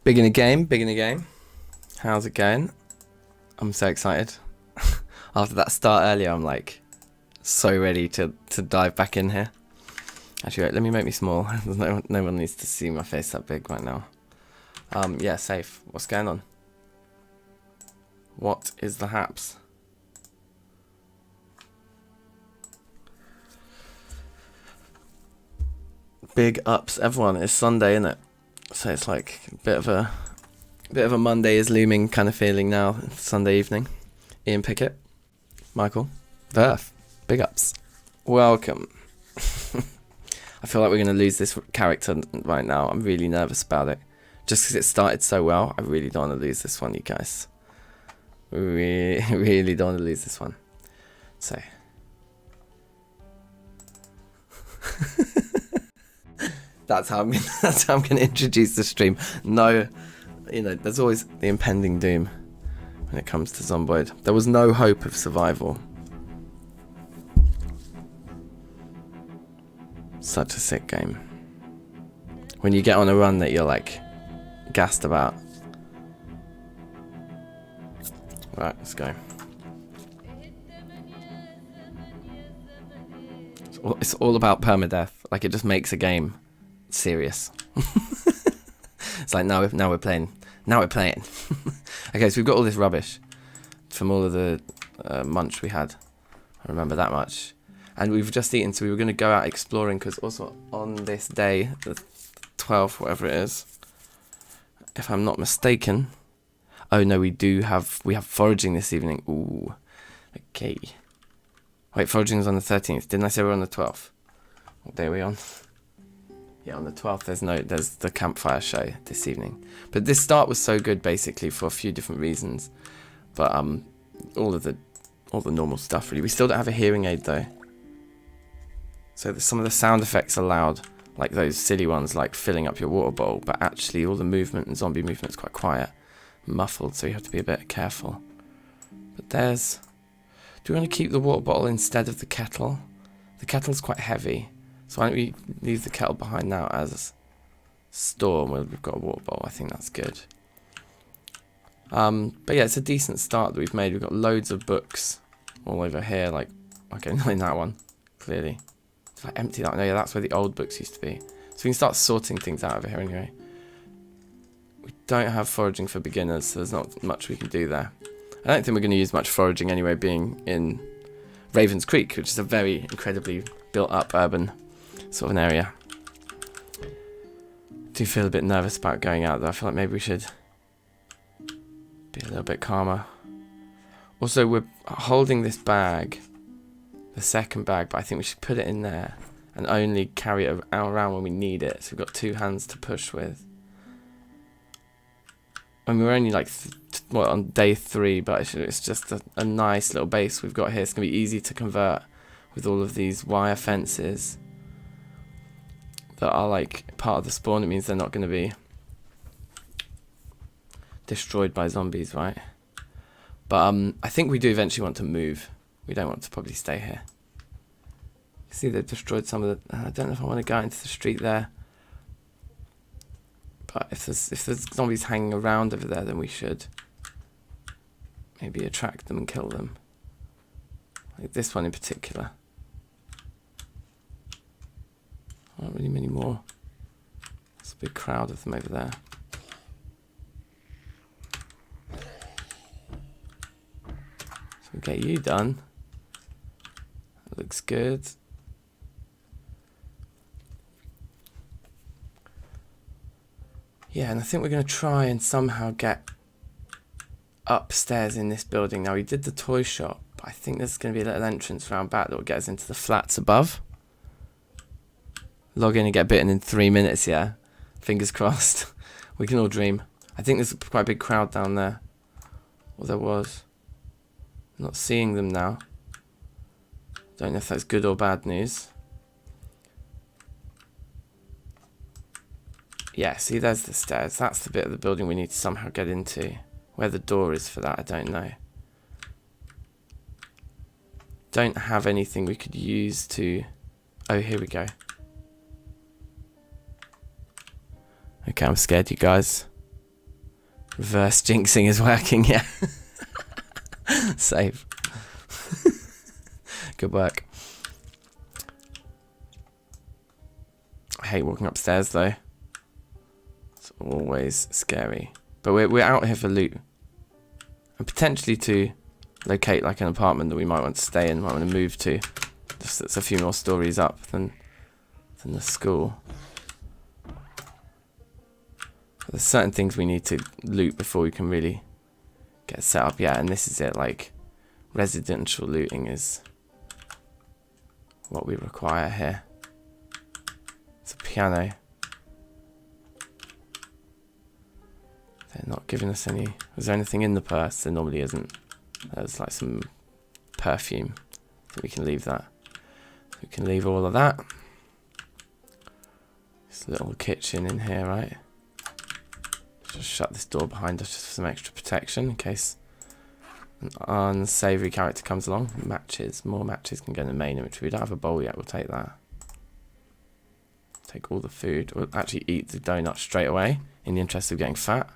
Big in the game, big in the game. How's it going? I'm so excited. After that start earlier, I'm like so ready to dive back in here. Actually, wait, let me make me small. No one needs to see my face that big right now. Yeah, safe. What's going on? What is the haps? Big ups, everyone. It's Sunday, isn't it? So it's like a bit of a Monday is looming kind of feeling now. Sunday evening. Ian Pickett, Michael, Verf, big ups. Welcome. I feel like we're going to lose this character right now. I'm really nervous about it. Just because it started so well, I really don't want to lose this one, you guys. Really don't want to lose this one. So. That's how I'm going to introduce the stream. No, you know, there's always the impending doom when it comes to Zomboid. There was no hope of survival. Such a sick game. When you get on a run that you're like gassed about. Right, let's go. It's all about permadeath. Like, it just makes a game serious. It's like now we're playing. Okay, so we've got all this rubbish from all of the munch we had. I remember that much. And we've just eaten, so we were going to go out exploring, because also on this day, the 12th, whatever it is, if I'm not mistaken. Oh no, we have foraging this evening. Ooh, okay. Wait, foraging is on the 13th. Didn't I say we're on the 12th? What day are we on? Yeah, on the 12th, there's the campfire show this evening. But this start was so good, basically, for a few different reasons. But all the normal stuff, really. We still don't have a hearing aid, though. So some of the sound effects are loud, like those silly ones, like filling up your water bowl. But actually, all the movement and zombie movement is quite quiet, muffled, so you have to be a bit careful. But there's... Do we want to keep the water bottle instead of the kettle? The kettle's quite heavy. So why don't we leave the kettle behind now as store where we've got a water bowl. I think that's good. But yeah, it's a decent start that we've made. We've got loads of books all over here. Like, okay, not in that one, clearly. It's like empty that one. No, yeah, that's where the old books used to be. So we can start sorting things out over here anyway. We don't have foraging for beginners, so there's not much we can do there. I don't think we're going to use much foraging anyway, being in Ravens Creek, which is a very incredibly built-up urban sort of an area. Do feel a bit nervous about going out though. I feel like maybe we should be a little bit calmer. Also, we're holding this bag, the second bag, but I think we should put it in there and only carry it around when we need it. So we've got two hands to push with. I mean, we're only like on day 3, but it's just a nice little base we've got here. It's going to be easy to convert with all of these wire fences that are like part of the spawn. It means they're not going to be destroyed by zombies, right? But I think we do eventually want to move. We don't want to probably stay here. See, they've destroyed some of the... I don't know if I want to go out into the street there. But if there's zombies hanging around over there, then we should maybe attract them and kill them. Like this one in particular. Not really many more. There's a big crowd of them over there. So we'll get you done. That looks good. Yeah, and I think we're going to try and somehow get upstairs in this building. Now, we did the toy shop, but I think there's going to be a little entrance around back that will get us into the flats above. Log in and get bitten in 3 minutes, yeah. Fingers crossed. We can all dream. I think there's quite a big crowd down there. Or there was. I'm not seeing them now. Don't know if that's good or bad news. Yeah, see, there's the stairs. That's the bit of the building we need to somehow get into. Where the door is for that, I don't know. Don't have anything we could use to... Oh, here we go. Okay, I'm scared, you guys. Reverse jinxing is working, yeah. Save. Good work. I hate walking upstairs though. It's always scary. But we're out here for loot. And potentially to locate like an apartment that we might want to stay in, might want to move to. Just that's a few more stories up than the school. But there's certain things we need to loot before we can really get set up. Yeah, and this is it, like residential looting is what we require here. It's a piano. They're not giving us any. Was there anything in the purse? There normally isn't. There's like some perfume. I think we can leave that. We can leave all of that. This little kitchen in here, right? Just shut this door behind us just for some extra protection in case an unsavoury character comes along. Matches. More matches can go in the main inventory. We don't have a bowl yet. We'll take that. Take all the food. We'll actually eat the donut straight away in the interest of getting fat.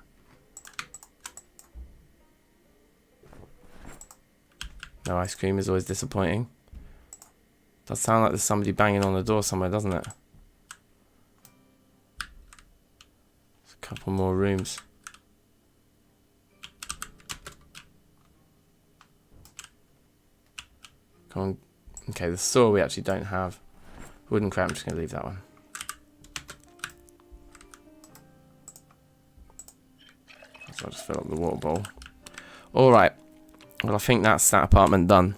No ice cream is always disappointing. Does sound like there's somebody banging on the door somewhere, doesn't it? There's a couple more rooms. Come on. Okay, the saw we actually don't have. Wooden crate, I'm just going to leave that one. So I'll just fill up the water bowl. Alright. Well, I think that's that apartment done.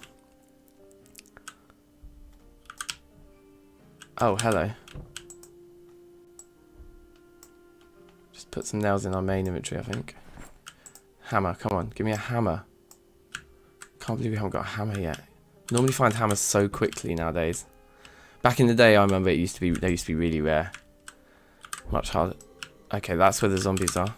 Oh, hello. Just put some nails in our main inventory, I think. Hammer, come on, give me a hammer. Can't believe we haven't got a hammer yet. Normally find hammers so quickly nowadays. Back in the day, I remember they used to be really rare. Much harder. Okay, that's where the zombies are.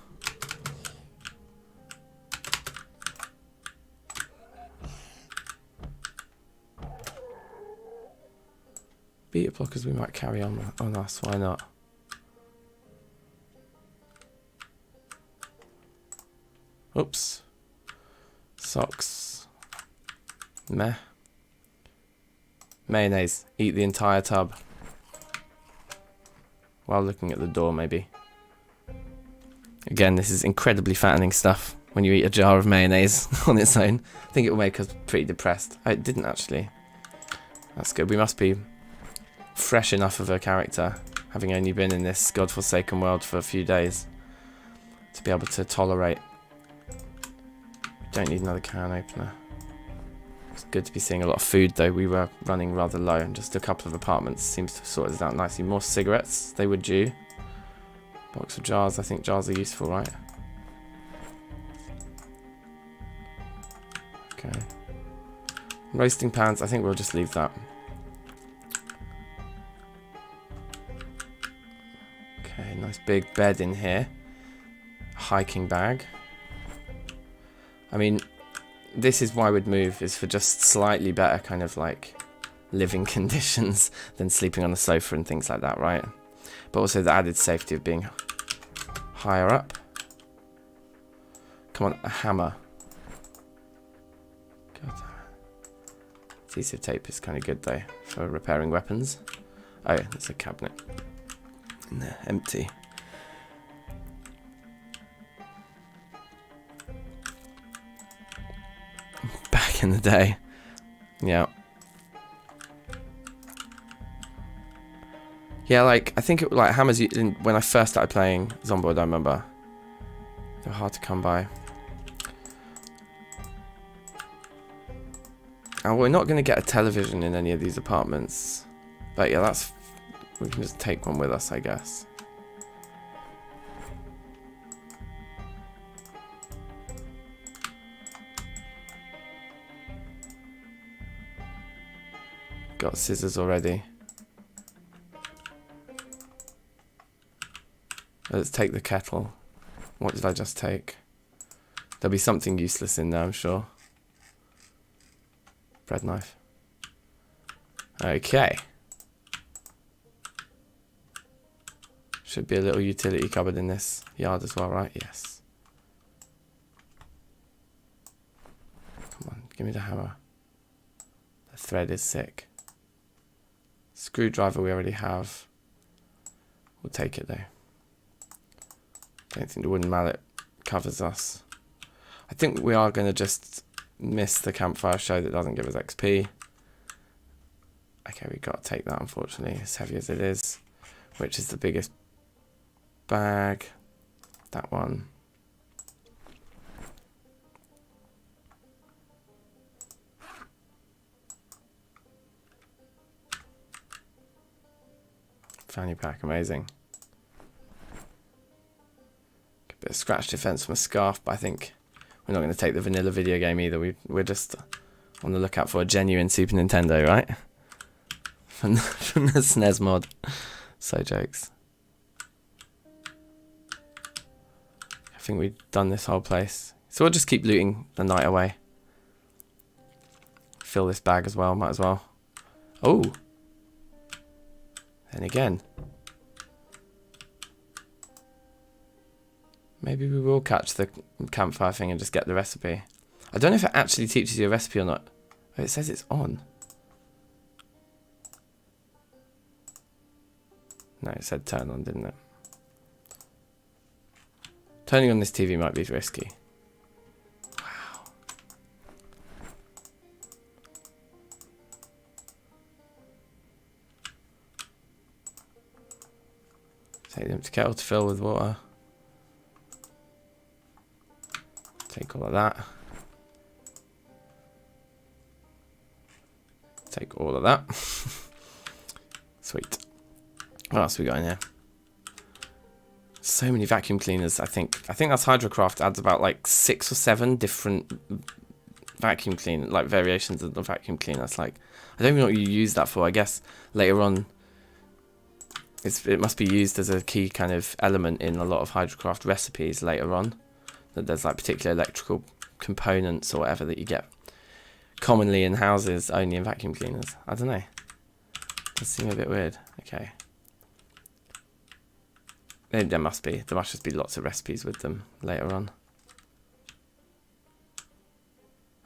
Beta blockers we might carry on us, why not? Oops. Socks. Meh. Mayonnaise. Eat the entire tub. While looking at the door, maybe. Again, this is incredibly fattening stuff when you eat a jar of mayonnaise on its own. I think it will make us pretty depressed. Oh, it didn't actually. That's good. We must be fresh enough of a character, having only been in this godforsaken world for a few days, to be able to tolerate. We don't need another can opener. It's good to be seeing a lot of food though. We were running rather low, and just a couple of apartments seems to have sorted us out nicely. More cigarettes, they were due. Box of jars, I think jars are useful, right? Okay. Roasting pans, I think we'll just leave that. Okay, nice big bed in here. Hiking bag. I mean, this is why we'd move, is for just slightly better kind of like living conditions than sleeping on the sofa and things like that, right? But also the added safety of being higher up. Come on, a hammer. God. Adhesive tape is kind of good though for repairing weapons. Oh, there's a cabinet in there, empty. Back in the day, yeah. Yeah, like, I think it like hammers, when I first started playing Zomboid, I remember. They were hard to come by. And we're not going to get a television in any of these apartments. But yeah, we can just take one with us, I guess. Got scissors already. Let's take the kettle. What did I just take? There'll be something useless in there, I'm sure. Bread knife. Okay. Should be a little utility cupboard in this yard as well, right? Yes. Give me the hammer. The thread is sick. Screwdriver we already have. We'll take it though. Don't think the wooden mallet covers us. I think we are going to just miss the campfire show that doesn't give us XP. Okay, we got to take that, unfortunately, as heavy as it is. Which is the biggest bag? That one. Fanny pack, amazing. A bit of scratch defense from a scarf, but I think we're not going to take the vanilla video game either. We're just on the lookout for a genuine Super Nintendo, right? From the SNES mod. So jokes. I think we've done this whole place. So we'll just keep looting the night away. Fill this bag as well, might as well. Oh! Then again. Maybe we will catch the campfire thing and just get the recipe. I don't know if it actually teaches you a recipe or not. Oh, it says it's on. No, it said turn on, didn't it? Turning on this TV might be risky. Wow. Take the empty kettle to fill with water. Take all of that. Take all of that. Sweet. What else we got in here? So many vacuum cleaners, I think. I think that's Hydrocraft adds about like 6 or 7 different vacuum cleaner, like variations of the vacuum cleaner. That's like, I don't even know what you use that for. I guess later on, it must be used as a key kind of element in a lot of Hydrocraft recipes later on. That there's like particular electrical components or whatever that you get commonly in houses, only in vacuum cleaners. I don't know. Does seem a bit weird. Okay. There must just be lots of recipes with them later on.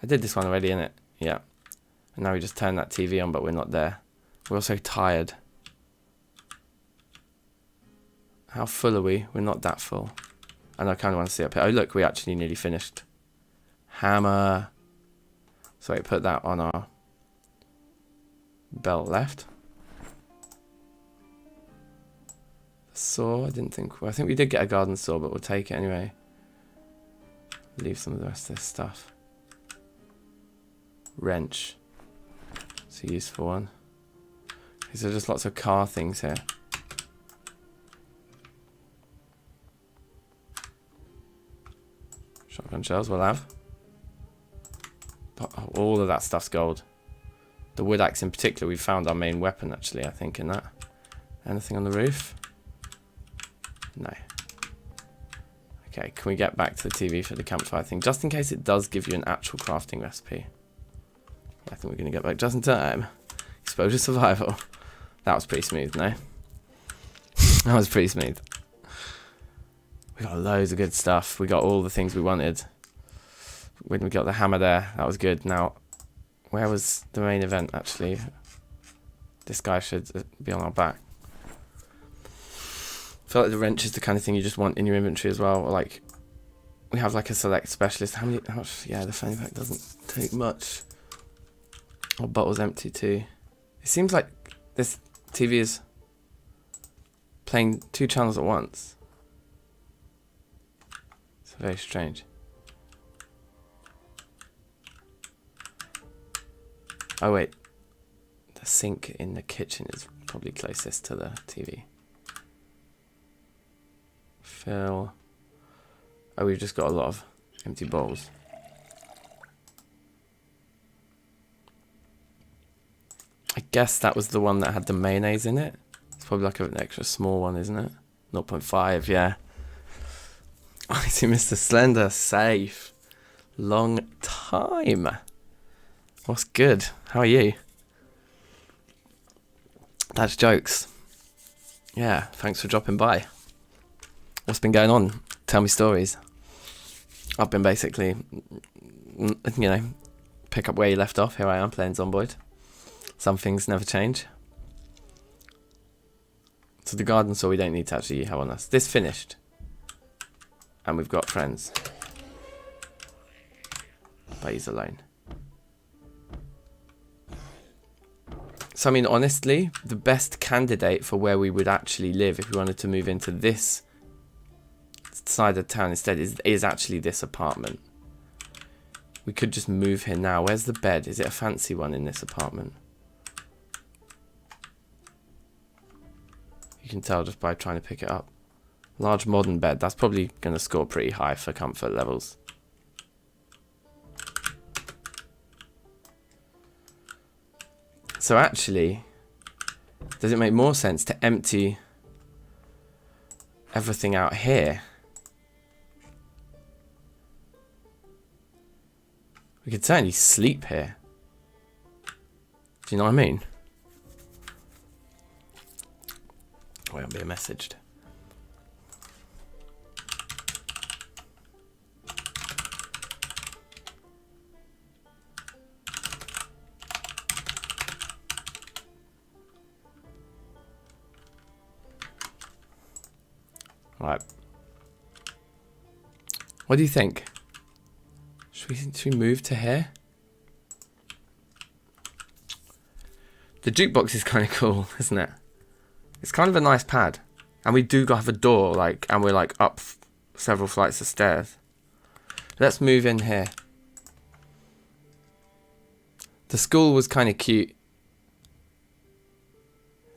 I did this one already, innit? Yeah. And now we just turn that TV on, but we're not there. We're also tired. How full are we? We're not that full. And I kind of want to see up here. Oh, look, we actually nearly finished. Hammer. So we put that on our belt left. Saw, I didn't think, well, I think we did get a garden saw, but we'll take it anyway. Leave some of the rest of this stuff. Wrench. It's a useful one. These are just lots of car things here. Shotgun shells we'll have. But all of that stuff's gold. The wood axe in particular, we found our main weapon actually, I think, in that. Anything on the roof? No. Okay, can we get back to the TV for the campfire thing? Just in case it does give you an actual crafting recipe. I think we're going to get back just in time. Exposure survival. That was pretty smooth, no? That was pretty smooth. We got loads of good stuff. We got all the things we wanted. When we got the hammer there, that was good. Now, where was the main event, actually? This guy should be on our back. I feel like the wrench is the kind of thing you just want in your inventory as well. Or like, we have like a select specialist. How much? Yeah, the fanny pack doesn't take much. Our bottle's empty too. It seems like this TV is playing 2 channels at once. It's very strange. Oh wait, the sink in the kitchen is probably closest to the TV. Fill. Oh, we've just got a lot of empty bowls. I guess that was the one that had the mayonnaise in it. It's probably like an extra small one, isn't it? 0.5, yeah. I see Mr. Slender safe. Long time. What's good? How are you? That's jokes. Yeah, thanks for dropping by. What's been going on? Tell me stories. I've been basically, you know, pick up where you left off. Here I am playing Zomboid. Some things never change. So the garden saw we don't need to actually have on us. This finished. And we've got friends. But he's alone. So I mean, honestly, the best candidate for where we would actually live if we wanted to move into this side of town instead is actually this apartment. We could just move here now. Where's the bed? Is it a fancy one in this apartment? You can tell just by trying to pick it up. Large modern bed. That's probably going to score pretty high for comfort levels. So actually, does it make more sense to empty everything out here? We could certainly sleep here. Do you know what I mean? Wait, I'm being messaged. Right. What do you think? Should we move to here? The jukebox is kind of cool, isn't it? It's kind of a nice pad. And we do have a door, like, and we're like up several flights of stairs. Let's move in here. The school was kind of cute.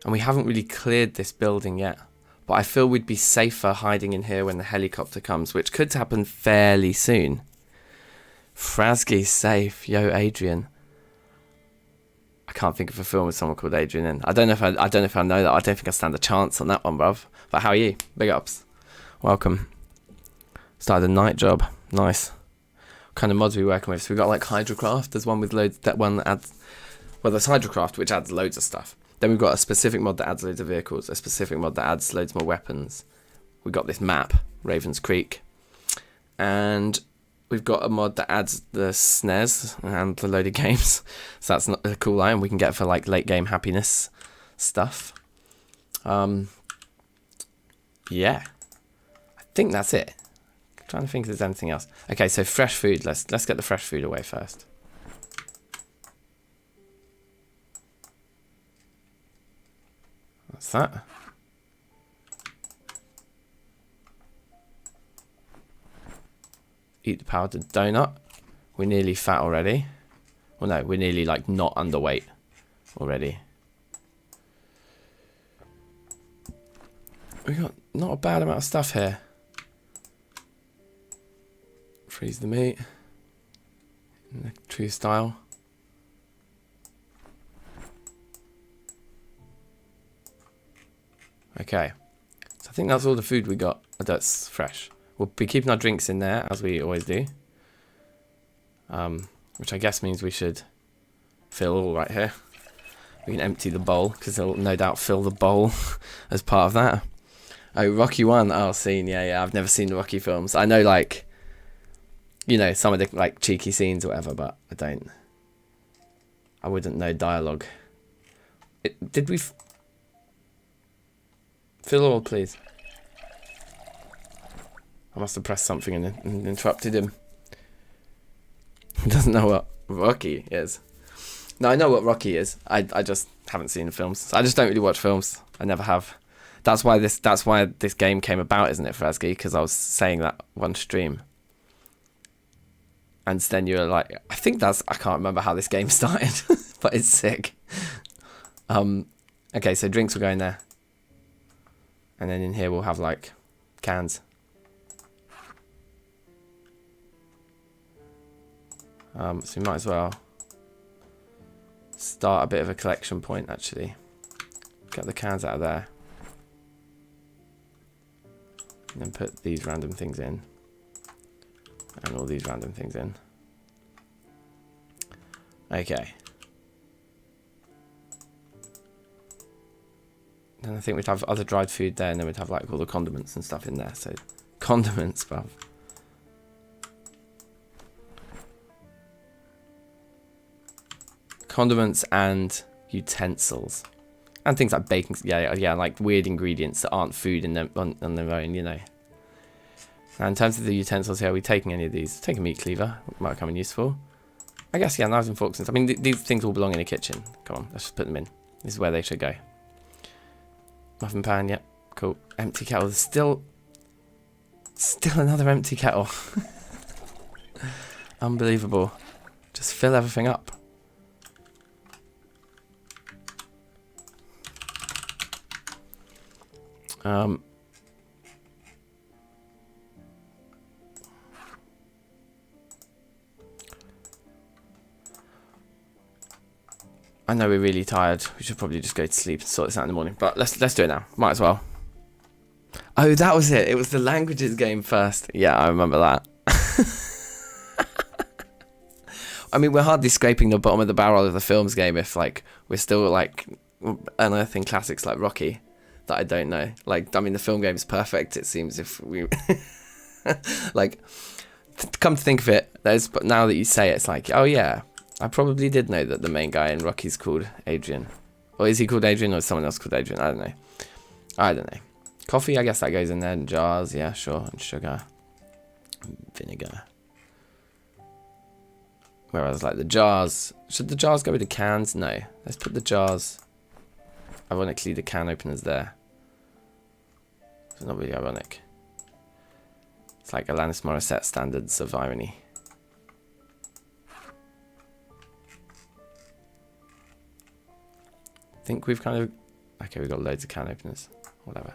And we haven't really cleared this building yet. But I feel we'd be safer hiding in here when the helicopter comes, which could happen fairly soon. Frasky's safe. Yo, Adrian. I can't think of a film with someone called Adrian in. I don't know if I know that. I don't think I stand a chance on that one, bruv. But how are you? Big ups. Welcome. Started a night job. Nice. What kind of mods are we working with? So we've got like Hydrocraft. There's one with loads. That one that adds. Well, there's Hydrocraft, which adds loads of stuff. Then we've got a specific mod that adds loads of vehicles. A specific mod that adds loads more weapons. We've got this map, Ravens Creek. And we've got a mod that adds the snares and the loaded games. So that's not a cool line we can get for like late game happiness stuff. Yeah. I think that's it. I'm trying to think if there's anything else. Okay, so fresh food. Let's get the fresh food away first. What's that? Eat the powdered donut. We're nearly fat already. Well, no, we're nearly like not underweight already. We got not a bad amount of stuff here. Freeze the meat in the true style. Okay, so I think that's all the food we got that's fresh. We'll be keeping our drinks in there, as we always do. Which I guess means we should fill all right here. We can empty the bowl, because they'll no doubt fill the bowl as part of that. Oh, Rocky 1. Oh, scene. Yeah. I've never seen the Rocky films. I know, like, you know, some of the, like, cheeky scenes or whatever, but I wouldn't know dialogue. Did we... Fill all, please. I must have pressed something and interrupted him. He doesn't know what Rocky is. No, I know what Rocky is. I just haven't seen the films. I just don't really watch films. I never have. That's why this game came about, isn't it, Frasky? Because I was saying that one stream. And then you were like, I can't remember how this game started, but it's sick. Okay, so drinks will go in there. And then in here we'll have like cans. So we might as well start a bit of a collection point actually. Get the cans out of there. And then put these random things in. And all these random things in. Okay. Then I think we'd have other dried food there, and then we'd have like all the condiments and stuff in there. So condiments, bruv. condiments and utensils. And things like baking, yeah, like weird ingredients that aren't food in them on their own, you know. Now, in terms of the utensils here, are we taking any of these? Take a meat cleaver, might come in useful. I guess, yeah, knives and forks and stuff. I mean, these things all belong in a kitchen. Come on, let's just put them in. This is where they should go. Muffin pan, yep, cool. Empty kettle, there's still another empty kettle. Unbelievable. Just fill everything up. I know we're really tired. We should probably just go to sleep and sort this out in the morning. But let's do it now. Might as well. Oh, that was it. It was the languages game first. Yeah, I remember that. I mean, we're hardly scraping the bottom of the barrel of the films game if, like, we're still, like, unearthing classics like Rocky that I don't know. Like, I mean, the film game's perfect, it seems, if we... like, come to think of it, but now that you say it, it's like, oh, yeah, I probably did know that the main guy in Rocky's called Adrian. Or is he called Adrian, or is someone else called Adrian? I don't know. Coffee, I guess that goes in there, in jars, yeah, sure, and sugar. Vinegar. Whereas, like, the jars... Should the jars go with the cans? No. Let's put the jars... Ironically, the can opener's there. It's not really ironic. It's like Alanis Morissette standards of irony. I think we've kind of... Okay, we've got loads of can openers. Whatever.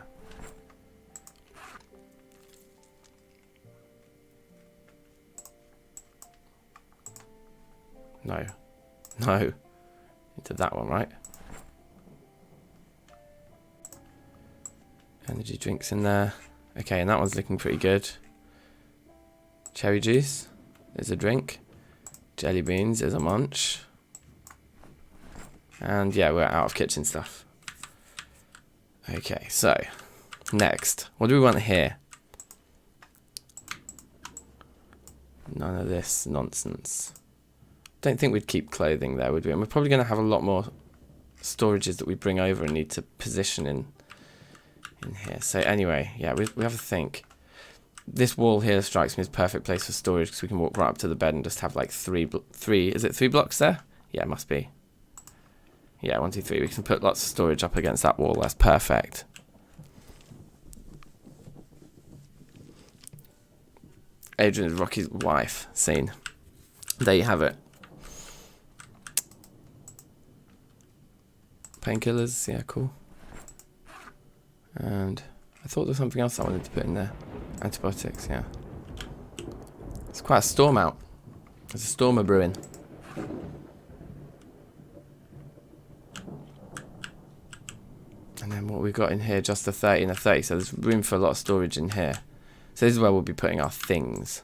No. No. Into that one, right? Energy drinks in there. Okay, and that one's looking pretty good. Cherry juice is a drink. Jelly beans is a munch. And yeah, we're out of kitchen stuff. Okay, so next. What do we want here? None of this nonsense. Don't think we'd keep clothing there, would we? And we're probably going to have a lot more storages that we bring over and need to position in here. So anyway, yeah, we have to think. This wall here strikes me as a perfect place for storage because we can walk right up to the bed and just have like three, is it 3 blocks there? Yeah, it must be. Yeah, 1, 2, 3. We can put lots of storage up against that wall. That's perfect. Adrian is Rocky's wife scene. There you have it. Painkillers, yeah, cool. And I thought there was something else I wanted to put in there. Antibiotics, yeah. It's quite a storm out. There's a storm brewing. And then what we've got in here, just a 30 and a 30. So there's room for a lot of storage in here. So this is where we'll be putting our things.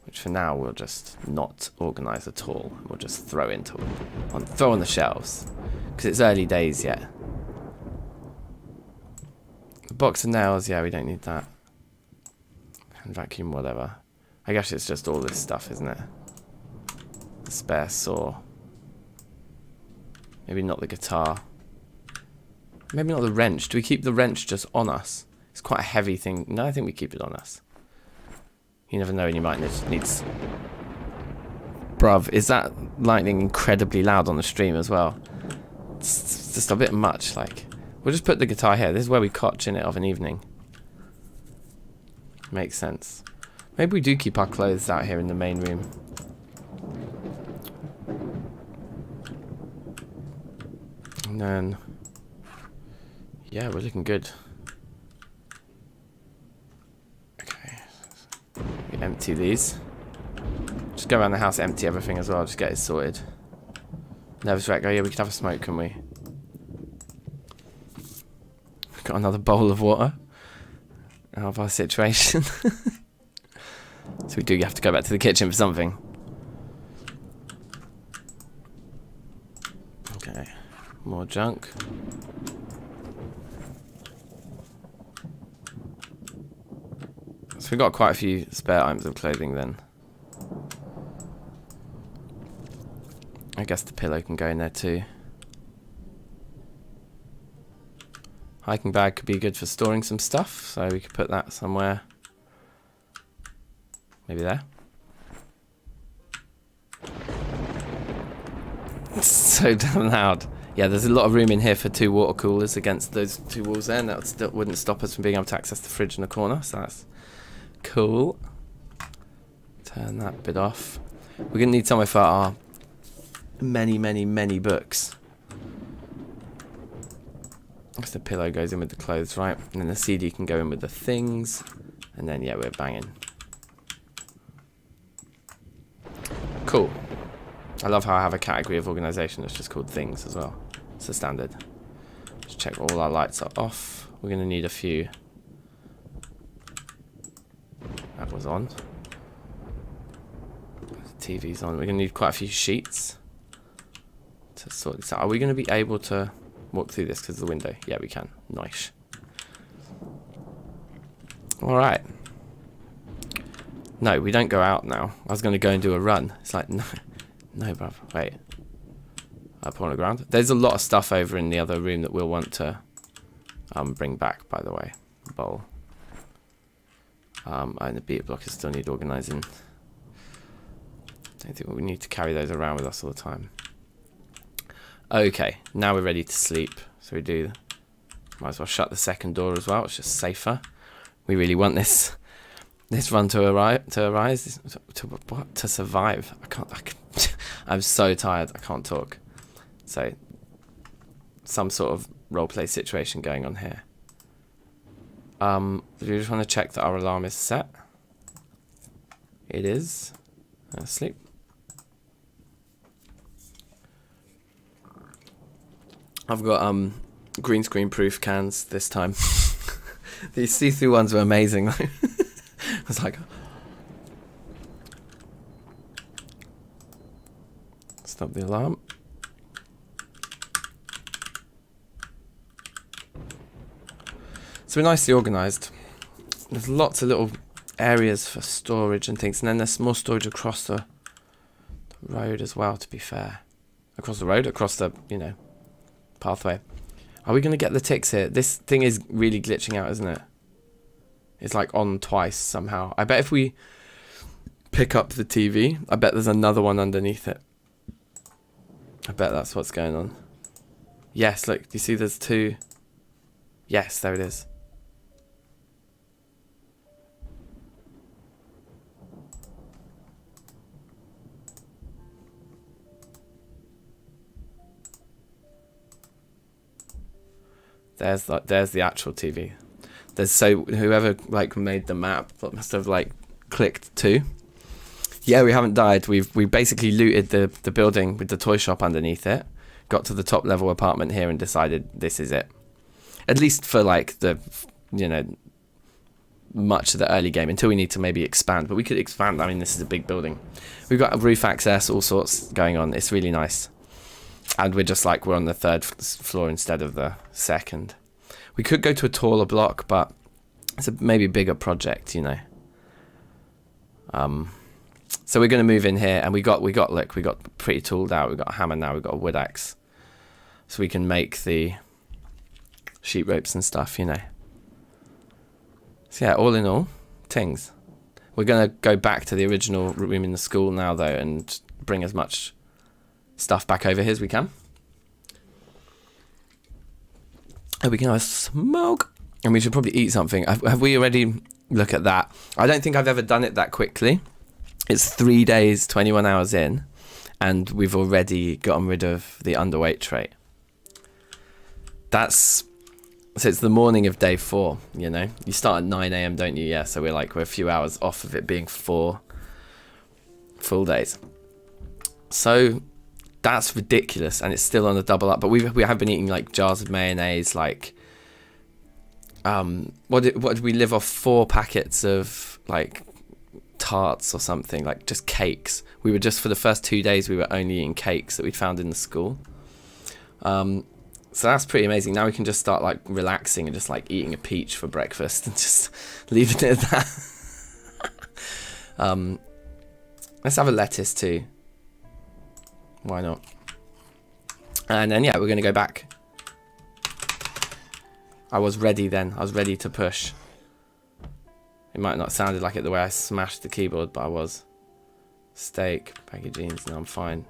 Which for now we'll just not organise at all. We'll just throw throw on the shelves. Because it's early days yet. The box of nails, yeah, we don't need that. And vacuum, whatever. I guess it's just all this stuff, isn't it? The spare saw. Maybe not the guitar. Maybe not the wrench. Do we keep the wrench just on us? It's quite a heavy thing. No, I think we keep it on us. You never know, and you might need... Bruv, is that lightning incredibly loud on the stream as well? It's just a bit much, like... We'll just put the guitar here. This is where we cotch in it of an evening. Makes sense. Maybe we do keep our clothes out here in the main room. And then... Yeah, we're looking good. Okay. We empty these. Just go around the house, empty everything as well, just get it sorted. Nervous wreck. Oh yeah, we could have a smoke, can we? Got another bowl of water out of our situation. So we do have to go back to the kitchen for something. Okay, more junk. So we've got quite a few spare items of clothing then. I guess the pillow can go in there too. Hiking bag could be good for storing some stuff, so we could put that somewhere. Maybe there. It's so damn loud. Yeah, there's a lot of room in here for 2 water coolers against those 2 walls there, and that still wouldn't stop us from being able to access the fridge in the corner, so that's cool. Turn that bit off. We're going to need somewhere for our many books. Because the pillow goes in with the clothes, right? And then the CD can go in with the things. And then, yeah, we're banging. Cool. I love how I have a category of organisation that's just called things as well. It's a standard. Let's check all our lights are off. We're going to need a few. That was on. The TV's on. We're going to need quite a few sheets to sort this out. Are we going to be able to walk through this because of the window? Yeah, we can. Nice. Alright. No, we don't go out now. I was going to go and do a run. It's like, no. No, bruv. Wait. Up on the ground. There's a lot of stuff over in the other room that we'll want to bring back, by the way. Bowl. And the beat blockers still need organising. Don't think we need to carry those around with us all the time. Okay, now we're ready to sleep. So we do. Might as well shut the second door as well. It's just safer. We really want this run to arise. To survive. I can't. I'm so tired. I can't talk. So some sort of roleplay situation going on here. We just want to check that our alarm is set. It is. Sleep. I've got green screen proof cans this time. These see-through ones were amazing though. I was like, stop the alarm. So we're nicely organised. There's lots of little areas for storage and things, and then there's more storage across the road as well, to be fair. Across the road, across the, pathway. Are we going to get the ticks here? This thing is really glitching out, isn't it? It's like on twice somehow. I bet if we pick up the TV, I bet there's another one underneath it. I bet that's what's going on. Yes, look, do you see there's 2? Yes, there it is. There's the actual TV. So whoever made the map must have clicked 2. Yeah, we haven't died. We basically looted the building with the toy shop underneath it. Got to the top level apartment here and decided this is it. At least for the much of the early game, until we need to maybe expand. But we could expand. I mean, this is a big building. We've got roof access, all sorts going on. It's really nice. And we're just we're on the 3rd floor instead of the 2nd. We could go to a taller block, but it's a maybe bigger project, So we're going to move in here, and we got pretty tooled out. We got a hammer now. We got a wood axe, so we can make the sheep ropes and stuff, So yeah, all in all, things. We're going to go back to the original room in the school now, though, and bring as much stuff back over here as we can. And we can have a smoke. And we should probably eat something. Have we already... Look at that. I don't think I've ever done it that quickly. It's 3 days, 21 hours in. And we've already gotten rid of the underweight trait. So it's the morning of day 4, You start at 9 a.m, don't you? Yeah, so we're a few hours off of it being 4 full days. So... That's ridiculous, and it's still on the double up. But we have been eating jars of mayonnaise, what did we live off 4 packets of tarts or something, just cakes. We were just for the first 2 days we were only eating cakes that we'd found in the school. So that's pretty amazing. Now we can just start relaxing and just eating a peach for breakfast and just leaving it at that. Let's have a lettuce too. Why not? And then, yeah, we're going to go back. I was ready then. I was ready to push. It might not have sounded like it the way I smashed the keyboard, but I was. Steak, baggy jeans, no, I'm fine.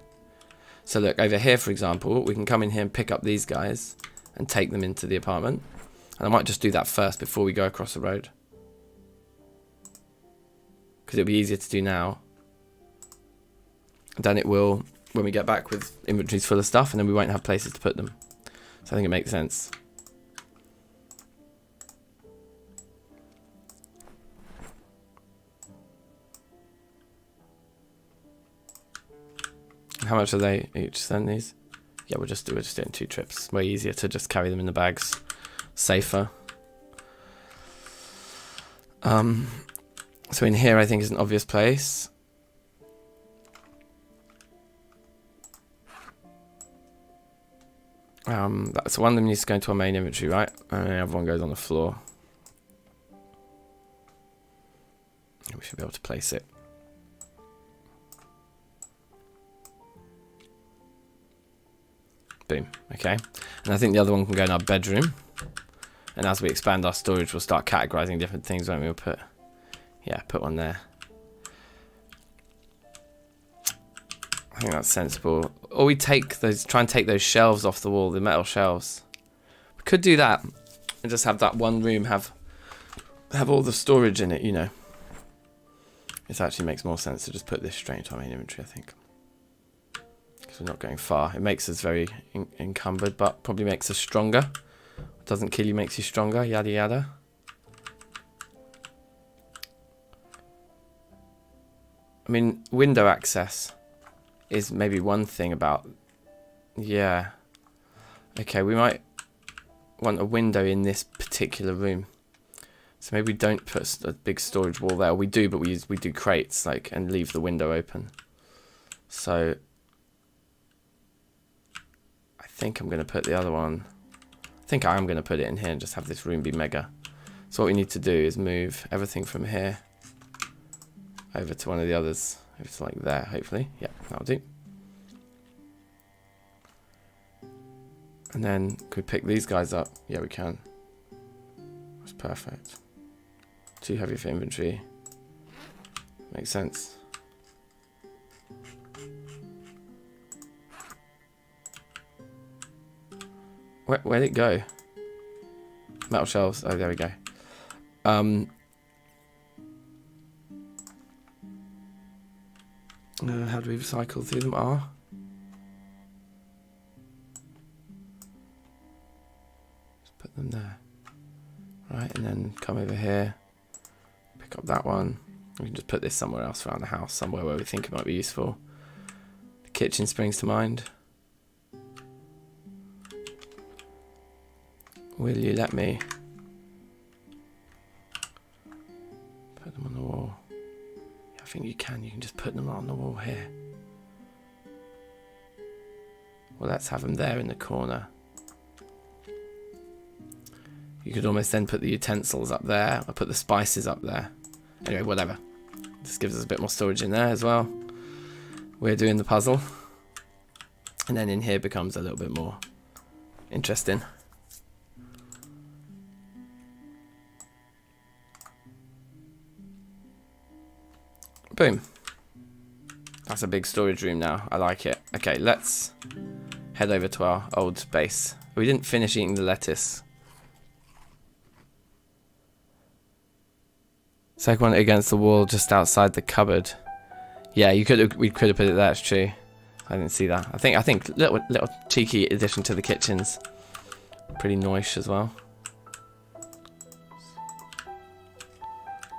So look, over here, for example, we can come in here and pick up these guys and take them into the apartment. And I might just do that first before we go across the road. Because it'll be easier to do now than it will when we get back with inventories full of stuff, and then we won't have places to put them. So I think it makes sense. How much are they each? Send these? Yeah, we're just doing 2 trips. Way easier to just carry them in the bags. Safer. So in here, I think is an obvious place. So one of them needs to go into our main inventory, right? And then everyone goes on the floor. We should be able to place it. Boom. Okay. And I think the other one can go in our bedroom. And as we expand our storage, we'll start categorizing different things, won't we? We'll put, yeah, put one there. I think that's sensible. Or we take those, try and take those shelves off the wall, the metal shelves. We could do that and just have that one room have all the storage in it, you know. It actually makes more sense to just put this straight into our main inventory, I think. Because we're not going far. It makes us very encumbered, but probably makes us stronger. Doesn't kill you, makes you stronger, yada yada. I mean, window access is maybe one thing about... Yeah. Okay, we might want a window in this particular room. So maybe we don't put a big storage wall there. We do, but we do crates, like, and leave the window open. So I think I'm going to put the other one... I think I am going to put it in here and just have this room be mega. So what we need to do is move everything from here over to one of the others. Over to like there, hopefully. Yeah, that'll do. And then could we pick these guys up? Yeah, we can. That's perfect. Too heavy for inventory. Makes sense. Where'd it go? Metal shelves. Oh, there we go. How do we recycle through them? R. Just put them there. Right, and then come over here. Pick up that one. We can just put this somewhere else around the house, somewhere where we think it might be useful. The kitchen springs to mind. Will you let me put them on the wall? Yeah, I think you can. You can just put them on the wall here. Well, let's have them there in the corner. You could almost then put the utensils up there, or put the spices up there. Anyway, whatever. This gives us a bit more storage in there as well. We're doing the puzzle. And then in here becomes a little bit more interesting. Boom. That's a big storage room now. I like it. Okay, let's head over to our old base. We didn't finish eating the lettuce. Second one against the wall just outside the cupboard. Yeah, we could have put it there, it's true. I didn't see that. I think little cheeky addition to the kitchens. Pretty nice as well.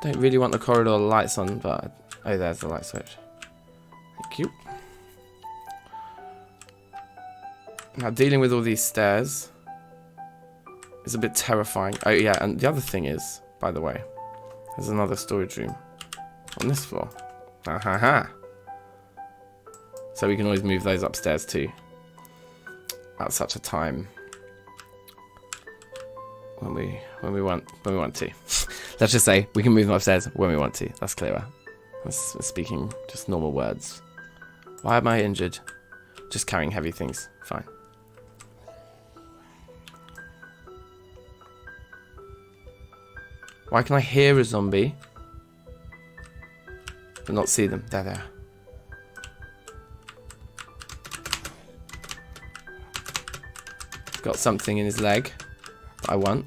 Don't really want the corridor lights on, but oh, there's the light switch. Thank you. Now dealing with all these stairs is a bit terrifying. Oh yeah, and the other thing is, by the way, there's another storage room on this floor. Ha. So we can always move those upstairs too. At such a time when we want to. Let's just say we can move them upstairs when we want to. That's clearer. That's speaking just normal words. Why am I injured? Just carrying heavy things. Fine. Why can I hear a zombie but not see them? There they are. Got something in his leg that I want.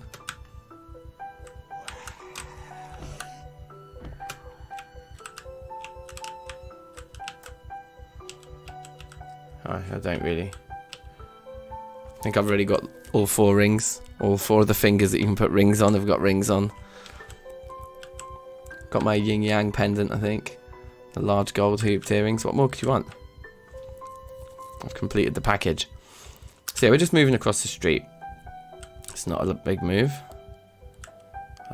Oh, I don't really. I think I've already got all 4 rings. All 4 of the fingers that you can put rings on have got rings on. Got my yin yang pendant, I think. The large gold hooped earrings. What more could you want? I've completed the package. So yeah, we're just moving across the street. It's not a big move,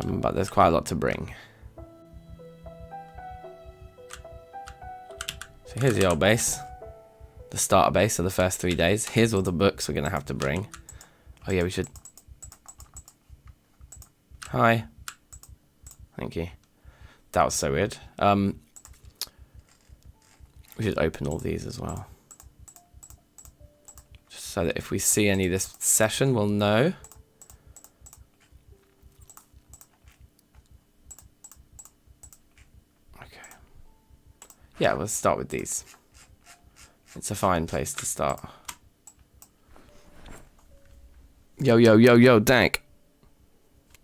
but there's quite a lot to bring. So here's the old base, the starter base of the first 3 days. Here's all the books we're gonna have to bring. Oh yeah, we should. Hi. Thank you. That was so weird. We should open all these as well, just so that if we see any this session, we'll know. Okay. Yeah, we'll start with these. It's a fine place to start. Yo, yo, yo, yo, Dank.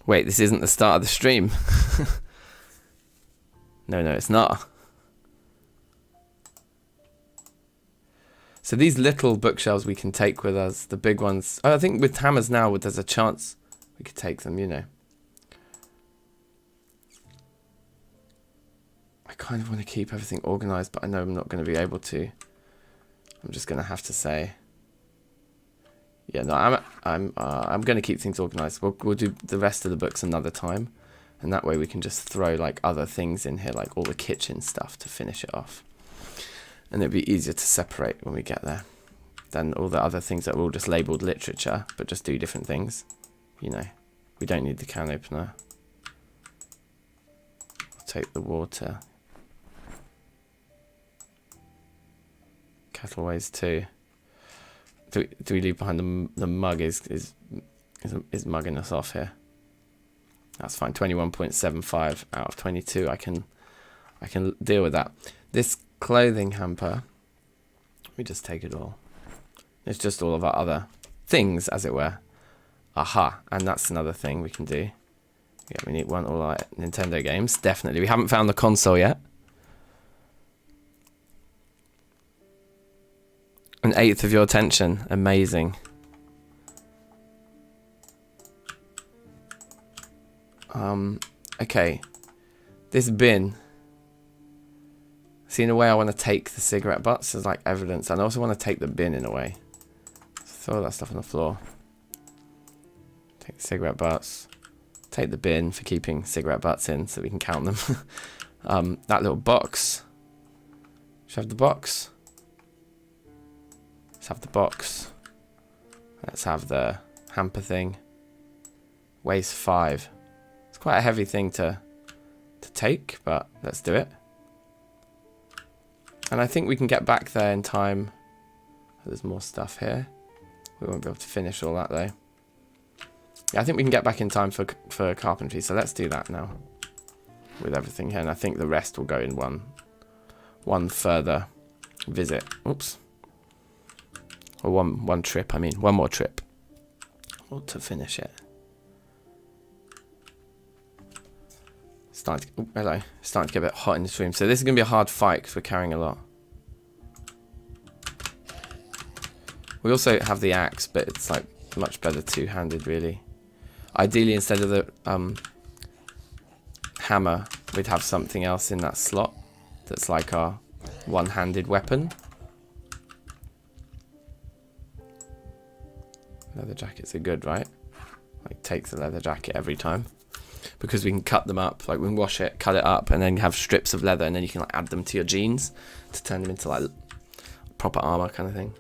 Wait, this isn't the start of the stream. No, it's not. So these little bookshelves we can take with us. The big ones, I think with hammers now, there's a chance we could take them, you know. I kind of want to keep everything organized, but I know I'm not going to be able to. I'm just going to have to say, yeah, no, I'm going to keep things organized. We'll do the rest of the books another time, and that way we can just throw like other things in here, like all the kitchen stuff to finish it off. And it'd be easier to separate when we get there than all the other things that are all just labelled literature, but just do different things. You know, we don't need the can opener. I'll take the water. Kettle weighs 2. Do we leave behind the mug? Is mugging us off here? That's fine. 21.75 out of 22. I can deal with that. This clothing hamper, we just take it all. It's just all of our other things, as it were. Aha, and that's another thing we can do. Yeah, we need all our Nintendo games. Definitely. We haven't found the console yet. 1/8 of your attention. Amazing. Okay. This bin. See, in a way, I want to take the cigarette butts as like evidence, and I also want to take the bin in a way. Throw that stuff on the floor. Take the cigarette butts. Take the bin for keeping cigarette butts in, so we can count them. That little box. Should I have the box? Let's have the box. Let's have the hamper thing. Weighs 5. It's quite a heavy thing to take, but let's do it. And I think we can get back there in time. There's more stuff here. We won't be able to finish all that though. Yeah, I think we can get back in time for carpentry, so let's do that now. With everything here, and I think the rest will go in one further visit. Oops. Or one trip, I mean. One more trip. Or to finish it. Hello. It's starting to get a bit hot in this room. So this is going to be a hard fight because we're carrying a lot. We also have the axe, but it's like much better two-handed, really. Ideally, instead of the hammer, we'd have something else in that slot that's like our one-handed weapon. Leather jackets are good, right? Like, take the leather jacket every time. Because we can cut them up, like we can wash it, cut it up, and then have strips of leather, and then you can like add them to your jeans to turn them into like proper armor kind of thing.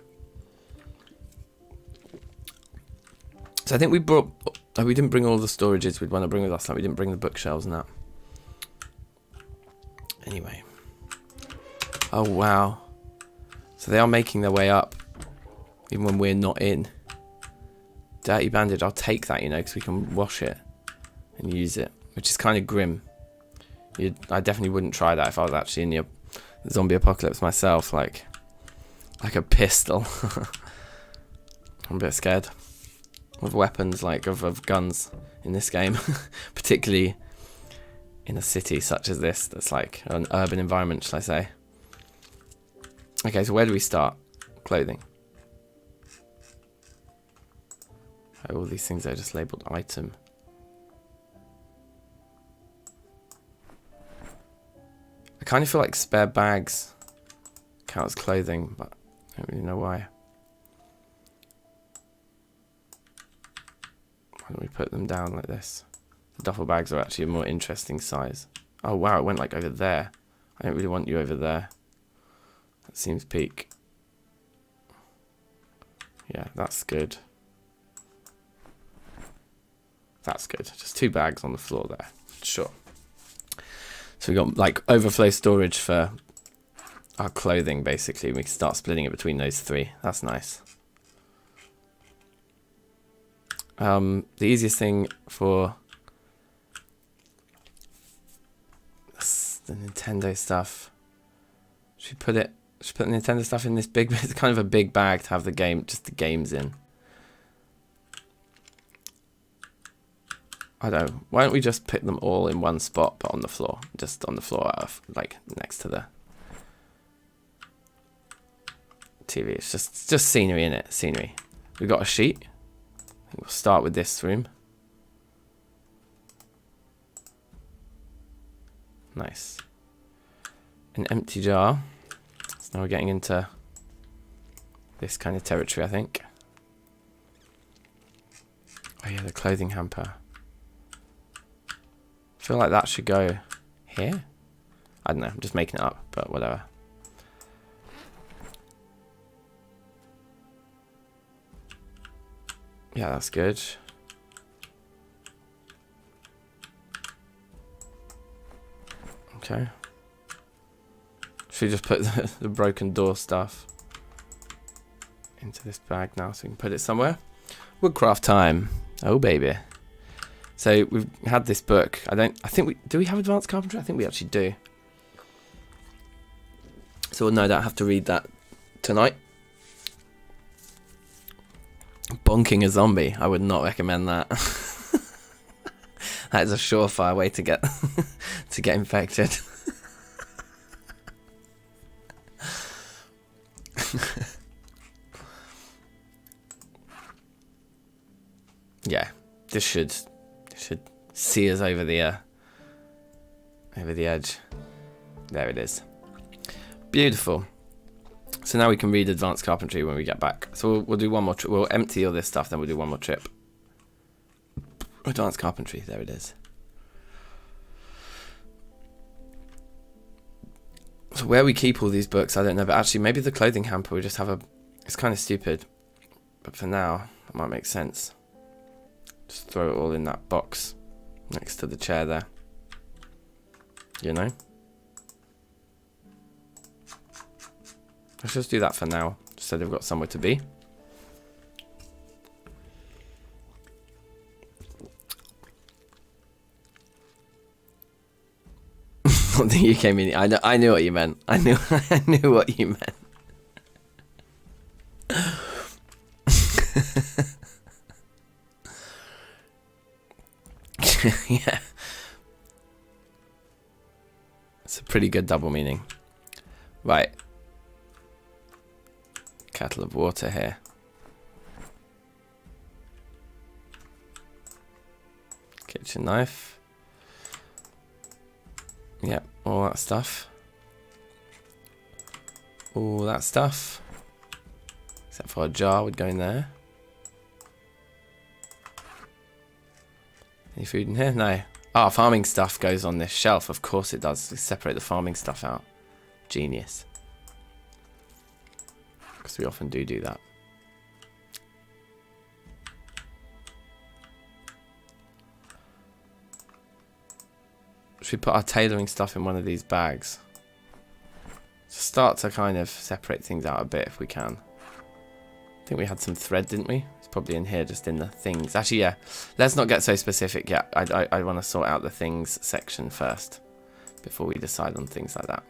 So I think we didn't bring all the storages we'd want to bring with us. Like we didn't bring the bookshelves and that. Anyway. Oh wow. So they are making their way up even when we're not in. Dirty bandage, I'll take that, you know, because we can wash it and use it, which is kind of grim. I definitely wouldn't try that if I was actually in the zombie apocalypse myself, like a pistol. I'm a bit scared of weapons, like of guns in this game, particularly in a city such as this, that's like an urban environment, shall I say. Okay, so where do we start? Clothing. Oh, all these things are just labelled item. I kind of feel like spare bags count as clothing, but I don't really know why. Why don't we put them down like this? The duffel bags are actually a more interesting size. Oh wow, it went like over there. I don't really want you over there. That seems peak. Yeah, that's good. That's good. Just 2 bags on the floor there. Sure. So we got like overflow storage for our clothing, basically. We can start splitting it between those 3. That's nice. The easiest thing for the Nintendo stuff. Should we put the Nintendo stuff in this big? It's kind of a big bag to have the just the games in. I don't know. Why don't we just put them all in one spot, but on the floor, just on the floor, like next to the TV. It's just scenery in it. Scenery. We've got a sheet. I think we'll start with this room. Nice. An empty jar. So now we're getting into this kind of territory, I think. Oh yeah, the clothing hamper. I feel like that should go here. I don't know, I'm just making it up, but whatever. Yeah, that's good. Okay. Should we just put the broken door stuff into this bag now so we can put it somewhere? Woodcraft time. Oh baby. So we've had this book. Do we have advanced carpentry? I think we actually do. So we'll no doubt have to read that tonight. Bonking a zombie. I would not recommend that. That is a surefire way to get to get infected. Yeah, this should see us over the edge. There it is. Beautiful. So now we can read advanced carpentry when we get back. So we'll do one more trip. We'll empty all this stuff, then we'll do one more trip. Advanced carpentry, there it is. So where we keep all these books, I don't know, but actually maybe the clothing hamper, we just have it's kind of stupid, but for now, it might make sense. Just throw it all in that box next to the chair there. You know? Let's just do that for now, so they've got somewhere to be. Not the UK mini. I knew what you meant. I knew what you meant. Yeah. It's a pretty good double meaning. Right. Kettle of water here. Kitchen knife. Yep, all that stuff. All that stuff. Except for a jar would go in there. Any food in here? No. Ah, farming stuff goes on this shelf. Of course it does. We separate the farming stuff out. Genius. Because we often do that. Should we put our tailoring stuff in one of these bags? Start to kind of separate things out a bit if we can. I think we had some thread, didn't we? It's probably in here, just in the things. Actually, yeah. Let's not get so specific yet. I want to sort out the things section first before we decide on things like that.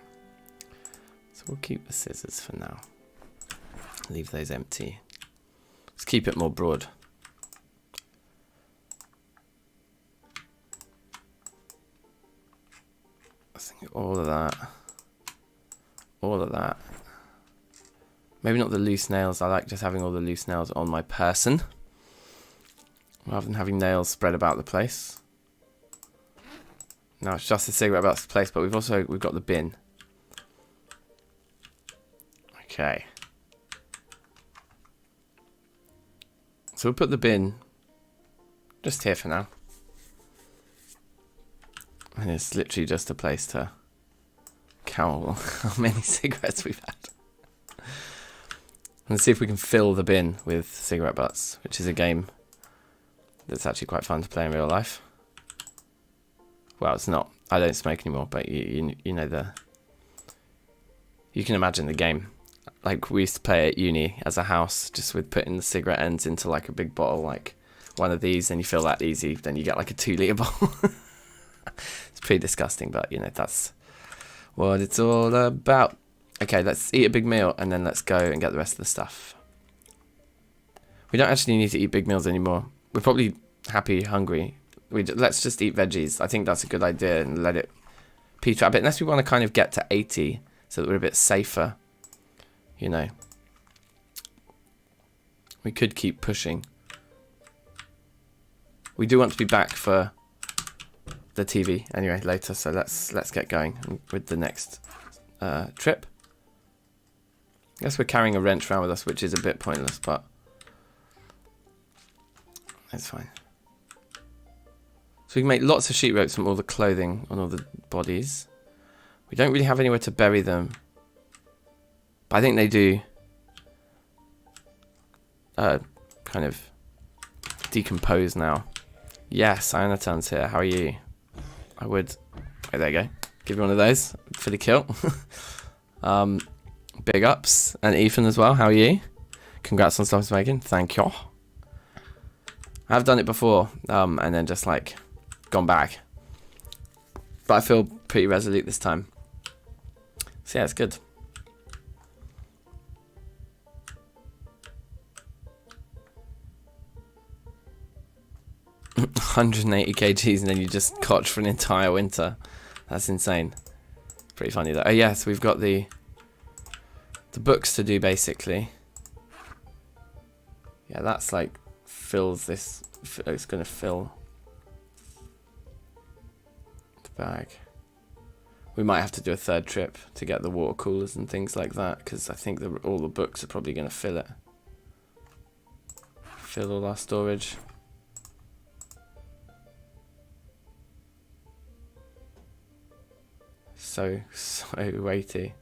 So we'll keep the scissors for now. Leave those empty. Let's keep it more broad. I think all of that. All of that. Maybe not the loose nails. I like just having all the loose nails on my person rather than having nails spread about the place. No, it's just the cigarette butts place, but we've got the bin. Okay. So we'll put the bin just here for now. And it's literally just a place to count how many cigarettes we've had. And see if we can fill the bin with cigarette butts, which is a game that's actually quite fun to play in real life. Well, it's not. I don't smoke anymore, but you know you can imagine the game. Like we used to play at uni as a house, just with putting the cigarette ends into like a big bottle, like one of these, and you fill that easy, then you get like a 2-litre bottle. It's pretty disgusting, but you know, that's what it's all about. Okay, let's eat a big meal and then let's go and get the rest of the stuff. We don't actually need to eat big meals anymore. We're probably happy, hungry. Let's just eat veggies. I think that's a good idea and let it peter out a bit. Unless we want to kind of get to 80 so that we're a bit safer. You know. We could keep pushing. We do want to be back for the TV anyway later, so let's get going with the next trip. I guess we're carrying a wrench around with us, which is a bit pointless, but it's fine. So we can make lots of sheet ropes from all the clothing on all the bodies. We don't really have anywhere to bury them, but I think they do kind of decompose now. Yes, Ionatan's here. How are you? I would... Oh, there you go. Give you one of those for the kill. Big ups. And Ethan as well. How are you? Congrats on stuff making. Thank you. I've done it before, and then just like gone back. But I feel pretty resolute this time. So yeah, it's good. $180 kgs and then you just cotch for an entire winter. That's insane. Pretty funny though. Oh yes, we've got the books to do basically. Yeah, that's like fills this. It's gonna fill the bag. We might have to do a third trip to get the water coolers and things like that, because I think all the books are probably gonna fill it. Fill all our storage. So weighty.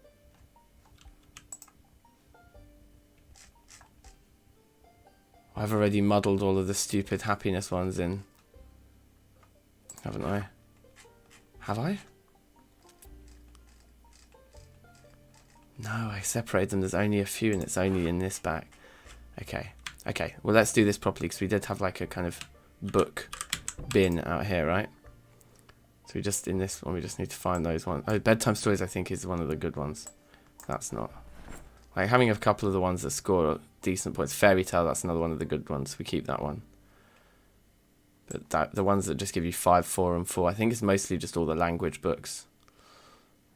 I've already muddled all of the stupid happiness ones in, haven't I? Have I? No, I separated them. There's only a few and it's only in this bag. Okay. Okay, well let's do this properly, because we did have like a kind of book bin out here, right? So we just, in this one, we just need to find those ones. Oh, bedtime stories I think is one of the good ones. That's not. Like having a couple of the ones that score decent points. Fairy tale, that's another one of the good ones. We keep that one. But the ones that just give you 5, 4, and 4, I think it's mostly just all the language books.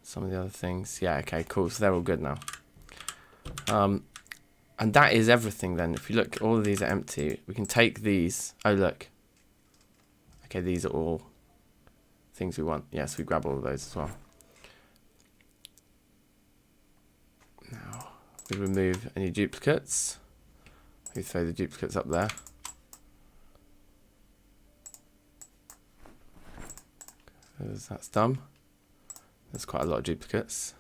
Some of the other things. Yeah, okay, cool. So they're all good now. And that is everything then. If you look, all of these are empty. We can take these. Oh, look. Okay, these are all things we want. Yes, we grab all of those as well. Now, we remove any duplicates. We throw the duplicates up there. Because that's done. There's quite a lot of duplicates.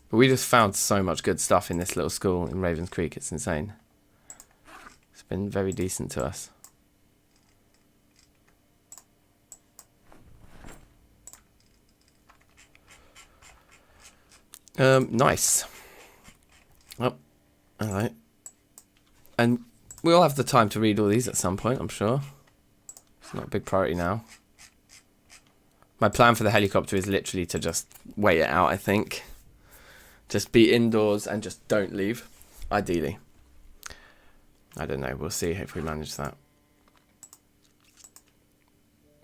But we just found so much good stuff in this little school in Ravens Creek. It's insane. It's been very decent to us. Nice. Oh, alright. And we'll have the time to read all these at some point, I'm sure. It's not a big priority now. My plan for the helicopter is literally to just wait it out, I think. Just be indoors and just don't leave, ideally. I don't know, we'll see if we manage that.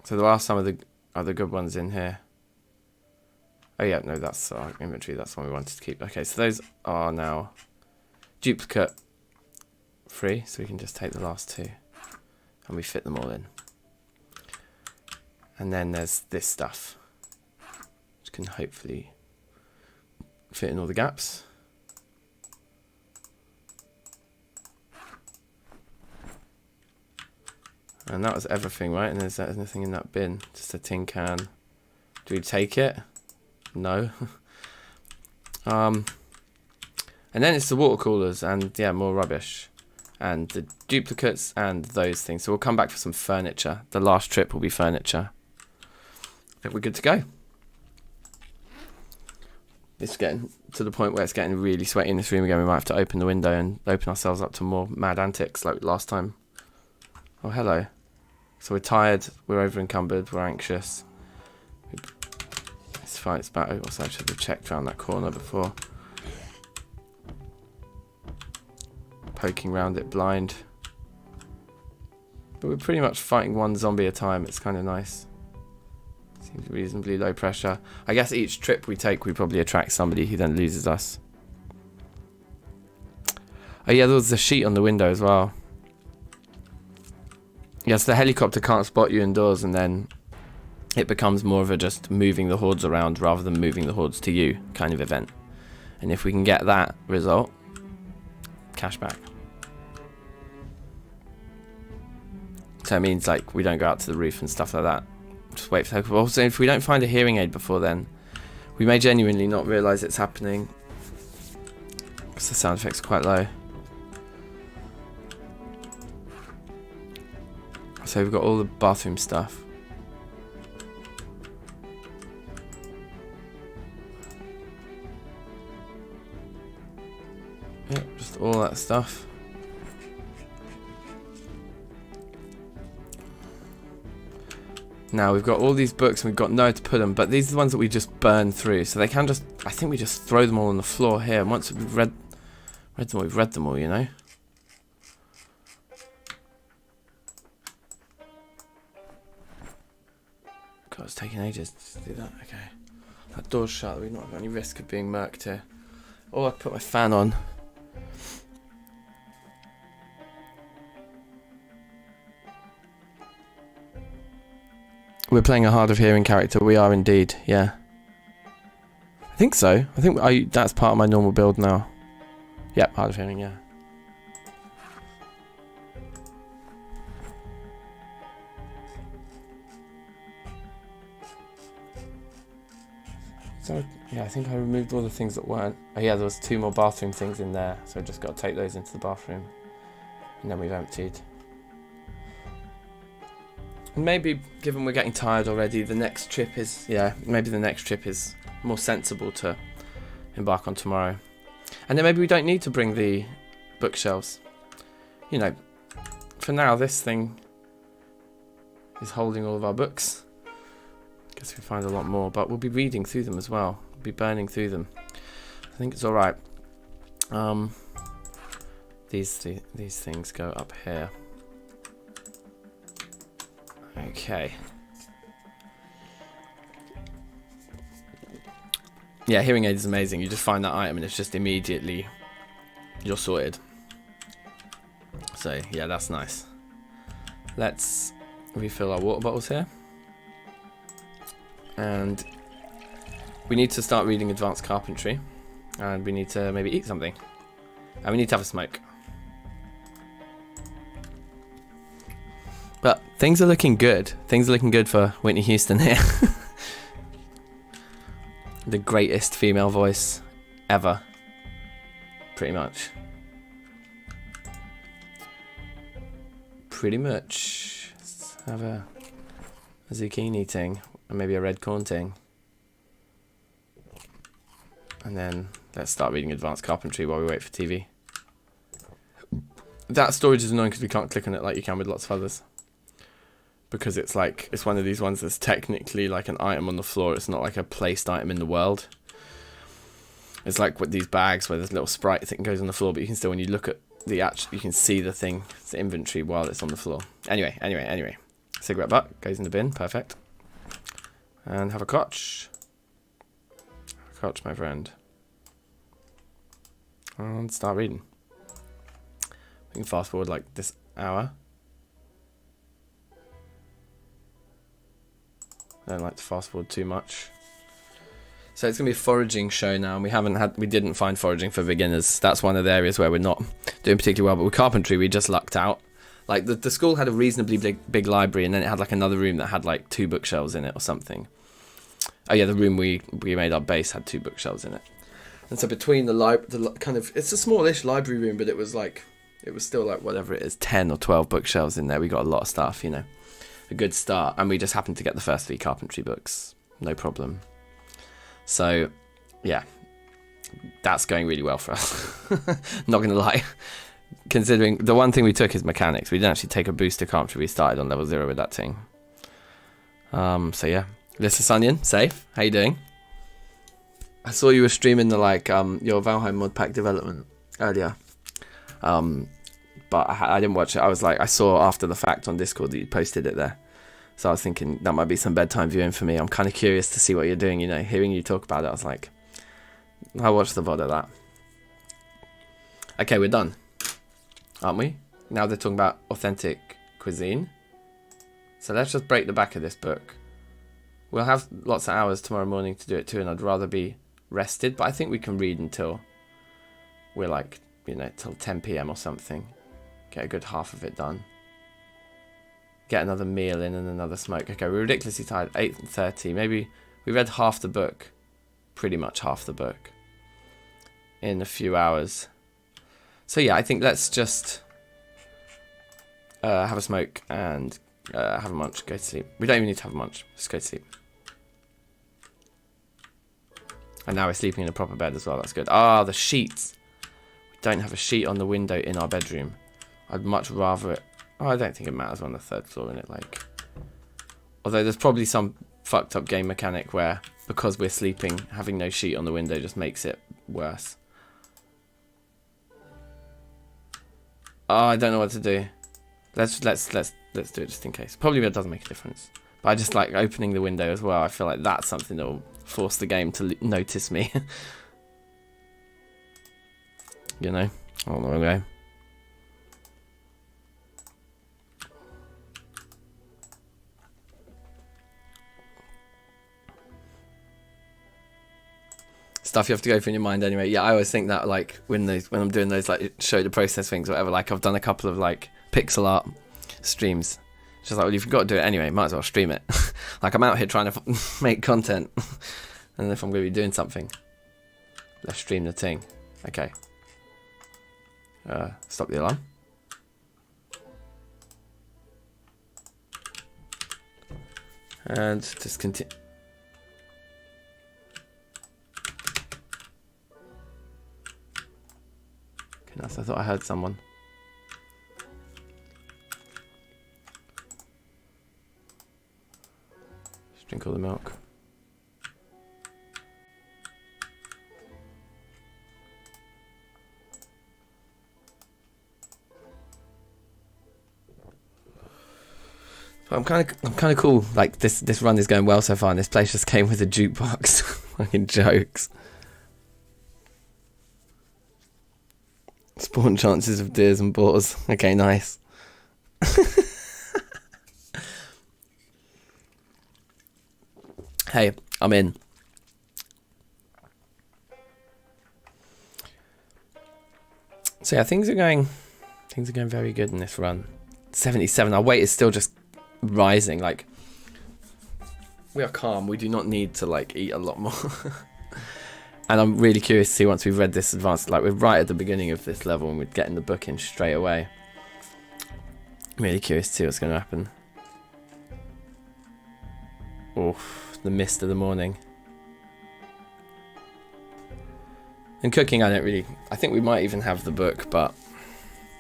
So there are some of the other good ones in here. Oh yeah, no, that's our inventory, that's one we wanted to keep. Okay, so those are now duplicate free, so we can just take the last two and we fit them all in. And then there's this stuff, which can hopefully fit in all the gaps. And that was everything, right? And there's anything in that bin, just a tin can. Do we take it? No. And then it's the water coolers and yeah, more rubbish. And the duplicates and those things. So we'll come back for some furniture. The last trip will be furniture. I think we're good to go. It's getting to the point where it's getting really sweaty in this room again. We might have to open the window and open ourselves up to more mad antics like last time. Oh, hello. So we're tired, we're over encumbered, we're anxious. It's fine, it's about. Also, I should have checked around that corner before. Poking around it blind. But we're pretty much fighting one zombie at a time, it's kind of nice. Seems reasonably low pressure. I guess each trip we take, we probably attract somebody who then loses us. Oh yeah, there was a sheet on the window as well. Yes, the helicopter can't spot you indoors, and then it becomes more of a just moving the hordes around rather than moving the hordes to you kind of event. And if we can get that result, cash back. So it means like we don't go out to the roof and stuff like that. Just wait for the. Also, if we don't find a hearing aid before then, we may genuinely not realise it's happening because the sound effects are quite low. So we've got all the bathroom stuff. Yep, just all that stuff. Now we've got all these books and we've got nowhere to put them, but these are the ones that we just burn through. So they can just, I think we just throw them all on the floor here. And once we've read them all, we've read them all, you know. God, it's taking ages to do that. Okay. That door's shut, we've not got any risk of being murked here. Oh, I put my fan on. We're playing a hard of hearing character. We are indeed, yeah. I think so. I think that's part of my normal build now. Yep, hard of hearing, yeah. So, yeah, I think I removed all the things that weren't. Oh yeah, there was 2 more bathroom things in there, so I just got to take those into the bathroom. And then we've emptied. And maybe, given we're getting tired already, the next trip is, yeah, maybe the next trip is more sensible to embark on tomorrow. And then maybe we don't need to bring the bookshelves. You know, for now this thing is holding all of our books. Guess we find a lot more, but we'll be reading through them as well. We'll be burning through them. I think it's alright. These things go up here. Okay. Yeah, hearing aid is amazing. You just find that item and it's just immediately you're sorted. So yeah, that's nice. Let's refill our water bottles here. And we need to start reading advanced carpentry. And we need to maybe eat something. And we need to have a smoke. But things are looking good. Things are looking good for Whitney Houston here. The greatest female voice ever. Pretty much. Pretty much. Let's have a zucchini ting. And maybe a red corn ting. And then let's start reading Advanced Carpentry while we wait for TV. That storage is annoying because we can't click on it like you can with lots of others. Because it's like, it's one of these ones that's technically like an item on the floor. It's not like a placed item in the world. It's like with these bags where there's a little sprite thing goes on the floor, but you can still, when you look at the actual, you can see the thing, it's the inventory while it's on the floor. Anyway. Cigarette butt goes in the bin, perfect. And have a crotch. Crotch, my friend. And start reading. We can fast forward like this hour. I don't like to fast forward too much. So it's gonna be a foraging show now, and we didn't find foraging for beginners. That's one of the areas where we're not doing particularly well. But with carpentry, we just lucked out. Like the school had a reasonably big library, and then it had like another room that had like 2 bookshelves in it or something. Oh yeah, the room we made our base had 2 bookshelves in it. And so between the kind of, it's a smallish library room, but it was still like whatever it is, 10 or 12 bookshelves in there. We got a lot of stuff, you know, a good start, and we just happened to get the first 3 carpentry books, no problem. So, yeah, that's going really well for us. Not going to lie. Considering the one thing we took is mechanics. We didn't actually take a boost to carpentry. We started on level 0 with that thing. So, yeah. Lissa Sunyon, safe. How you doing? I saw you were streaming the, your Valheim mod pack development earlier. But I didn't watch it. I saw after the fact on Discord that you posted it there. So I was thinking that might be some bedtime viewing for me. I'm kind of curious to see what you're doing, you know. Hearing you talk about it, I was like, I'll watch the VOD of that. Okay, we're done. Aren't we? Now they're talking about authentic cuisine. So let's just break the back of this book. We'll have lots of hours tomorrow morning to do it too, and I'd rather be rested. But I think we can read until we're like, you know, till 10 PM or something. Get a good half of it done. Get another meal in and another smoke. Okay, we're ridiculously tired. 8:30. Maybe we read half the book. Pretty much half the book. In a few hours. So yeah, I think let's just have a smoke and have a munch. Go to sleep. We don't even need to have a munch. Just go to sleep. And now we're sleeping in a proper bed as well. That's good. Ah, the sheets. We don't have a sheet on the window in our bedroom. I'd much rather it. Oh, I don't think it matters on the 3rd floor, innit? Like, although there's probably some fucked up game mechanic where, because we're sleeping, having no sheet on the window just makes it worse. Oh, I don't know what to do. Let's do it just in case. Probably it doesn't make a difference. But I just like opening the window as well. I feel like that's something that will force the game to notice me. You know? Oh, there we go. Stuff you have to go through in your mind anyway. Yeah, I always think that like when I'm doing those like show the process things or whatever, like I've done a couple of like pixel art streams. It's just like, well, if you've got to do it anyway, might as well stream it. Like I'm out here trying to make content, and if I'm going to be doing something, let's stream the thing. Okay. Stop the alarm. And just continue. Goodness, I thought I heard someone. Just drink all the milk. But I'm kind of cool. Like this run is going well so far, and this place just came with a jukebox. Fucking jokes. Spawn chances of deers and boars. Okay, nice. Hey, I'm in. So yeah, things are going very good in this run. 77. Our weight is still just rising. Like, we are calm. We do not need to like eat a lot more. And I'm really curious to see once we've read this advanced, like we're right at the beginning of this level and we're getting the book in straight away. I'm really curious to see what's going to happen. Oh, the mist of the morning. And cooking, I don't really... I think we might even have the book, but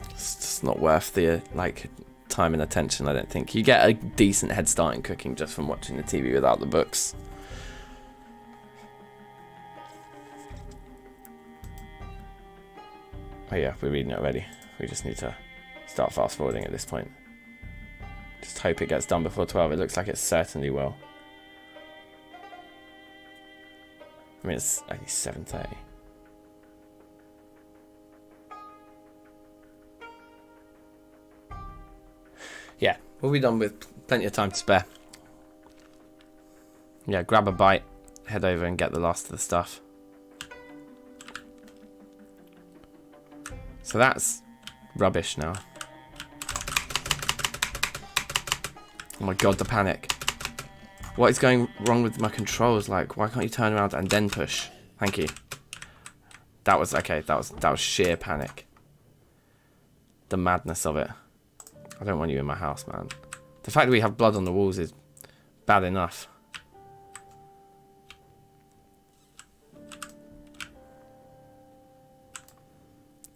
it's just not worth the, like, time and attention, I don't think. You get a decent head start in cooking just from watching the TV without the books. Oh yeah, we're reading it already. We just need to start fast forwarding at this point. Just hope it gets done before 12. It looks like it certainly will. I mean, it's only 7:30. Yeah, we'll be done with plenty of time to spare. Yeah, grab a bite, head over and get the last of the stuff. So that's rubbish now. Oh my god, the panic. What is going wrong with my controls? Like, why can't you turn around and then push? Thank you. That was, okay, that was sheer panic. The madness of it. I don't want you in my house, man. The fact that we have blood on the walls is bad enough.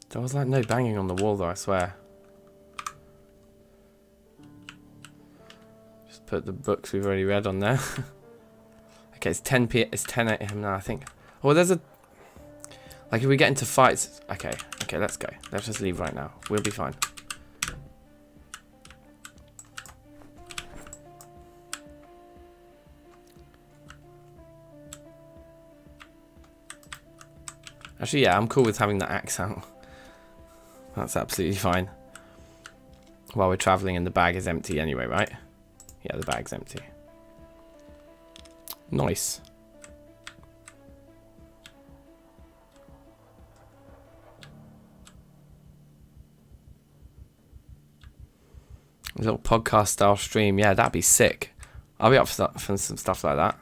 There was like no banging on the wall though, I swear. Just put the books we've already read on there. Okay, it's 10 a.m. now, I think. Oh, there's a... Like, if we get into fights... Okay, let's go. Let's just leave right now. We'll be fine. Actually, yeah, I'm cool with having the axe out. That's absolutely fine. While we're traveling and the bag is empty anyway, right? Yeah, the bag's empty. Nice. A little podcast style stream. Yeah, that'd be sick. I'll be up for some stuff like that.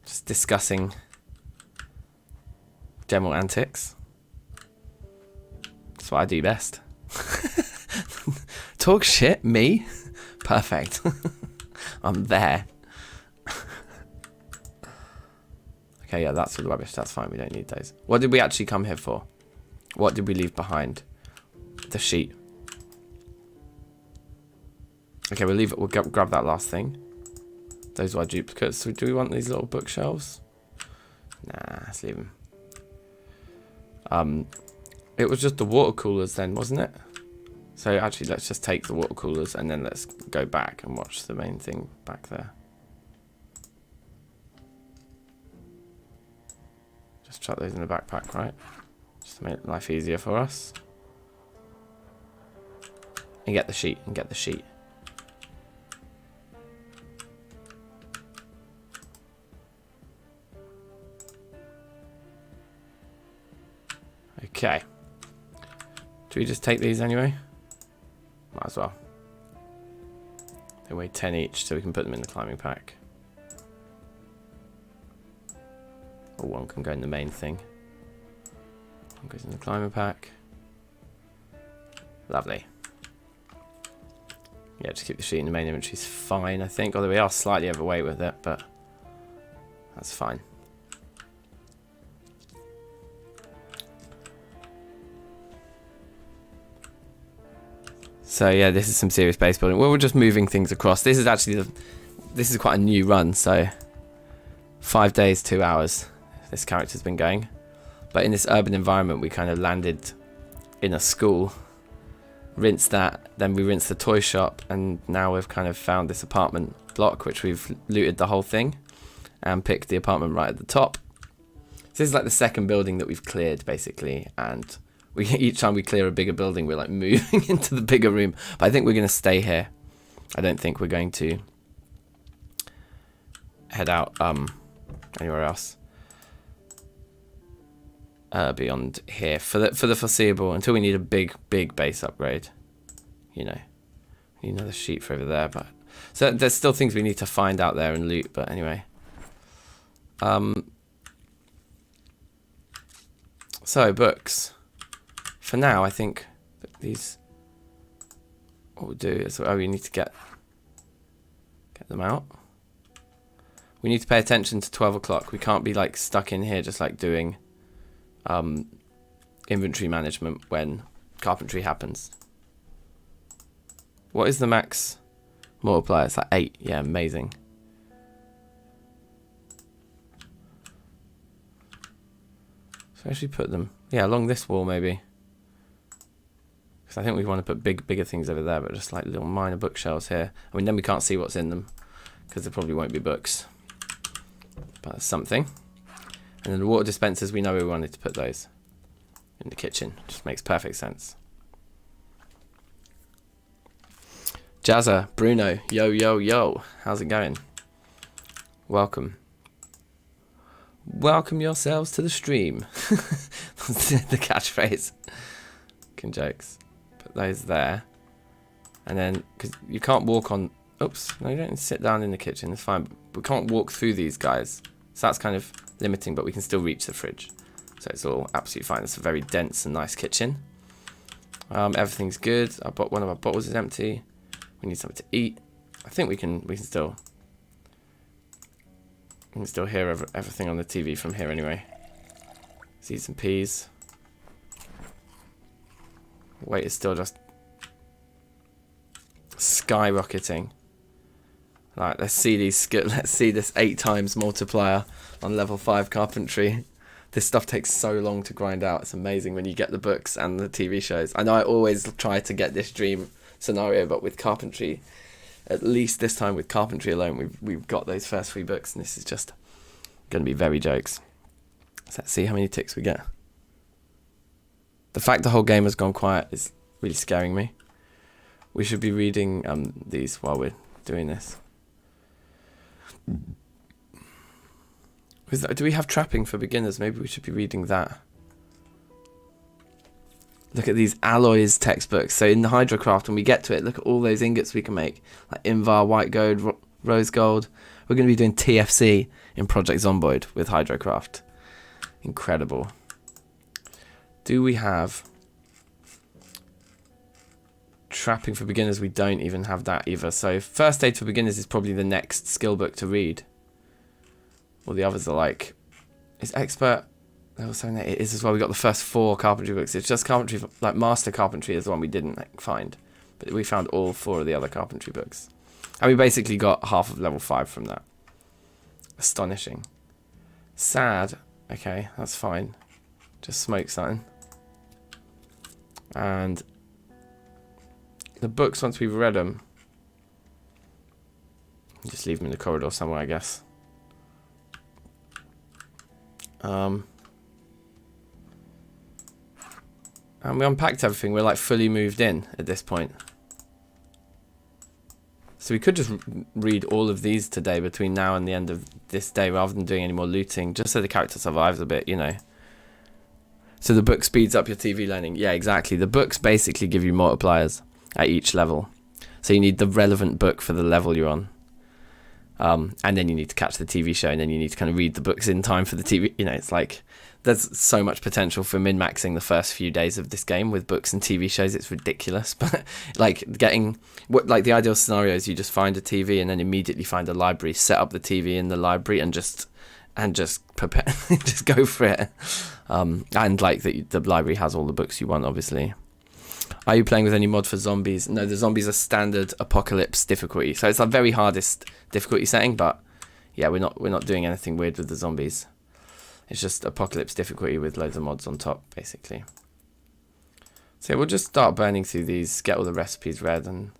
Just discussing general antics. That's what I do best. Talk shit, me? Perfect. I'm there. Okay, yeah, that's all the rubbish. That's fine. We don't need those. What did we actually come here for? What did we leave behind? The sheet. Okay, we'll leave it. We'll grab that last thing. Those are our duplicates. So do we want these little bookshelves? Nah, let's leave them. It was just the water coolers then, wasn't it? So actually, let's just take the water coolers and then let's go back and watch the main thing back there. Just chuck those in the backpack, right? Just to make life easier for us. And get the sheet, and get the sheet. Okay. Do we just take these anyway? Might as well. They weigh 10 each, so we can put them in the climbing pack. Or one can go in the main thing. One goes in the climbing pack. Lovely. Yeah, just keep the sheet in the main inventory is fine, I think. Although we are slightly overweight with it, but that's fine. So yeah, this is some serious base building. Well, we're just moving things across. This is actually this is quite a new run. So 5 days, 2 hours. This character's been going, but in this urban environment, we kind of landed in a school, rinsed that, then we rinsed the toy shop, and now we've kind of found this apartment block, which we've looted the whole thing, and picked the apartment right at the top. So this is like the second building that we've cleared, basically, and each time we clear a bigger building, we're like moving into the bigger room. But I think we're going to stay here. I don't think we're going to head out anywhere else beyond here for the foreseeable, until we need a big base upgrade. You know, we need another sheet for over there. But so there's still things we need to find out there and loot. But anyway, so books. For now, I think that these, what we'll do is, we need to get them out. We need to pay attention to 12 o'clock. We can't be like stuck in here just like doing inventory management when carpentry happens. What is the max multiplier? It's like 8. Yeah, amazing. So actually put them, yeah, along this wall maybe. Because I think we want to put bigger things over there, but just like little minor bookshelves here. I mean, then we can't see what's in them because there probably won't be books. But that's something. And then the water dispensers, we know we wanted to put those in the kitchen. Just makes perfect sense. Jazza, Bruno, yo, yo, yo. How's it going? Welcome. Welcome yourselves to the stream. The catchphrase. Fucking jokes. Put those there. And then, because you can't walk on... Oops, no, you don't sit down in the kitchen. It's fine. We can't walk through these guys. So that's kind of limiting, but we can still reach the fridge. So it's all absolutely fine. It's a very dense and nice kitchen. Everything's good. One of our bottles is empty. We need something to eat. I think we can still hear everything on the TV from here anyway. Let's eat some peas. Weight is still just skyrocketing. Right, let's see this 8 times multiplier on level 5 carpentry. This stuff takes so long to grind out. It's amazing when you get the books and the TV shows. I know I always try to get this dream scenario, but with carpentry, at least this time with carpentry alone, we've got those first 3 books, and this is just going to be very jokes. So let's see how many ticks we get. The fact the whole game has gone quiet is really scaring me. We should be reading these while we're doing this. Do we have trapping for beginners? Maybe we should be reading that. Look at these alloys textbooks. So in the Hydrocraft, when we get to it, look at all those ingots we can make. Like Invar, white gold, rose gold. We're going to be doing TFC in Project Zomboid with Hydrocraft. Incredible. Do we have trapping for beginners? We don't even have that either. So first aid for beginners is probably the next skill book to read. All the others are like, is expert level 7? It is as well. We got the first 4 carpentry books. It's just carpentry, like master carpentry is the one we didn't find, but we found all 4 of the other carpentry books, and we basically got half of level 5 from that. Astonishing. Sad. Okay, that's fine. Just smoke something. And the books, once we've read them, just leave them in the corridor somewhere, I guess. And we unpacked everything. We're like fully moved in at this point. So we could just read all of these today between now and the end of this day rather than doing any more looting, just so the character survives a bit, you know. So the book speeds up your TV learning. Yeah, exactly. The books basically give you multipliers at each level. So you need the relevant book for the level you're on. And then you need to catch the TV show, and then you need to kind of read the books in time for the TV. You know, it's like there's so much potential for min-maxing the first few days of this game with books and TV shows. It's ridiculous. But like the ideal scenario is you just find a TV and then immediately find a library, set up the TV in the library, and just prepare, just go for it. And like the library has all the books you want, obviously. Are you playing with any mod for zombies? No, the zombies are standard apocalypse difficulty, so it's our very hardest difficulty setting. But yeah, we're not doing anything weird with the zombies. It's just apocalypse difficulty with loads of mods on top, basically. So yeah, we'll just start burning through these, get all the recipes read, and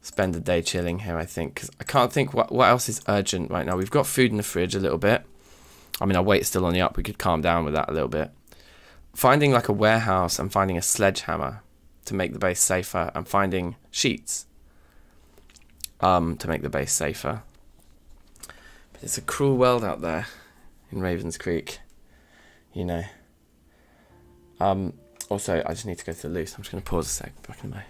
spend the day chilling here, I think. Because I can't think what else is urgent right now. We've got food in the fridge a little bit. I mean, our weight's still on the up. We could calm down with that a little bit. Finding like a warehouse and finding a sledgehammer to make the base safer, and finding sheets to make the base safer. But it's a cruel world out there in Ravens Creek, you know. Also, I just need to go to the loo, so I'm just going to pause a sec. Back in a minute.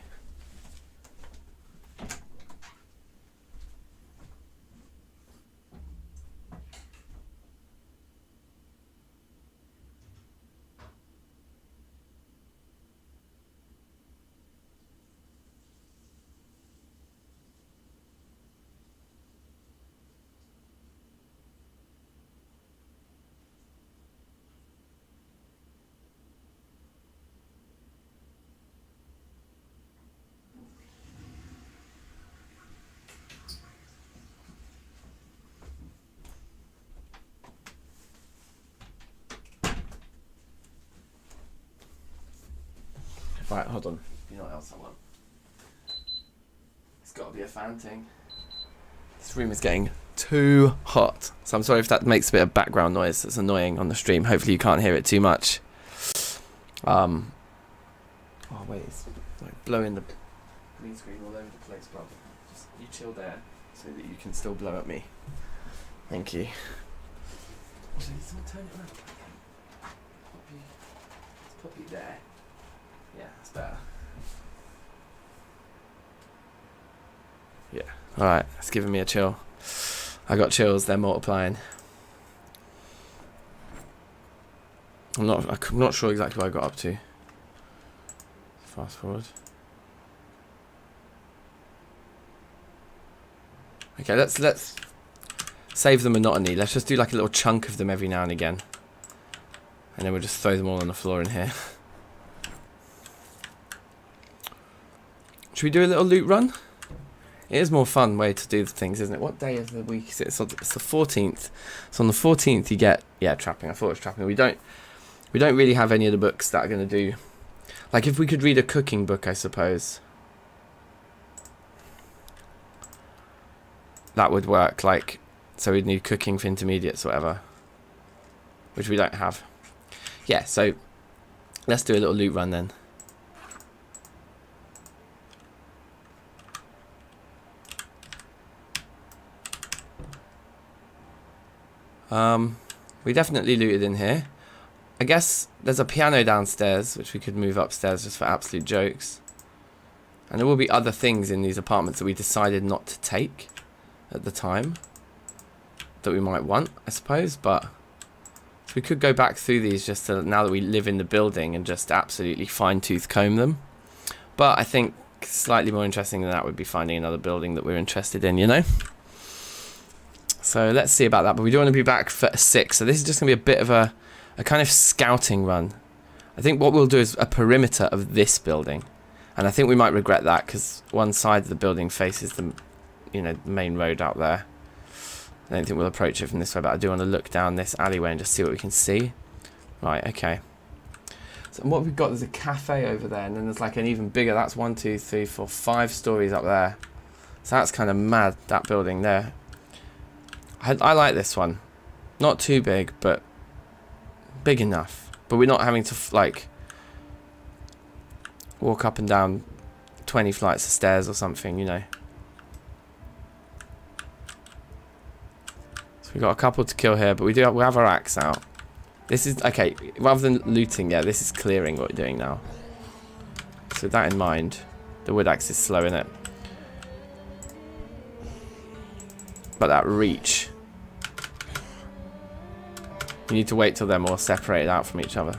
Right, hold on. You know what else I want? It's got to be a fan thing. This room is getting too hot. So I'm sorry if that makes a bit of background noise. That's annoying on the stream. Hopefully you can't hear it too much. Oh wait, it's like blowing the green screen all over the place, bro. Just you chill there so that you can still blow at me. Thank you. Actually, someone turn it around. Let's put you there. Yeah, that's better. Yeah. Alright, it's giving me a chill. I got chills, they're multiplying. I'm not sure exactly what I got up to. Fast forward. Okay, let's save the monotony. Let's just do like a little chunk of them every now and again. And then we'll just throw them all on the floor in here. Should we do a little loot run? It is more fun way to do the things, isn't it? What day of the week is it? It's the 14th. So on the 14th you get, yeah, trapping. I thought it was trapping. We don't really have any of the books that are going to do. Like if we could read a cooking book, I suppose. That would work. Like, so we'd need cooking for intermediates or whatever. Which we don't have. Yeah, so let's do a little loot run then. We definitely looted in here. I guess there's a piano downstairs, which we could move upstairs just for absolute jokes. And there will be other things in these apartments that we decided not to take at the time that we might want, I suppose. But so we could go back through these just to, now that we live in the building, and just absolutely fine-tooth comb them. But I think slightly more interesting than that would be finding another building that we're interested in, you know? So let's see about that. But we do want to be back for 6. So this is just going to be a bit of a kind of scouting run. I think what we'll do is a perimeter of this building. And I think we might regret that because one side of the building faces the, you know, the main road out there. I don't think we'll approach it from this way, but I do want to look down this alleyway and just see what we can see. Right, okay. So what we've got, there's a cafe over there, and then there's like an even bigger, that's 1, 2, 3, 4, 5 stories up there. So that's kind of mad, that building there. I like this one. Not too big, but big enough. But we're not having to, like, walk up and down 20 flights of stairs or something, you know. So we've got a couple to kill here, but we have our axe out. This is, okay, rather than looting, yeah, this is clearing what we're doing now. So with that in mind, the wood axe is slow, innit? But that reach, you need to wait till they're more separated out from each other.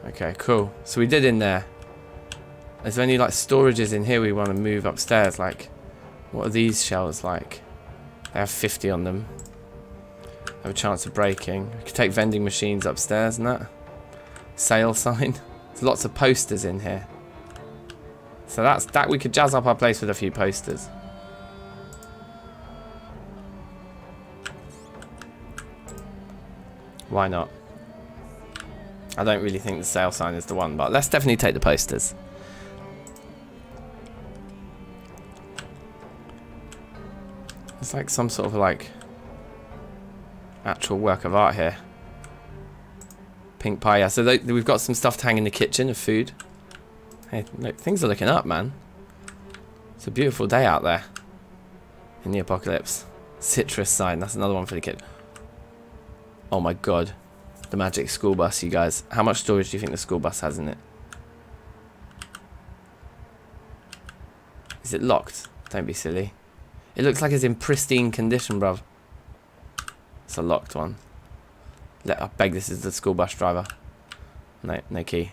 Okay, cool. So we did in there. Is there any like storages in here we want to move upstairs? Like, what are these shelves like? They have 50 on them. Have a chance of breaking. We could take vending machines upstairs and that. Sale sign. There's lots of posters in here. So that's that. We could jazz up our place with a few posters. Why not? I don't really think the sale sign is the one, but let's definitely take the posters. It's like some sort of like actual work of art here. Pink pie, yeah. So we've got some stuff to hang in the kitchen of food. Hey, look, things are looking up, man. It's a beautiful day out there in the apocalypse. Citrus sign, that's another one for the kid. Oh my god. The magic school bus, you guys. How much storage do you think the school bus has in it? Is it locked? Don't be silly. It looks like it's in pristine condition, bruv. It's a locked one. I beg this is the school bus driver. No, no key.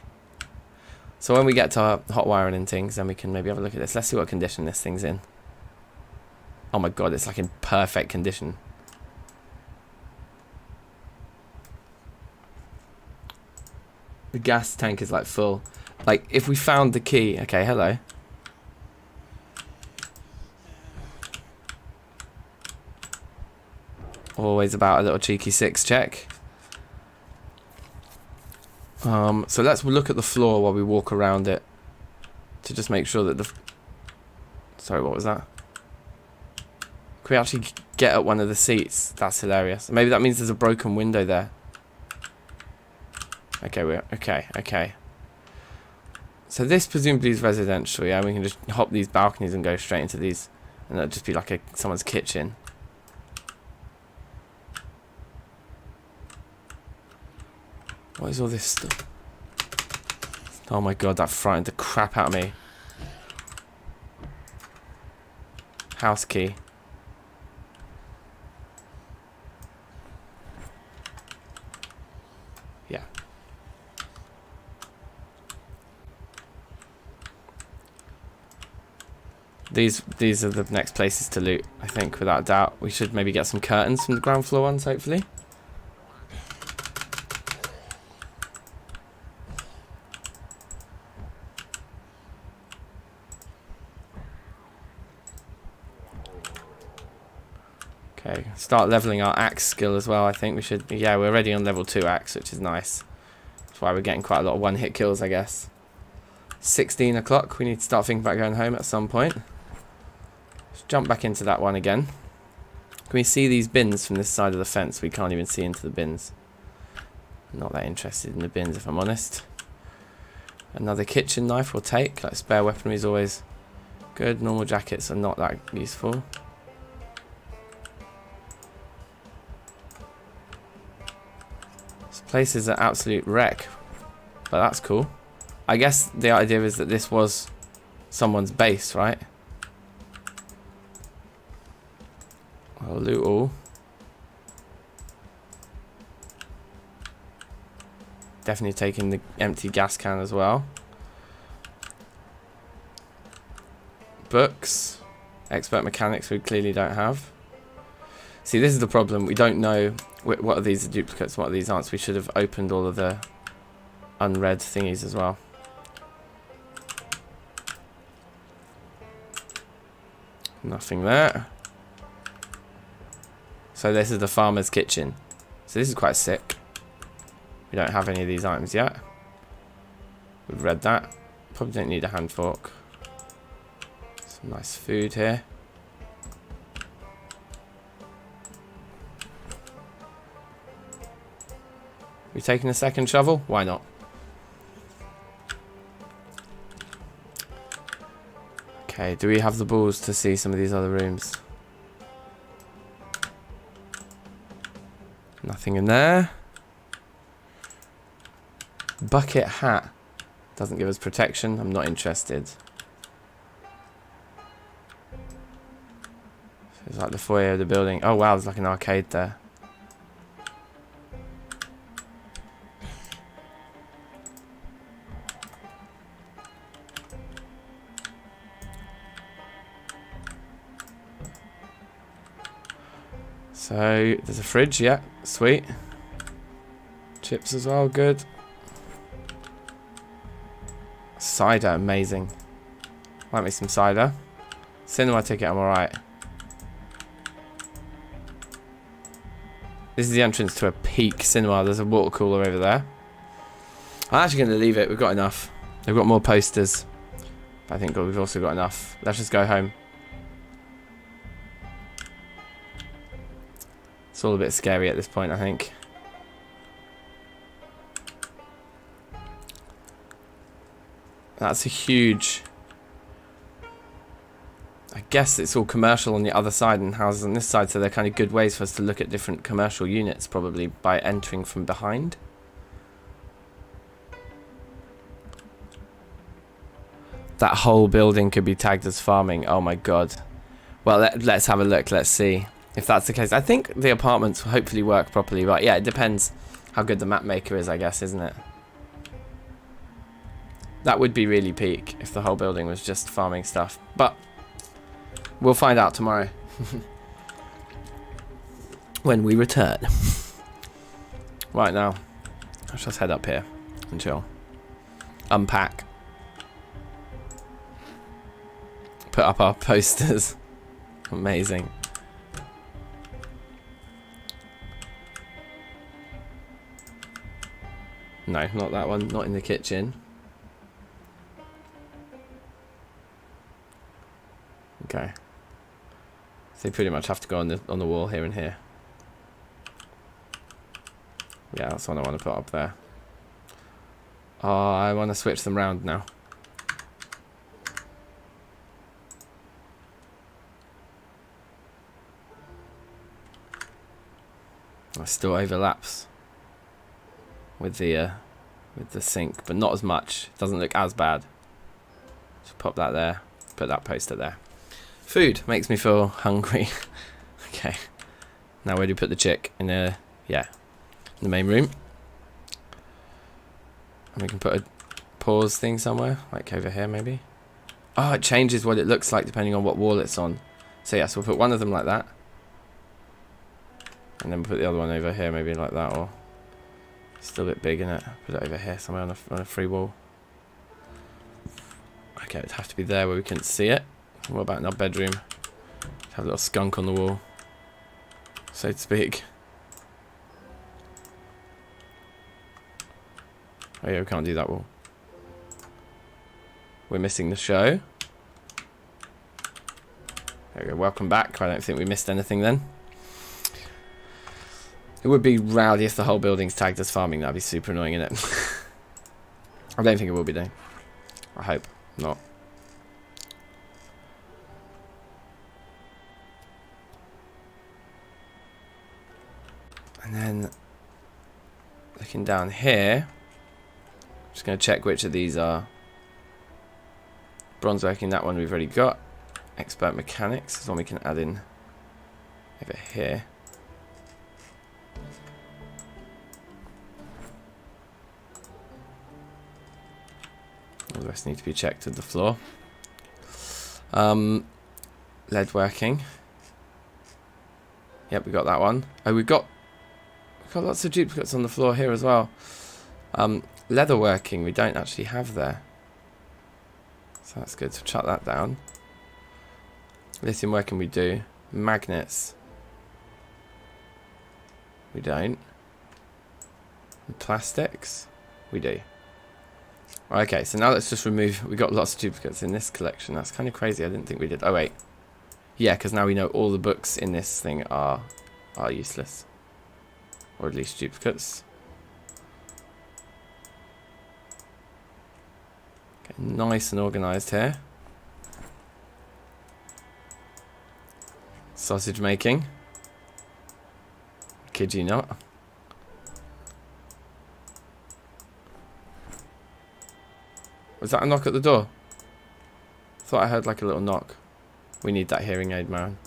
So when we get to hot wiring and things, then we can maybe have a look at this. Let's see what condition this thing's in. Oh my god, it's like in perfect condition. The gas tank is like full. Like, if we found the key... Okay, hello. Always about a little cheeky 6 check. So let's look at the floor while we walk around it to just make sure that the... Sorry, what was that? Can we actually get at one of the seats? That's hilarious. Maybe that means there's a broken window there. Okay, okay. So this presumably is residential, yeah? We can just hop these balconies and go straight into these. And that'll just be like someone's kitchen. What is all this stuff? Oh my god, that frightened the crap out of me. House key. Yeah. These are the next places to loot, I think, without a doubt. We should maybe get some curtains from the ground floor ones, hopefully. Okay, start leveling our axe skill as well, I think we should. Yeah, we're already on level 2 axe, which is nice. That's why we're getting quite a lot of one-hit kills, I guess. 16 o'clock, we need to start thinking about going home at some point. Let's jump back into that one again. Can we see these bins from this side of the fence? We can't even see into the bins. I'm not that interested in the bins, if I'm honest. Another kitchen knife we'll take. Like, spare weaponry is always good. Normal jackets are not that useful. This place is an absolute wreck, but that's cool. I guess the idea is that this was someone's base, right? I'll loot all. Definitely taking the empty gas can as well. Books. Expert mechanics we clearly don't have. See, this is the problem. We don't know what are these duplicates, what are these aren't. So we should have opened all of the unread thingies as well. Nothing there. So this is the farmer's kitchen. So this is quite sick. We don't have any of these items yet. We've read that. Probably don't need a hand fork. Some nice food here. We taking a second shovel? Why not? Okay, do we have the balls to see some of these other rooms? Nothing in there. Bucket hat. Doesn't give us protection. I'm not interested. So it's like the foyer of the building. Oh wow, there's like an arcade there. So there's a fridge, yeah, sweet. Chips as well, good. Cider, amazing. Like me some cider. Cinema ticket, I'm alright. This is the entrance to a peak cinema. There's a water cooler over there. I'm actually going to leave it. We've got enough. We've got more posters. But I think we've also got enough. Let's just go home. It's all a bit scary at this point, I think. That's a huge... I guess it's all commercial on the other side and houses on this side, so they're kind of good ways for us to look at different commercial units, probably, by entering from behind. That whole building could be tagged as farming. Oh my god. Well, let's have a look. Let's see if that's the case. I think the apartments will hopefully work properly, but yeah, it depends how good the map maker is, I guess, isn't it? That would be really peak if the whole building was just farming stuff, but we'll find out tomorrow when we return. Right now, let's just head up here and chill. Unpack. Put up our posters. Amazing. No, not that one. Not in the kitchen. Okay. So you pretty much have to go on the wall here and here. Yeah, that's what I want to put up there. Oh, I want to switch them round now. It still overlaps with the sink, but not as much. It doesn't look as bad. Just pop that there. Put that poster there. Food makes me feel hungry. Okay. Now where do you put the chick? In the in the main room. And we can put a pause thing somewhere, like over here maybe. Oh, it changes what it looks like depending on what wall it's on. So yeah, so we'll put one of them like that. And then we'll put the other one over here, maybe like that, or still a bit big, innit? Put it over here somewhere on a free wall. Okay, it'd have to be there where we couldn't see it. What about in our bedroom? Have a little skunk on the wall, so to speak. Oh yeah, we can't do that wall. We're missing the show. There we go, welcome back. I don't think we missed anything then. It would be rowdy if the whole building's tagged as farming. That'd be super annoying, innit? I don't think it will be, though. I hope not. And then, looking down here, just going to check which of these are bronze working. That one we've already got. Expert mechanics is one we can add in over here. All the rest need to be checked to the floor. Lead working. Yep, we got that one. Oh, we've got lots of duplicates on the floor here as well. Leather working we don't actually have there, so that's good. So shut that down. Lithium working we do. Magnets we don't. And plastics we do. Okay, so now let's just remove. We got lots of duplicates in this collection. That's kind of crazy. I didn't think we did. Oh wait, yeah, because now we know all the books in this thing are useless, or at least duplicates. Okay, nice and organized here. Sausage making. Kid you not. Was that a knock at the door? Thought I heard like a little knock. We need that hearing aid, man.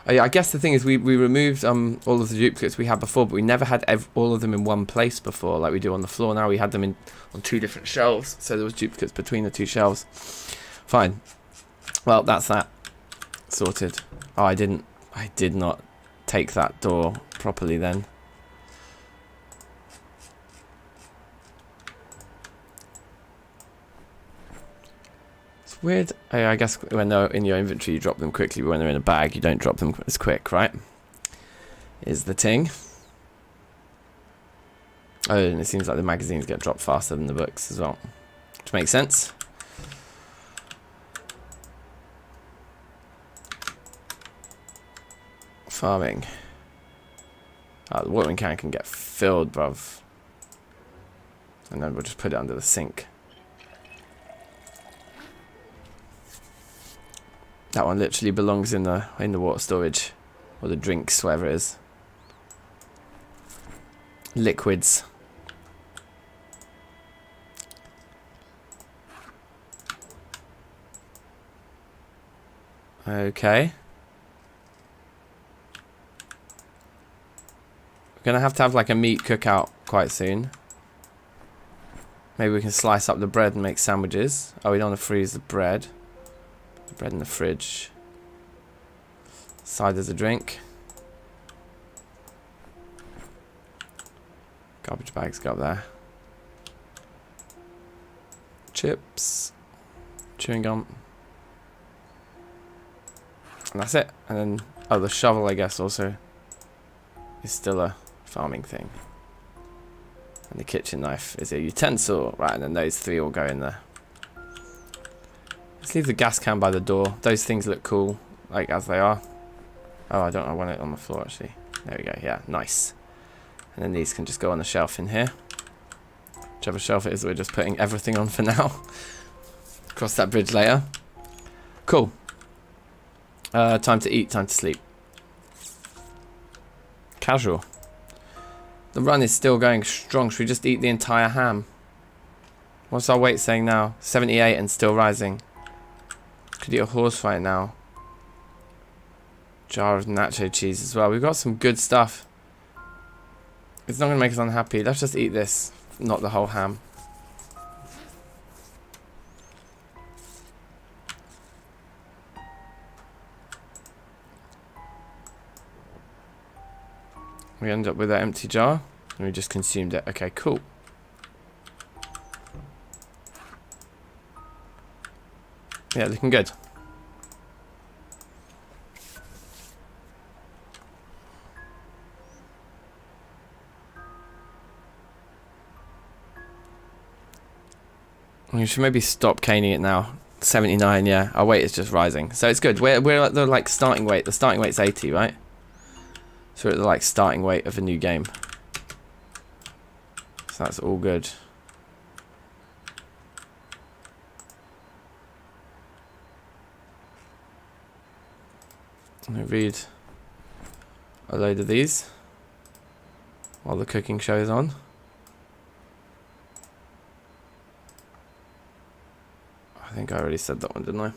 Oh yeah, I guess the thing is we removed all of the duplicates we had before, but we never had all of them in one place before, like we do on the floor now. We had them on two different shelves, so there was duplicates between the two shelves. Fine. Well, that's that sorted. Oh, I did not take that door properly then. Weird. I guess when they're in your inventory you drop them quickly, but when they're in a bag you don't drop them as quick, right? Is the ting. Oh, and it seems like the magazines get dropped faster than the books as well, which makes sense. Farming. Oh, the watering can get filled, bruv. And then we'll just put it under the sink. That one literally belongs in the water storage, or the drinks, whatever it is. Liquids. Okay. We're gonna have to have like a meat cookout quite soon. Maybe we can slice up the bread and make sandwiches. Oh, we don't want to freeze the bread. Bread in the fridge. Side as a drink. Garbage bags go up there. Chips. Chewing gum. And that's it. And then Oh, the shovel, I guess, also is still a farming thing. And the kitchen knife is a utensil. Right, and then those three all go in there. Let's leave the gas can by the door. Those things look cool, like as they are. Oh, I want it on the floor, actually. There we go, yeah, nice. And then these can just go on the shelf in here. Whichever shelf it is, we're just putting everything on for now. Cross that bridge later. Cool. Time to eat, time to sleep. Casual. The run is still going strong. Should we just eat the entire ham? What's our weight saying now? 78 and still rising. Could eat a horse right now. Jar of nacho cheese as well. We've got some good stuff. It's not going to make us unhappy. Let's just eat this, not the whole ham. We end up with that empty jar, and we just consumed it. Okay, cool. Yeah, looking good. We should maybe stop caning it now. 79, yeah. Our weight is just rising, so it's good. We're at the like starting weight. The starting weight's 80, right? So we're at the like starting weight of a new game. So that's all good. Let me read a load of these while the cooking show is on. I think I already said that one, didn't I?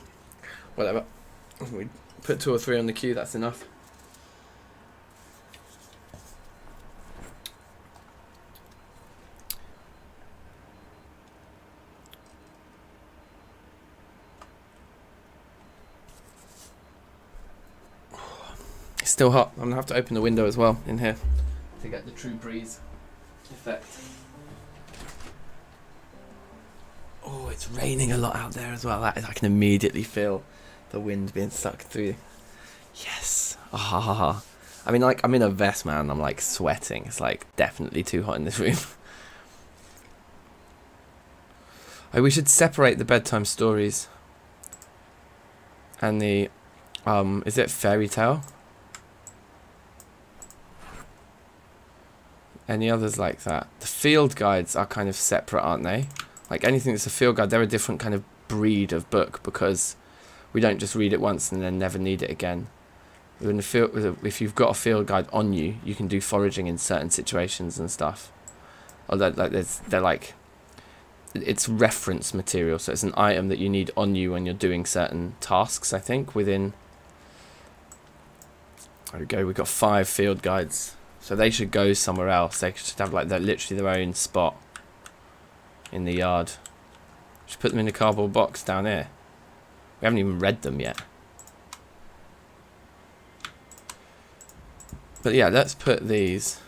Whatever. We put 2 or 3 on the queue, that's enough. It's still hot. I'm going to have to open the window as well in here to get the true breeze effect. Oh, it's raining a lot out there as well. I can immediately feel the wind being sucked through. Yes. Ah. I mean, like, I'm in a vest, man. I'm like sweating. It's like definitely too hot in this room. Oh, we should separate the bedtime stories and the is it fairy tale? Any others like that? The field guides are kind of separate, aren't they? Like anything that's a field guide, they're a different kind of breed of book because we don't just read it once and then never need it again. If you've got a field guide on you, you can do foraging in certain situations and stuff. Although they're like, it's reference material, so it's an item that you need on you when you're doing certain tasks, I think, within... There we go, we've got 5 field guides. So they should go somewhere else. They should have like literally their own spot in the yard. Should put them in a cardboard box down here. We haven't even read them yet. But yeah, let's put these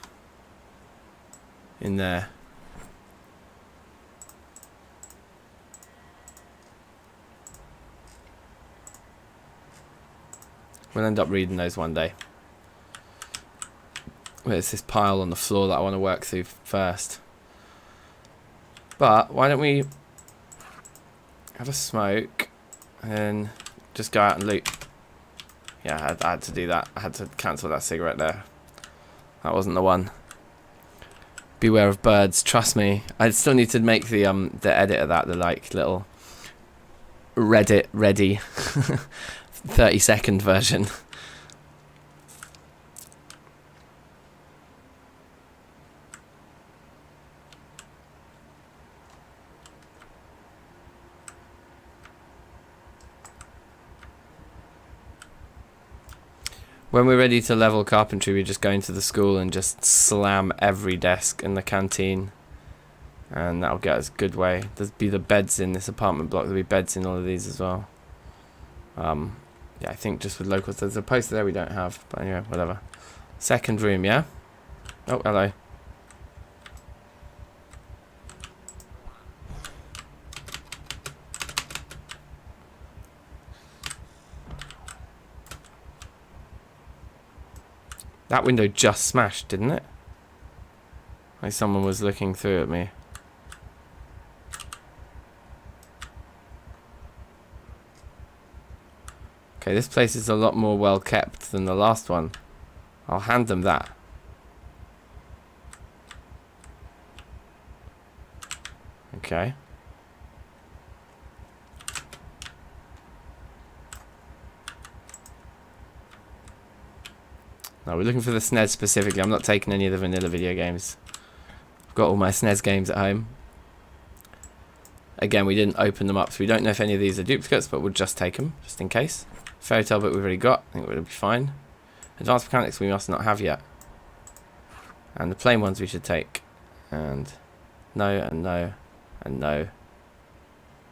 in there. We'll end up reading those one day. There's this pile on the floor that I want to work through first. But why don't we have a smoke and just go out and loot? Yeah, I had to do that. I had to cancel that cigarette there. That wasn't the one. Beware of birds. Trust me. I still need to make the edit of that, the like little Reddit ready 30-second version. When we're ready to level carpentry, we just go into the school and just slam every desk in the canteen. And that'll get us a good way. There'll be the beds in this apartment block. There'll be beds in all of these as well. Yeah, I think just with locals. There's a poster there we don't have. But anyway, whatever. Second room, yeah? Oh, hello. That window just smashed, didn't it? Like someone was looking through at me. Okay, this place is a lot more well kept than the last one. I'll hand them that. Okay. No, we're looking for the SNES specifically. I'm not taking any of the vanilla video games. I've got all my SNES games at home. Again, we didn't open them up, so we don't know if any of these are duplicates, but we'll just take them, just in case. Fairy Tale book we've already got. I think we'll be fine. Advanced Mechanics we must not have yet. And the plain ones we should take. And no, and no, and no.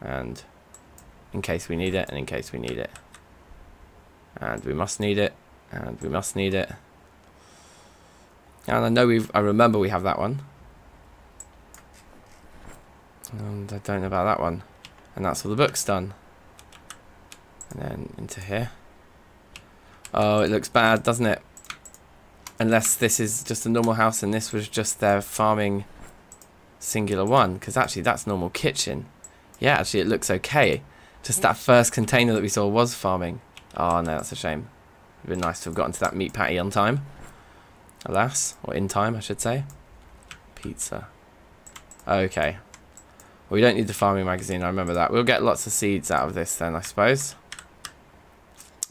And in case we need it, and in case we need it. And we must need it, and we must need it. And I remember we have that one. And I don't know about that one. And that's all the books done. And then into here. Oh, it looks bad, doesn't it? Unless this is just a normal house and this was just their farming singular one. Because actually that's normal kitchen. Yeah, actually it looks okay. Just that first container that we saw was farming. Oh no, that's a shame. It would been nice to have gotten to that meat patty on time. Alas, or in time I should say. Pizza. Okay. Well, we don't need the farming magazine, I remember that. We'll get lots of seeds out of this then, I suppose.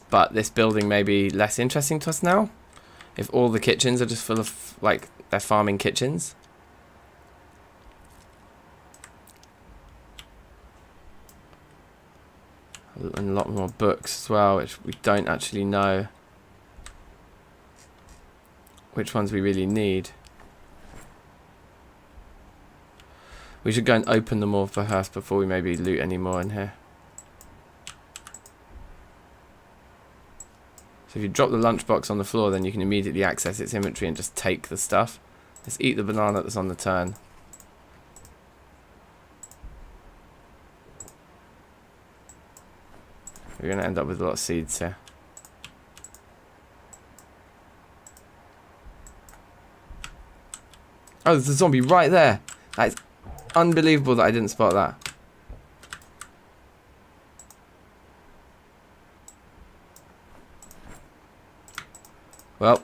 But this building may be less interesting to us now. If all the kitchens are just full of, like, they're farming kitchens. And a lot more books as well, which we don't actually know which ones we really need. We should go and open them all first before we maybe loot any more in here. So if you drop the lunchbox on the floor, then you can immediately access its inventory and just take the stuff. Let's eat the banana that's on the turn. We're going to end up with a lot of seeds here. Oh, there's a zombie right there. That is unbelievable that I didn't spot that. Well,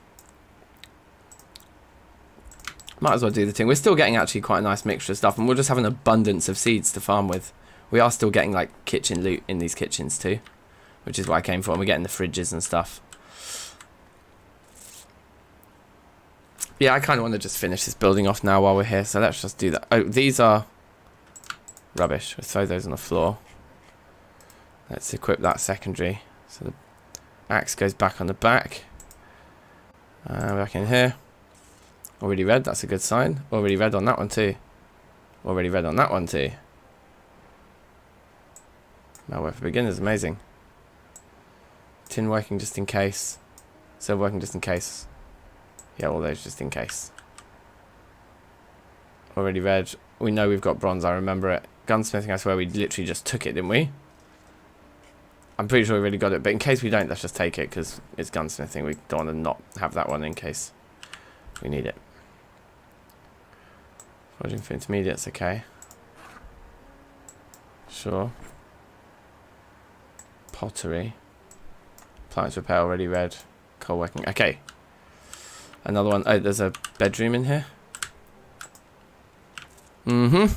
might as well do the thing. We're still getting actually quite a nice mixture of stuff, and we'll just have an abundance of seeds to farm with. We are still getting like kitchen loot in these kitchens too, which is what I came for. And we're getting the fridges and stuff. Yeah, I kind of want to just finish this building off now while we're here, so let's just do that. Oh, these are rubbish. We'll throw those on the floor. Let's equip that secondary. So the axe goes back on the back. Back in here. Already red, that's a good sign. Already red on that one too. Already red on that one too. Malware for beginners, amazing. Tin working just in case. Silver working just in case. Yeah, all those just in case. Already red. We know we've got bronze, I remember it. Gunsmithing, I swear we literally just took it, didn't we? I'm pretty sure we really got it, but in case we don't, let's just take it, because it's gunsmithing. We don't want to not have that one in case we need it. Forging for intermediates, okay. Sure. Pottery. Appliance repair, already red. Coal working, okay. Another one. Oh, there's a bedroom in here. A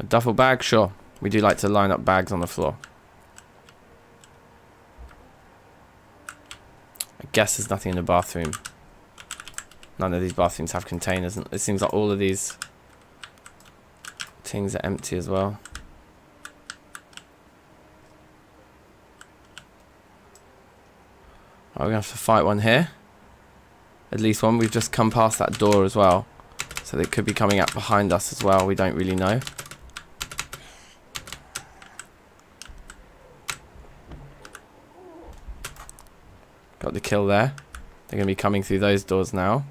duffel bag, sure. We do like to line up bags on the floor. I guess there's nothing in the bathroom. None of these bathrooms have containers, and it seems like all of these things are empty as well. Right, we're going to have to fight one here. At least one. We've just come past that door as well. So they could be coming up behind us as well. We don't really know. Got the kill there. They're going to be coming through those doors now.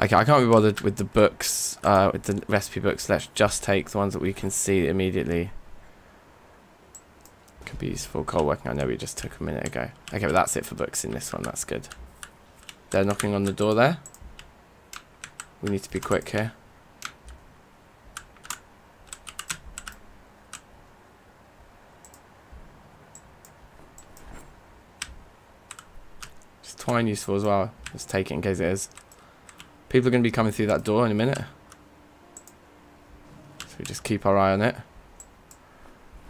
Okay, I can't be bothered with the books, with the recipe books. Let's just take the ones that we can see immediately. Could be useful. Coal working, I know we just took a minute ago. Okay, but that's it for books in this one. That's good. They're knocking on the door there. We need to be quick here. Is twine useful as well? Let's take it in case it is. People are going to be coming through that door in a minute. So we just keep our eye on it.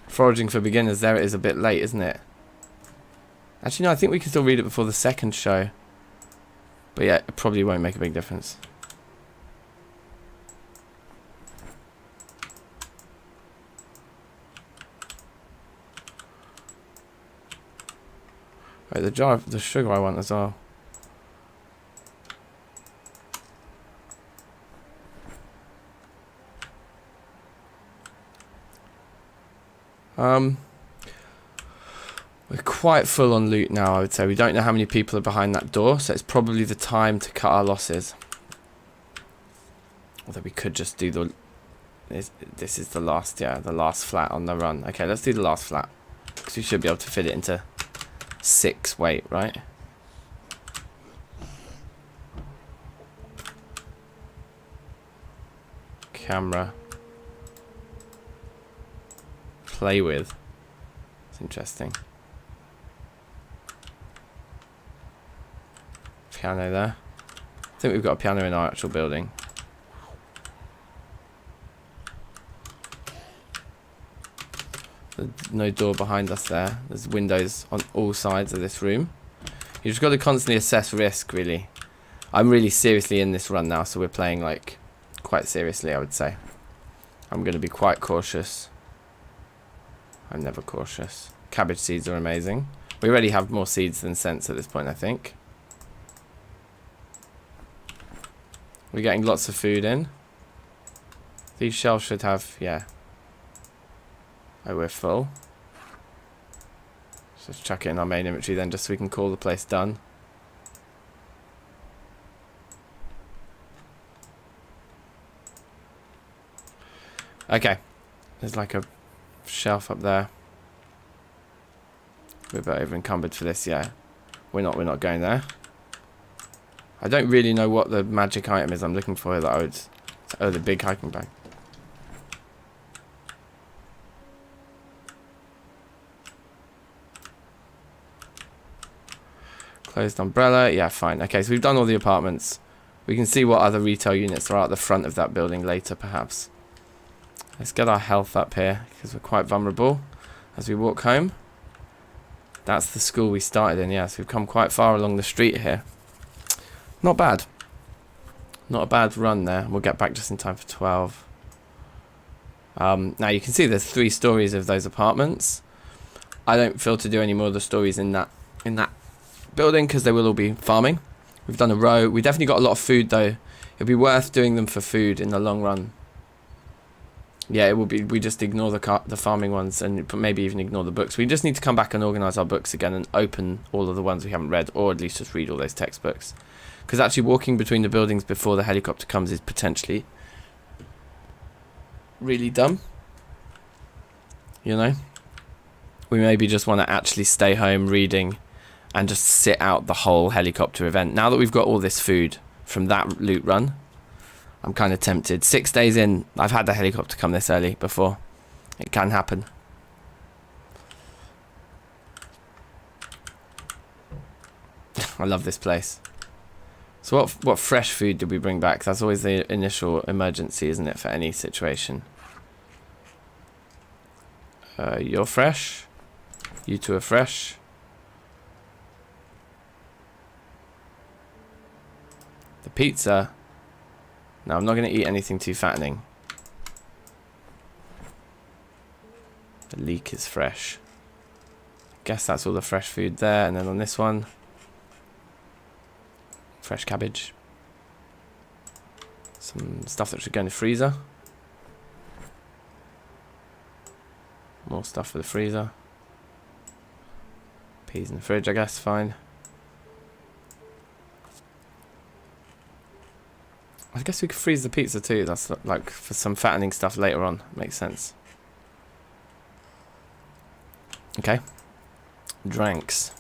Foraging for beginners, there it is a bit late, isn't it? Actually, no, I think we can still read it before the second show. But yeah, it probably won't make a big difference. Right, the jar of the sugar I want as well. We're quite full on loot now, I would say. We don't know how many people are behind that door, so it's probably the time to cut our losses. Although we could just do the... This is the last, yeah, the last flat on the run. Okay, let's do the last flat. Because we should be able to fit it into 6 weight, right? Camera. Play with. It's interesting. Piano there. I think we've got a piano in our actual building. There's no door behind us there. There's windows on all sides of this room. You just got to constantly assess risk, really. I'm really seriously in this run now, so we're playing like quite seriously, I would say. I'm going to be quite cautious. I'm never cautious. Cabbage seeds are amazing. We already have more seeds than sense at this point, I think. We're getting lots of food in. These shelves should have, yeah. Oh, we're full. Let's just chuck it in our main inventory then, just so we can call the place done. Okay. There's like a shelf up there. We're a bit over encumbered for this, yeah. We're not going there. I don't really know what the magic item is I'm looking for that I would... Oh, the big hiking bag. Closed umbrella. Yeah, fine. Okay, so we've done all the apartments. We can see what other retail units are at the front of that building later, perhaps. Let's get our health up here, because we're quite vulnerable as we walk home. That's the school we started in, yeah, so we've come quite far along the street here. Not bad. Not a bad run there. We'll get back just in time for 12. Now you can see there's 3 stories of those apartments. I don't feel to do any more of the stories in that building because they will all be farming. We've done a row. We definitely got a lot of food though. It'll be worth doing them for food in the long run. Yeah, it will be. We just ignore the farming ones and maybe even ignore the books. We just need to come back and organise our books again and open all of the ones we haven't read, or at least just read all those textbooks. Because actually walking between the buildings before the helicopter comes is potentially really dumb. You know? We maybe just want to actually stay home reading and just sit out the whole helicopter event. Now that we've got all this food from that loot run, I'm kind of tempted. 6 days in, I've had the helicopter come this early before. It can happen. I love this place. So what fresh food did we bring back? That's always the initial emergency, isn't it, for any situation? You're fresh. You two are fresh. The pizza. No, I'm not going to eat anything too fattening. The leek is fresh. Guess that's all the fresh food there. And then on this one, fresh cabbage. Some stuff that should go in the freezer. More stuff for the freezer. Peas in the fridge, I guess, fine. I guess we could freeze the pizza too. That's like for some fattening stuff later on. Makes sense. Okay. Drinks.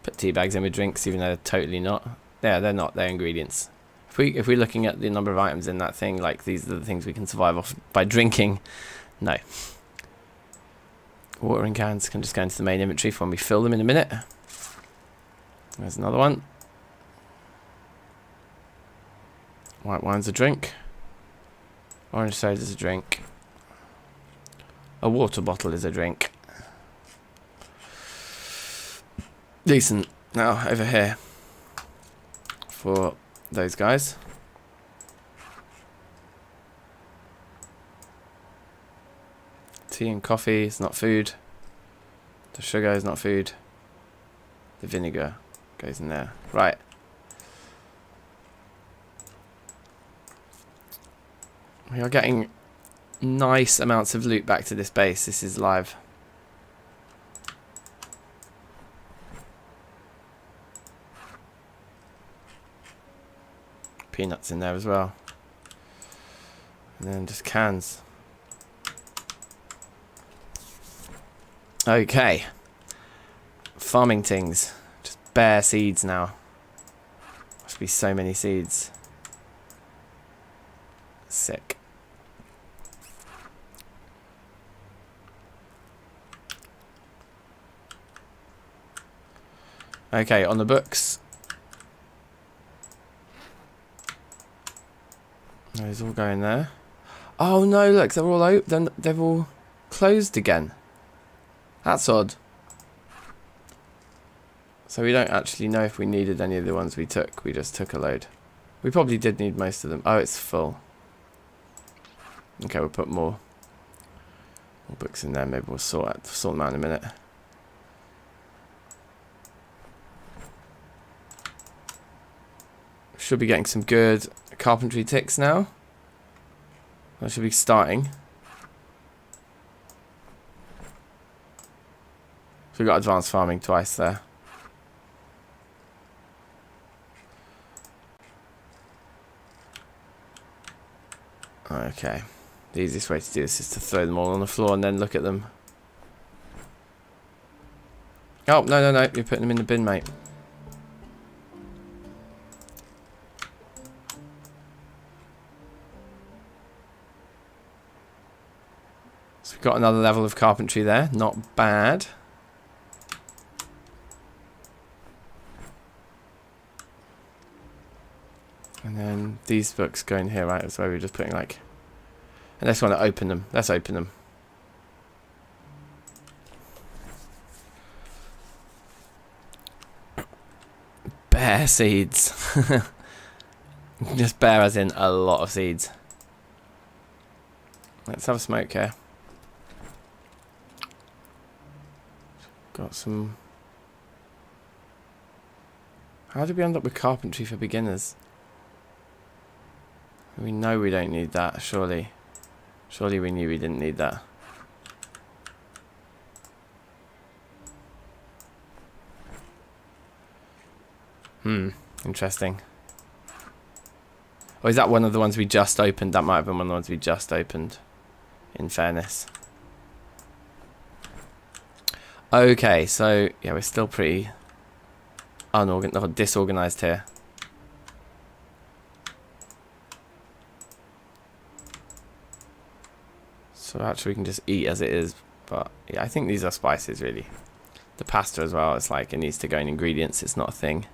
Put tea bags in with drinks, even though they're totally not. Yeah, they're not. They're ingredients. If we're looking at the number of items in that thing, like these are the things we can survive off by drinking. No. Watering cans can just go into the main inventory for when we fill them in a minute. There's another one. White wine's a drink. Orange soda's a drink. A water bottle is a drink. Decent. Now, over here. For those guys. Tea and coffee is not food. The sugar is not food. The vinegar goes in there. Right. We are getting nice amounts of loot back to this base. This is live. Peanuts in there as well. And then just cans. Okay. Farming things. Just bare seeds now. Must be so many seeds. Sick. Okay, on the books. Those all going there. Oh no, look, they're all open. They've all closed again. That's odd. So we don't actually know if we needed any of the ones we took. We just took a load. We probably did need most of them. Oh, it's full. Okay, we'll put more books in there. Maybe we'll sort them out in a minute. Should be getting some good carpentry ticks now. I should be starting. So we've got advanced farming twice there. Okay. The easiest way to do this is to throw them all on the floor and then look at them. Oh, no, no, no. You're putting them in the bin, mate. So we've got another level of carpentry there. Not bad. And then these books go in here, right? That's why we're just putting like... Unless we want to open them. Let's open them. Bare seeds. Just bare as in a lot of seeds. Let's have a smoke here. Got some... How did we end up with carpentry for beginners? We know we don't need that, surely. Surely we knew we didn't need that. Interesting. Or is that one of the ones we just opened? That might have been one of the ones we just opened, in fairness. Okay, so, yeah, we're still pretty disorganized here. So actually we can just eat as it is, but yeah, I think these are spices really. The pasta as well, it's like it needs to go in ingredients, it's not a thing.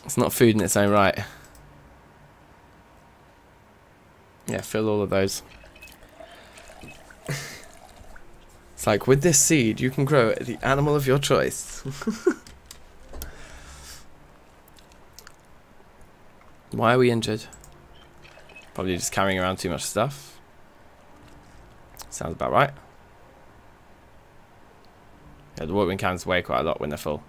It's not food in its own right. Yeah, fill all of those. It's like, with this seed you can grow the animal of your choice. Why are we injured? Probably just carrying around too much stuff. Sounds about right. Yeah, the watering cans weigh quite a lot when they're full.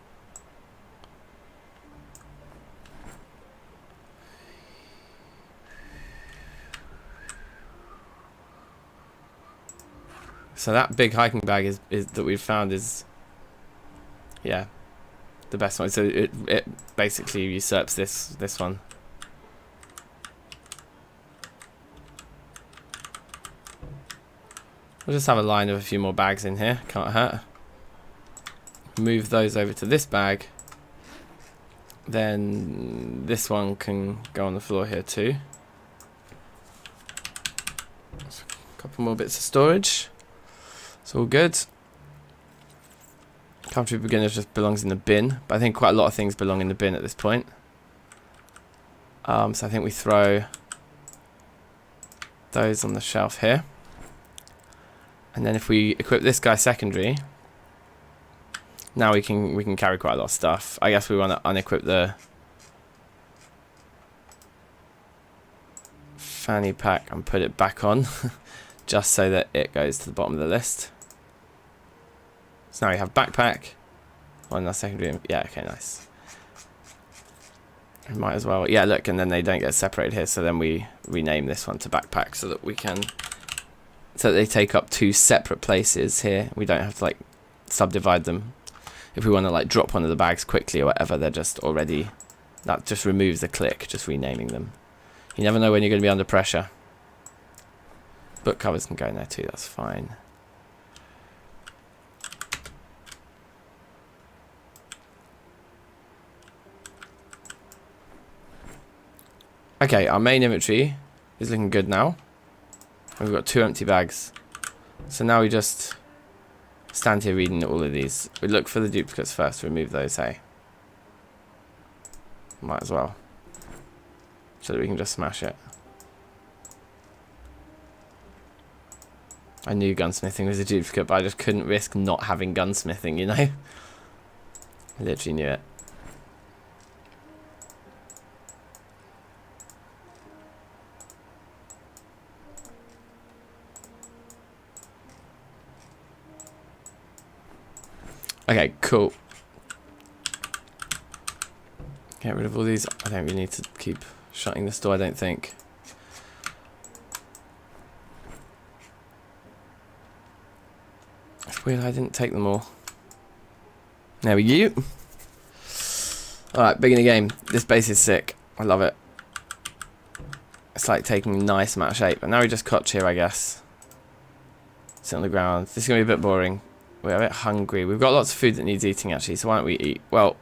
So that big hiking bag is that we've found is, yeah, the best one. So it basically usurps this one. We'll just have a line of a few more bags in here. Can't hurt. Move those over to this bag. Then this one can go on the floor here too. A couple more bits of storage. It's all good. Comfortable beginners just belongs in the bin, but I think quite a lot of things belong in the bin at this point. So I think we throw those on the shelf here. And then if we equip this guy secondary, now we can carry quite a lot of stuff. I guess we want to unequip the fanny pack and put it back on, just so that it goes to the bottom of the list. So now we have backpack on the secondary. Yeah, okay, nice. We might as well. Yeah, look, and then they don't get separated here. So then we rename this one to backpack so that we can. So that they take up two separate places here. We don't have to like subdivide them. If we want to like drop one of the bags quickly or whatever, they're just already. That just removes a click, just renaming them. You never know when you're going to be under pressure. Book covers can go in there too. That's fine. Okay, our main inventory is looking good now. We've got 2 empty bags. So now we just stand here reading all of these. We look for the duplicates first, remove those, hey. Might as well. So that we can just smash it. I knew gunsmithing was a duplicate, but I just couldn't risk not having gunsmithing, you know? I literally knew it. Okay, cool. Get rid of all these. I don't really need to keep shutting this door, I don't think. It's weird I didn't take them all. There we go. Alright, big in the game. This base is sick. I love it. It's like taking a nice amount of shape. And now we just cotch here, I guess. Sit on the ground. This is going to be a bit boring. We're a bit hungry. We've got lots of food that needs eating actually, so why don't we eat? Well,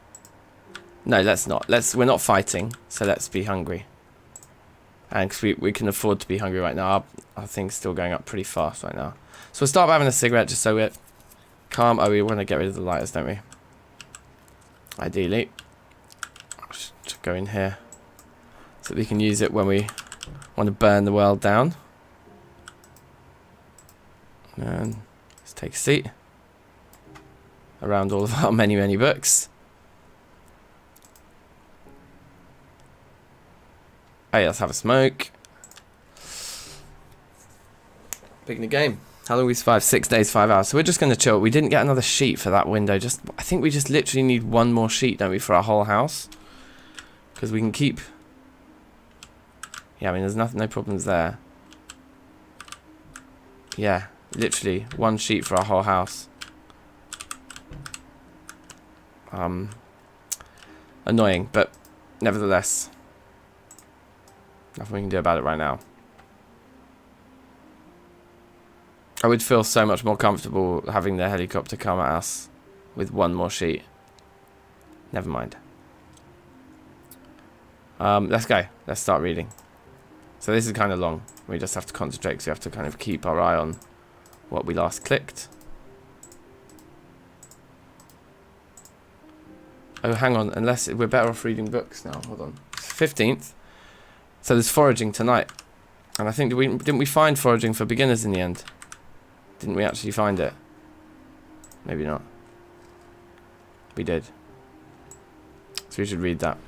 no, let's not. We're not fighting, so let's be hungry. And because we can afford to be hungry right now. Our thing's still going up pretty fast right now. So we'll start by having a cigarette just so we're calm. Oh, we want to get rid of the lighters, don't we? Ideally. Just go in here so that we can use it when we want to burn the world down. And let's take a seat around all of our many, many books. Hey, let's have a smoke. Big in the game. How long we survived? 6 days, 5 hours. So we're just going to chill. We didn't get another sheet for that window. I think we just literally need one more sheet, don't we, for our whole house? Because we can keep. Yeah, I mean, there's no problems there. Yeah, literally one sheet for our whole house. Annoying, but nevertheless, nothing we can do about it right now. I would feel so much more comfortable having the helicopter come at us with one more sheet. Never mind. Let's go. Let's start reading. So this is kind of long. We just have to concentrate because we have to kind of keep our eye on what we last clicked. Oh, hang on. Unless we're better off reading books now. Hold on. It's 15th. So there's foraging tonight. And I think, didn't we find foraging for beginners in the end? Didn't we actually find it? Maybe not. We did. So we should read that.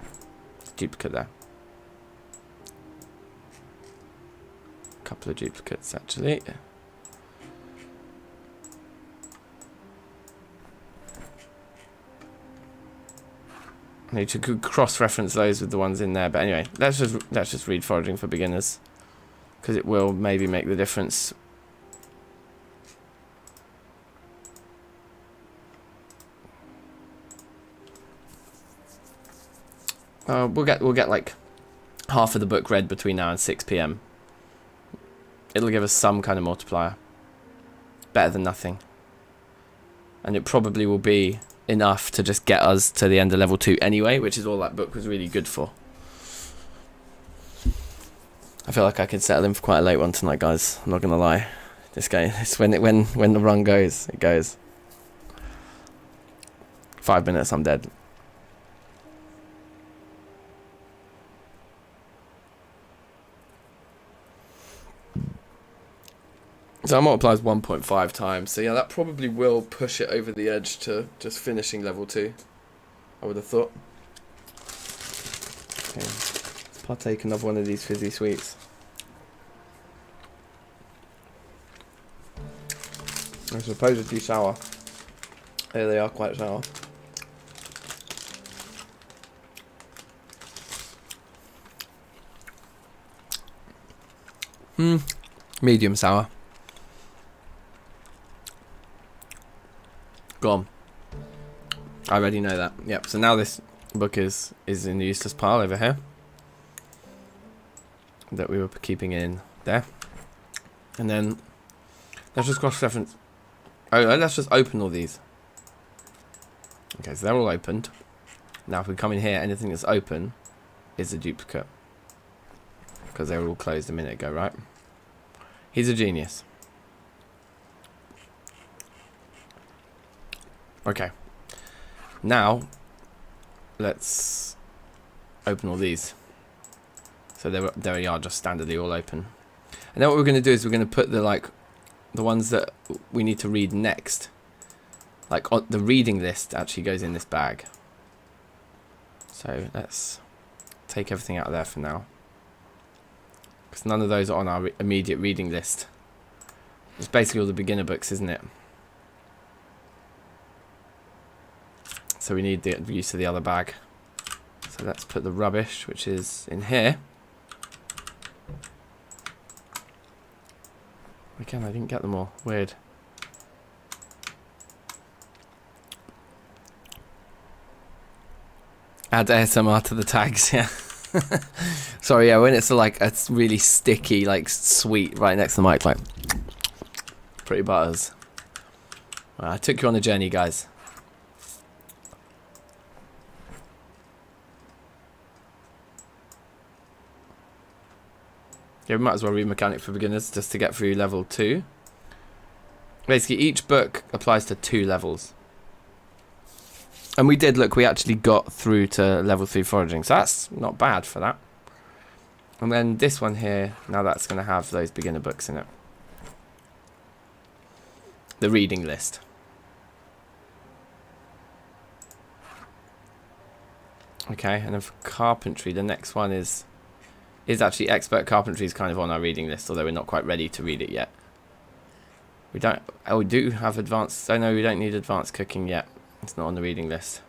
Duplicate there. Couple of duplicates actually. I need to cross-reference those with the ones in there, but anyway, let's just read foraging for beginners, because it will maybe make the difference. We'll get like half of the book read between now and 6 PM. It'll give us some kind of multiplier. better than nothing. And it probably will be enough to just get us to the end of level 2 anyway, which is all that book was really good for. I feel like I could settle in for quite a late one tonight, guys. I'm not gonna lie. This game, it's when the run goes, it goes. 5 minutes, I'm dead. So I multiplies 1.5 times. So yeah, that probably will push it over the edge to just finishing level 2. I would have thought. Okay, let's partake another one of these fizzy sweets. I suppose it'd be sour. Yeah, they are quite sour. Medium sour. Gone. I already know that. Yep, so now this book is in the useless pile over here. That we were keeping in there. And then let's just cross-reference. Oh, let's just open all these. Okay, so they're all opened. Now if we come in here, anything that's open is a duplicate. Because they were all closed a minute ago, right? He's a genius. Okay. Now, let's open all these. So there they are, just standardly all open. And then what we're going to do is we're going to put the ones that we need to read next. Like the reading list actually goes in this bag. So let's take everything out of there for now. Because none of those are on our immediate reading list. It's basically all the beginner books, isn't it? So we need the use of the other bag. So let's put the rubbish, which is in here. Again, I didn't get them all. Weird. Add ASMR to the tags, yeah. Sorry, yeah, when it's like a really sticky, like sweet right next to the mic, like pretty butters. Well, I took you on a journey, guys. Yeah, we might as well read Mechanic for Beginners just to get through level 2. Basically, each book applies to 2 levels. And we did, look, we actually got through to level 3 foraging, so that's not bad for that. And then this one here, now that's going to have those beginner books in it. The reading list. Okay, and then for carpentry, the next one is actually expert carpentry is kind of on our reading list, although we're not quite ready to read it yet. We don't. Oh, we do have advanced. Oh no, we don't need advanced cooking yet. It's not on the reading list.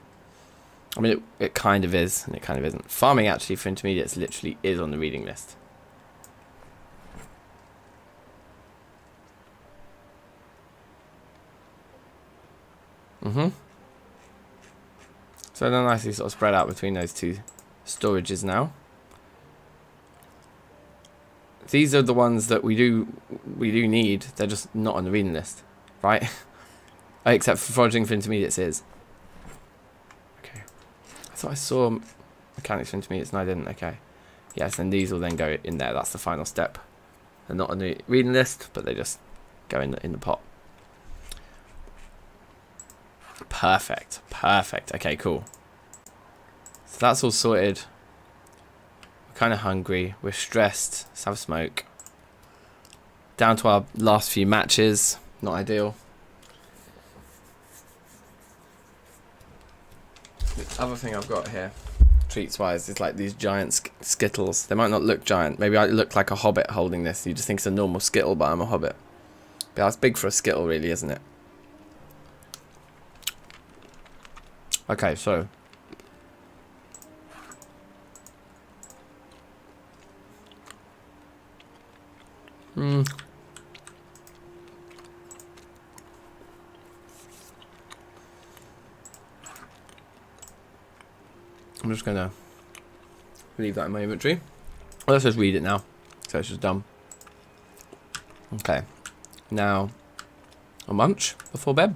I mean, it kind of is, and it kind of isn't. Farming actually for intermediates literally is on the reading list. So they're nicely sort of spread out between those 2 storages now. These are the ones that we do need. They're just not on the reading list, right? Except for foraging for intermediates is. Okay. I thought I saw mechanics for intermediates and I didn't. Okay. Yes, and these will then go in there. That's the final step. They're not on the reading list, but they just go in the pot. Perfect. Perfect. Okay, cool. So that's all sorted. Kind of hungry, we're stressed, let's have a smoke. Down to our last few matches, not ideal. The other thing I've got here, treats wise, is like these giant Skittles. They might not look giant, maybe I look like a hobbit holding this. You just think it's a normal Skittle, but I'm a hobbit. But that's big for a Skittle really, isn't it? Okay, so I'm just gonna leave that in my inventory. Let's just read it now, so it's just done. Okay, now a munch before bed.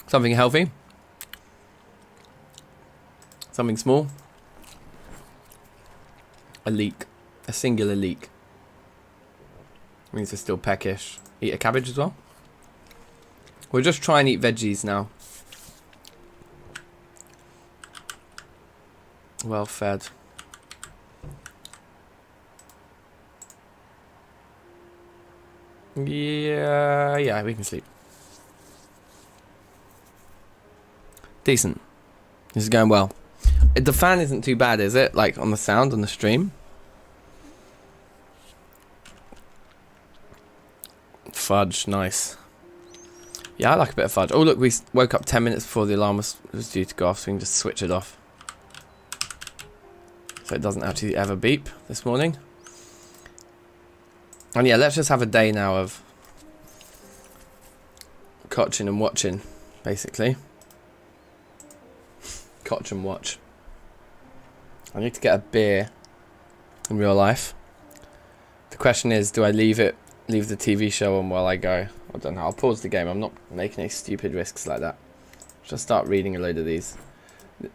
Something healthy. Something small. A leek. A singular leek. Means they're still peckish. Eat a cabbage as well. We'll just try and eat veggies now. Well fed. Yeah, we can sleep. Decent. This is going well. The fan isn't too bad, is it? Like on the sound on the stream. Fudge, nice. Yeah, I like a bit of fudge. Oh look, we woke up 10 minutes before the alarm was due to go off, so we can just switch it off. So it doesn't actually ever beep this morning. And yeah, let's just have a day now of cotching and watching, basically. Cotch and watch. I need to get a beer in real life. The question is, do I leave the TV show on while I go? I don't know. I'll pause the game. I'm not making any stupid risks like that. Just start reading a load of these.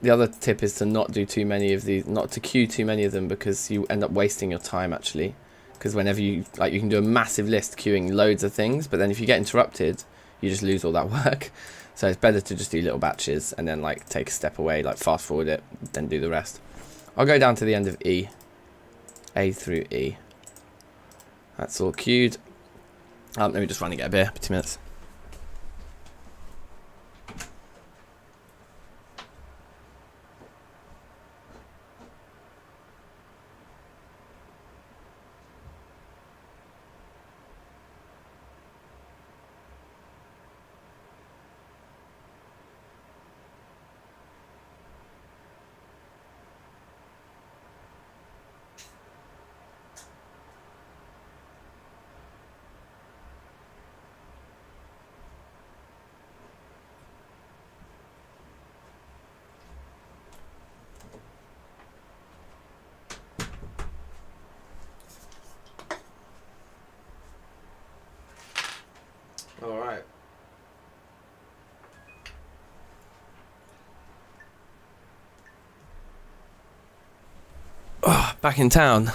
The other tip is to not do too many of these, not to queue too many of them, because you end up wasting your time actually. Because whenever you can do a massive list queuing loads of things, but then if you get interrupted, you just lose all that work. So it's better to just do little batches and then like take a step away, like fast forward it, then do the rest. I'll go down to the end of E. A through E. That's all queued. Let me just run and get a beer for 2 minutes. All right. Oh, back in town.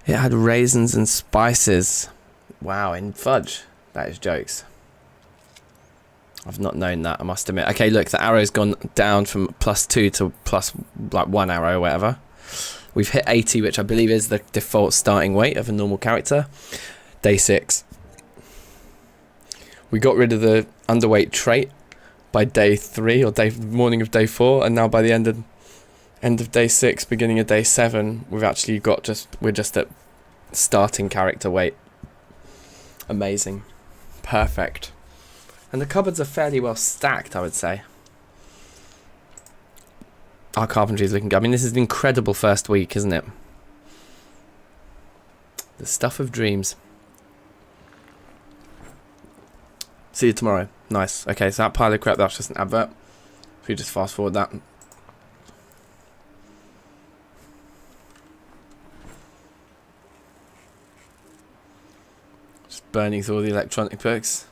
It had raisins and spices. Wow, in fudge. That is jokes. I've not known that, I must admit. Okay, look, the arrow's gone down from +2 to plus like 1 arrow or whatever. We've hit 80, which I believe is the default starting weight of a normal character. Day 6. We got rid of the underweight trait by day 3 or morning of day 4, and now by the end of day 6, beginning of day 7, we've actually we're just at starting character weight. Amazing. Perfect. And the cupboards are fairly well stacked, I would say. Our carpentry is looking good. I mean, this is an incredible first week, isn't it? The stuff of dreams. See you tomorrow. Nice. Okay, so that pile of crap, that's just an advert. If we just fast forward that. Just burning through all the electronic books.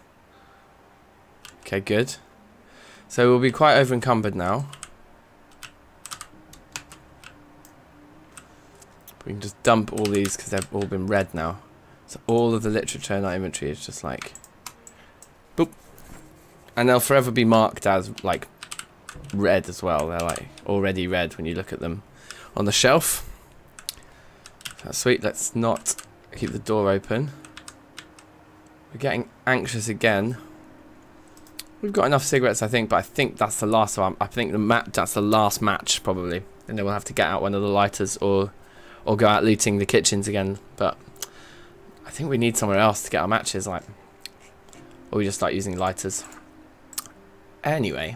Okay, good. So we'll be quite over encumbered now. We can just dump all these because they've all been read now. So all of the literature in our inventory is just like boop. And they'll forever be marked as like red as well. They're like already red when you look at them on the shelf. That's sweet. Let's not keep the door open. We're getting anxious again. We've got enough cigarettes, I think, but I think that's the last one. I think that's the last match probably, and then we'll have to get out one of the lighters or go out looting the kitchens again. But I think we need somewhere else to get our matches, like, or we just start using lighters. Anyway,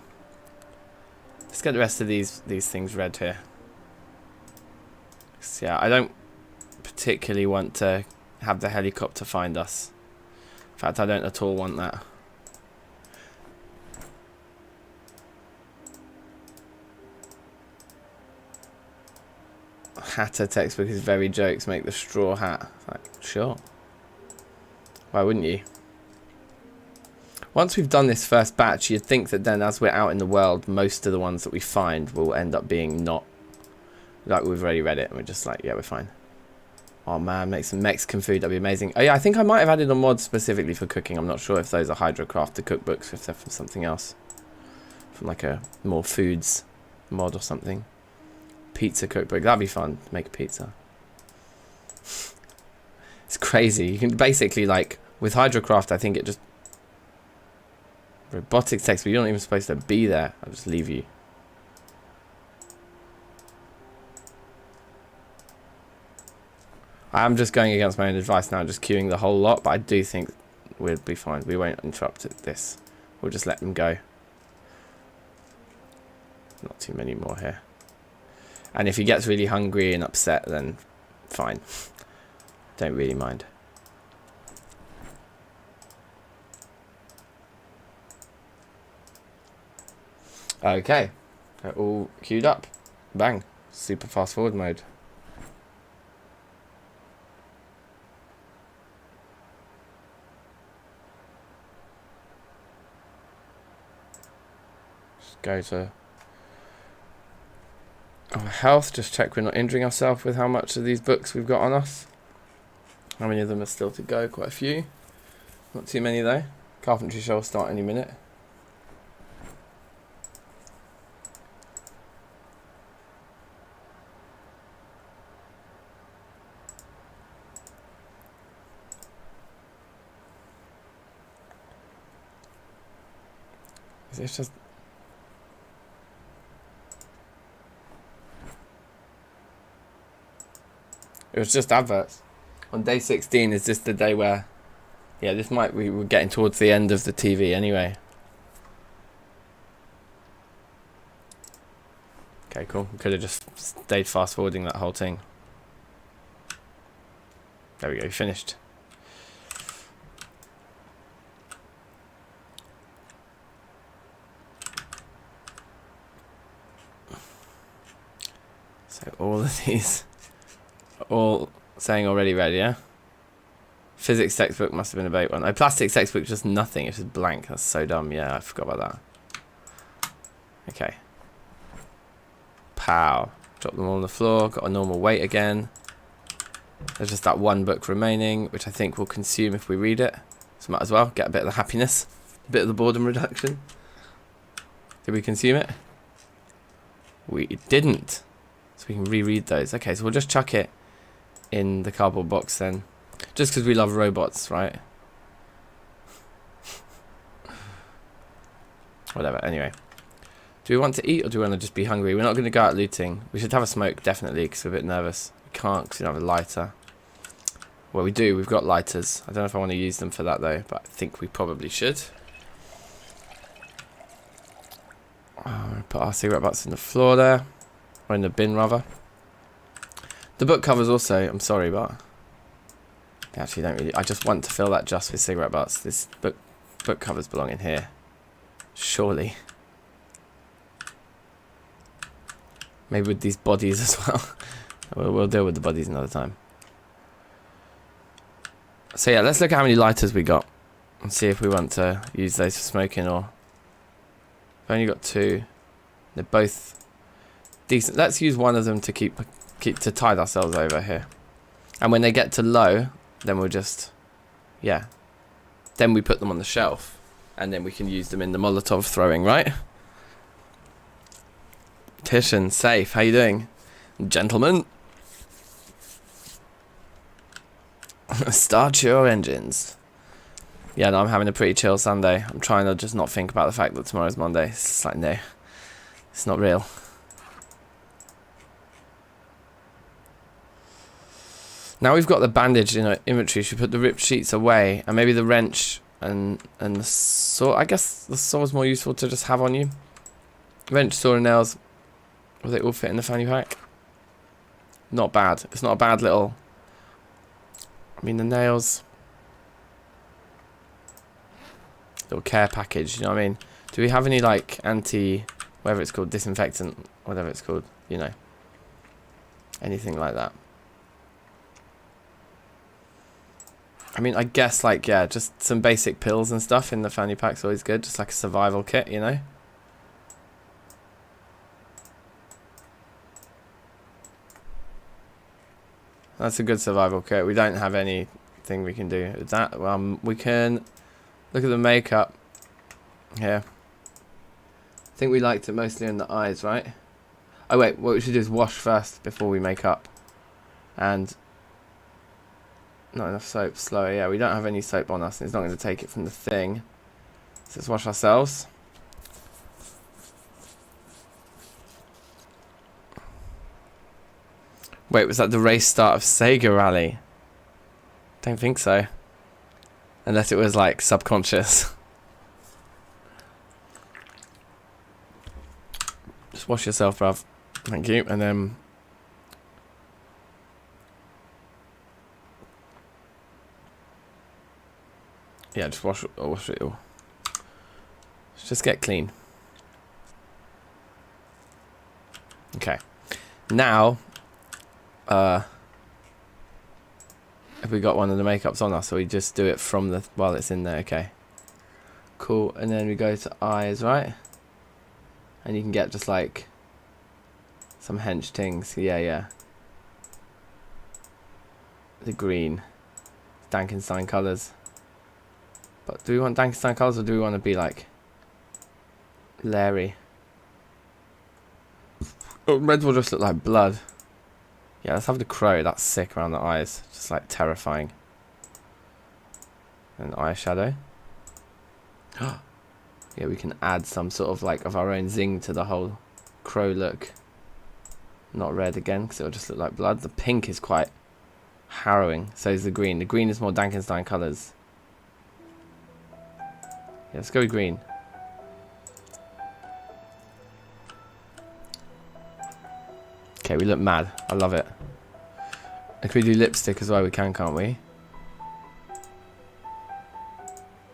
let's get the rest of these things read here. So, yeah, I don't particularly want to have the helicopter find us. In fact, I don't at all want that. Hatter textbook is very jokes. Make the straw hat. Like, sure. Why wouldn't you? Once we've done this first batch, you'd think that then as we're out in the world, most of the ones that we find will end up being not... Like, we've already read it, and we're just like, yeah, we're fine. Oh, man, make some Mexican food. That'd be amazing. Oh, yeah, I think I might have added a mod specifically for cooking. I'm not sure if those are Hydrocrafted cookbooks, if they're from something else. From, like, a more foods mod or something. Pizza cookbook. That'd be fun, to make a pizza. It's crazy. You can basically, like, with Hydrocraft, I think it just... Robotics text, but you're not even supposed to be there. I'll just leave you. I'm just going against my own advice now, just queuing the whole lot, but I do think we'll be fine. We won't interrupt this. We'll just let them go. Not too many more here. And if he gets really hungry and upset, then fine. Don't really mind. Okay, they're all queued up. Bang. Super fast forward mode. Just go to our health, just check we're not injuring ourselves with how much of these books we've got on us. How many of them are still to go? Quite a few. Not too many though. Carpentry show will start any minute. It's just... It was just adverts. On day 16 is this the day where... Yeah, this might... We were getting towards the end of the TV anyway. Okay, cool. We could have just stayed fast forwarding that whole thing. There we go, finished. So all of these are all saying already read, yeah? Physics textbook must have been a bait one. Oh, plastics textbook, just nothing. It's just blank. That's so dumb. Yeah, I forgot about that. Okay. Pow. Drop them all on the floor. Got a normal weight again. There's just that one book remaining, which I think we'll consume if we read it. So might as well get a bit of the happiness. A bit of the boredom reduction. Did we consume it? We didn't. So we can reread those. Okay, so we'll just chuck it in the cardboard box then. Just because we love robots, right? Whatever, anyway. Do we want to eat or do we want to just be hungry? We're not going to go out looting. We should have a smoke, definitely, because we're a bit nervous. We can't because we don't have a lighter. Well, we do. We've got lighters. I don't know if I want to use them for that, though, but I think we probably should. Put our cigarette butts in the floor there. Or in the bin, rather. The book covers also, I'm sorry, but... I actually don't really... I just want to fill that just with cigarette butts. This book covers belong in here. Surely. Maybe with these bodies as well. We'll deal with the bodies another time. So yeah, let's look at how many lighters we got. And see if we want to use those for smoking or... I've only got 2. They're both... decent. Let's use one of them to keep to tide ourselves over here. And when they get to low, then we'll just, yeah. Then we put them on the shelf, and then we can use them in the Molotov throwing, right? Titian, safe. How you doing, gentlemen? Start your engines. Yeah, no, I'm having a pretty chill Sunday. I'm trying to just not think about the fact that tomorrow's Monday. It's like, no, it's not real. Now we've got the bandage in our inventory, we should put the ripped sheets away, and maybe the wrench and the saw. I guess the saw is more useful to just have on you. Wrench, saw, and nails. Will they all fit in the fanny pack? Not bad. It's not a bad little... I mean, the nails... Little care package, you know what I mean? Do we have any, like, whatever it's called, disinfectant, whatever it's called, you know? Anything like that. I mean, I guess, like, yeah, just some basic pills and stuff in the fanny pack's always good. Just like a survival kit, you know? That's a good survival kit. We don't have anything we can do with that. We can look at the makeup here. I think we liked it mostly in the eyes, right? Oh, wait, what we should do is wash first before we make up. And not enough soap, slower. Yeah, we don't have any soap on us, and it's not going to take it from the thing. So let's wash ourselves. Wait, was that the race start of Sega Rally? Don't think so. Unless it was like subconscious. Just wash yourself, bruv. Thank you. And then yeah, just wash it all. Let's just get clean. Okay. Now, if we got one of the makeups on us, so we just do it from the while it's in there. Okay. Cool. And then we go to eyes, right? And you can get just like some hench things. Yeah. The green. DankNStein colours. But do we want DankNStein colours, or do we want to be like Larry? Oh, red will just look like blood. Yeah, let's have the crow. That's sick around the eyes. Just like terrifying. And eyeshadow. Yeah, we can add some sort of like of our own zing to the whole crow look. Not red again, because it'll just look like blood. The pink is quite harrowing. So is the green. The green is more DankNStein colours. Yeah, let's go with green. Okay, we look mad. I love it. If we do lipstick as well, we can, can't we?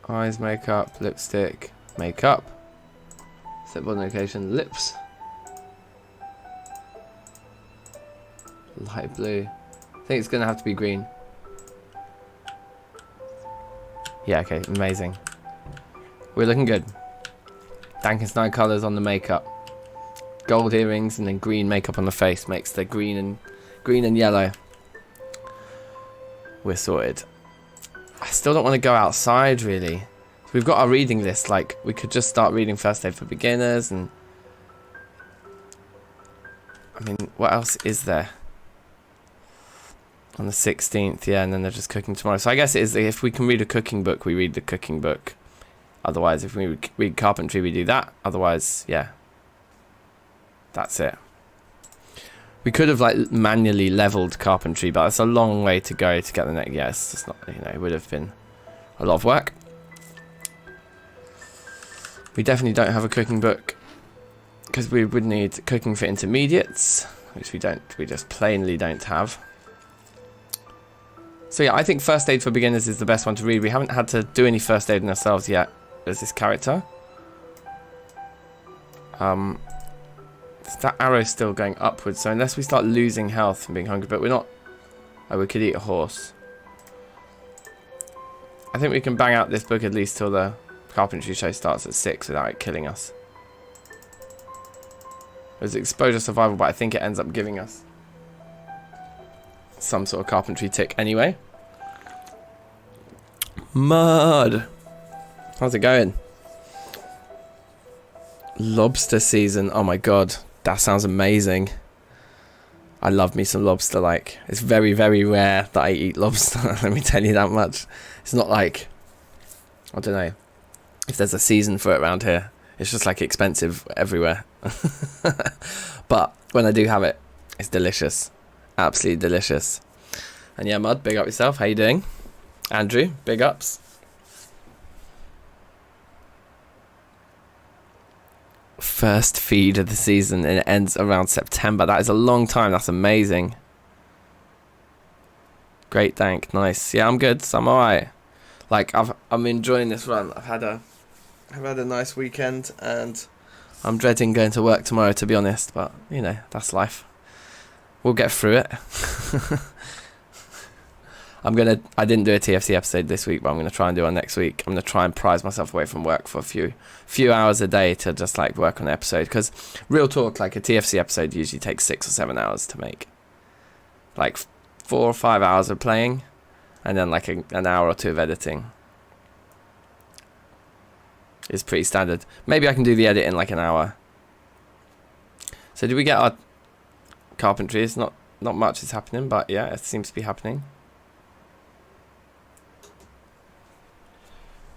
Eyes, makeup, lipstick, makeup. Set body location, lips. Light blue. I think it's going to have to be green. Yeah, okay, amazing. We're looking good. DankNStein colours on the makeup. Gold earrings and then green makeup on the face makes the green and yellow. We're sorted. I still don't want to go outside really. We've got our reading list. Like we could just start reading First Aid for Beginners, and I mean, what else is there? On the 16th, yeah, and then they're just cooking tomorrow. So I guess it is if we can read a cooking book, we read the cooking book. Otherwise, if we read carpentry, we do that. Otherwise, yeah. That's it. We could have like manually leveled carpentry, but it's a long way to go to get the next. Yeah, it's just not, you know, it would have been a lot of work. We definitely don't have a cooking book because we would need cooking for intermediates, which we don't. We just plainly don't have. So yeah, I think First Aid for Beginners is the best one to read. We haven't had to do any first aid in ourselves yet as this character. That arrow's still going upwards, so unless we start losing health from being hungry, but we're not. Oh, we could eat a horse. I think we can bang out this book at least till the carpentry show starts at 6 without it killing us. There's exposure survival, but I think it ends up giving us some sort of carpentry tick anyway. Mud. How's it going? Lobster season. Oh my god. That sounds amazing. I love me some lobster. Like, it's very, very rare that I eat lobster. Let me tell you that much. It's not like, I don't know, if there's a season for it around here. It's just like expensive everywhere. But when I do have it, it's delicious. Absolutely delicious. And yeah, Mud, big up yourself. How you doing? Andrew, big ups. First feed of the season, and it ends around September. That is a long time. That's amazing. Great, Dank. Nice. Yeah, I'm good. So I'm alright. Like I'm enjoying this run. I've had a nice weekend, and I'm dreading going to work tomorrow, to be honest. But you know, that's life. We'll get through it. I didn't do a TFC episode this week, but I'm gonna try and do one next week. I'm gonna try and prize myself away from work for a few hours a day to just like work on an episode. Because real talk, like a TFC episode usually takes 6 or 7 hours to make. Like 4 or 5 hours of playing, and then like an hour or 2 of editing. Is pretty standard. Maybe I can do the edit in like an hour. So did we get our carpentry? It's not much is happening, but yeah, it seems to be happening.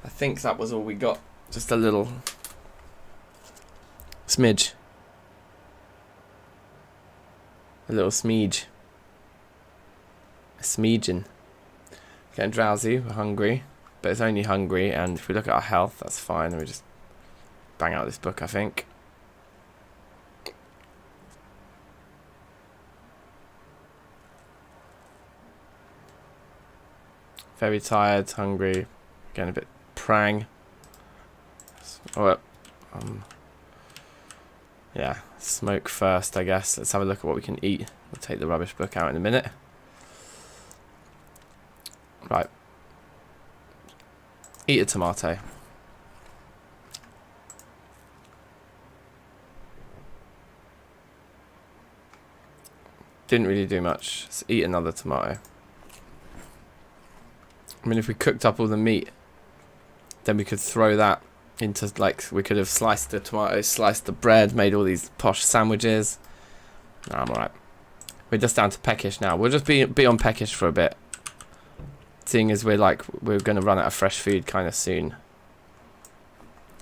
I think that was all we got. Just a little smidge. A little smidge. A smidgen. Getting drowsy, we're hungry. But it's only hungry, and if we look at our health, that's fine. And we just bang out this book, I think. Very tired, hungry, getting a bit prang. Oh, yeah, smoke first, I guess. Let's have a look at what we can eat. We'll take the rubbish book out in a minute. Right. Eat a tomato. Didn't really do much. Let's eat another tomato. I mean, if we cooked up all the meat, then we could throw that into, like, we could have sliced the tomatoes, sliced the bread, made all these posh sandwiches. Nah, I'm alright. We're just down to peckish now. We'll just be on peckish for a bit. Seeing as we're going to run out of fresh food kind of soon.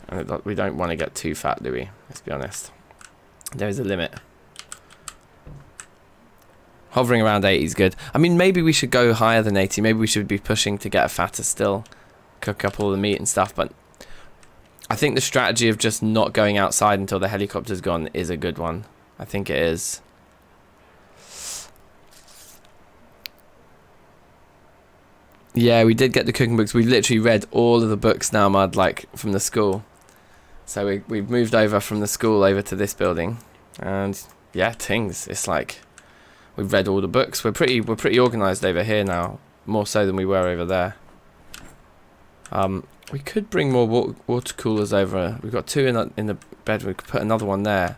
And we don't want to get too fat, do we? Let's be honest. There is a limit. Hovering around 80 is good. I mean, maybe we should go higher than 80. Maybe we should be pushing to get a fatter still. Cook up all the meat and stuff. But I think the strategy of just not going outside until the helicopter's gone is a good one. I think it is. Yeah, we did get the cooking books. We literally read all of the books now, Mud, like from the school. So we've moved over from the school over to this building. And yeah, things. It's like we've read all the books. We're pretty organised over here now, more so than we were over there. We could bring more water coolers over. We've got 2 in the bed. We could put another one there.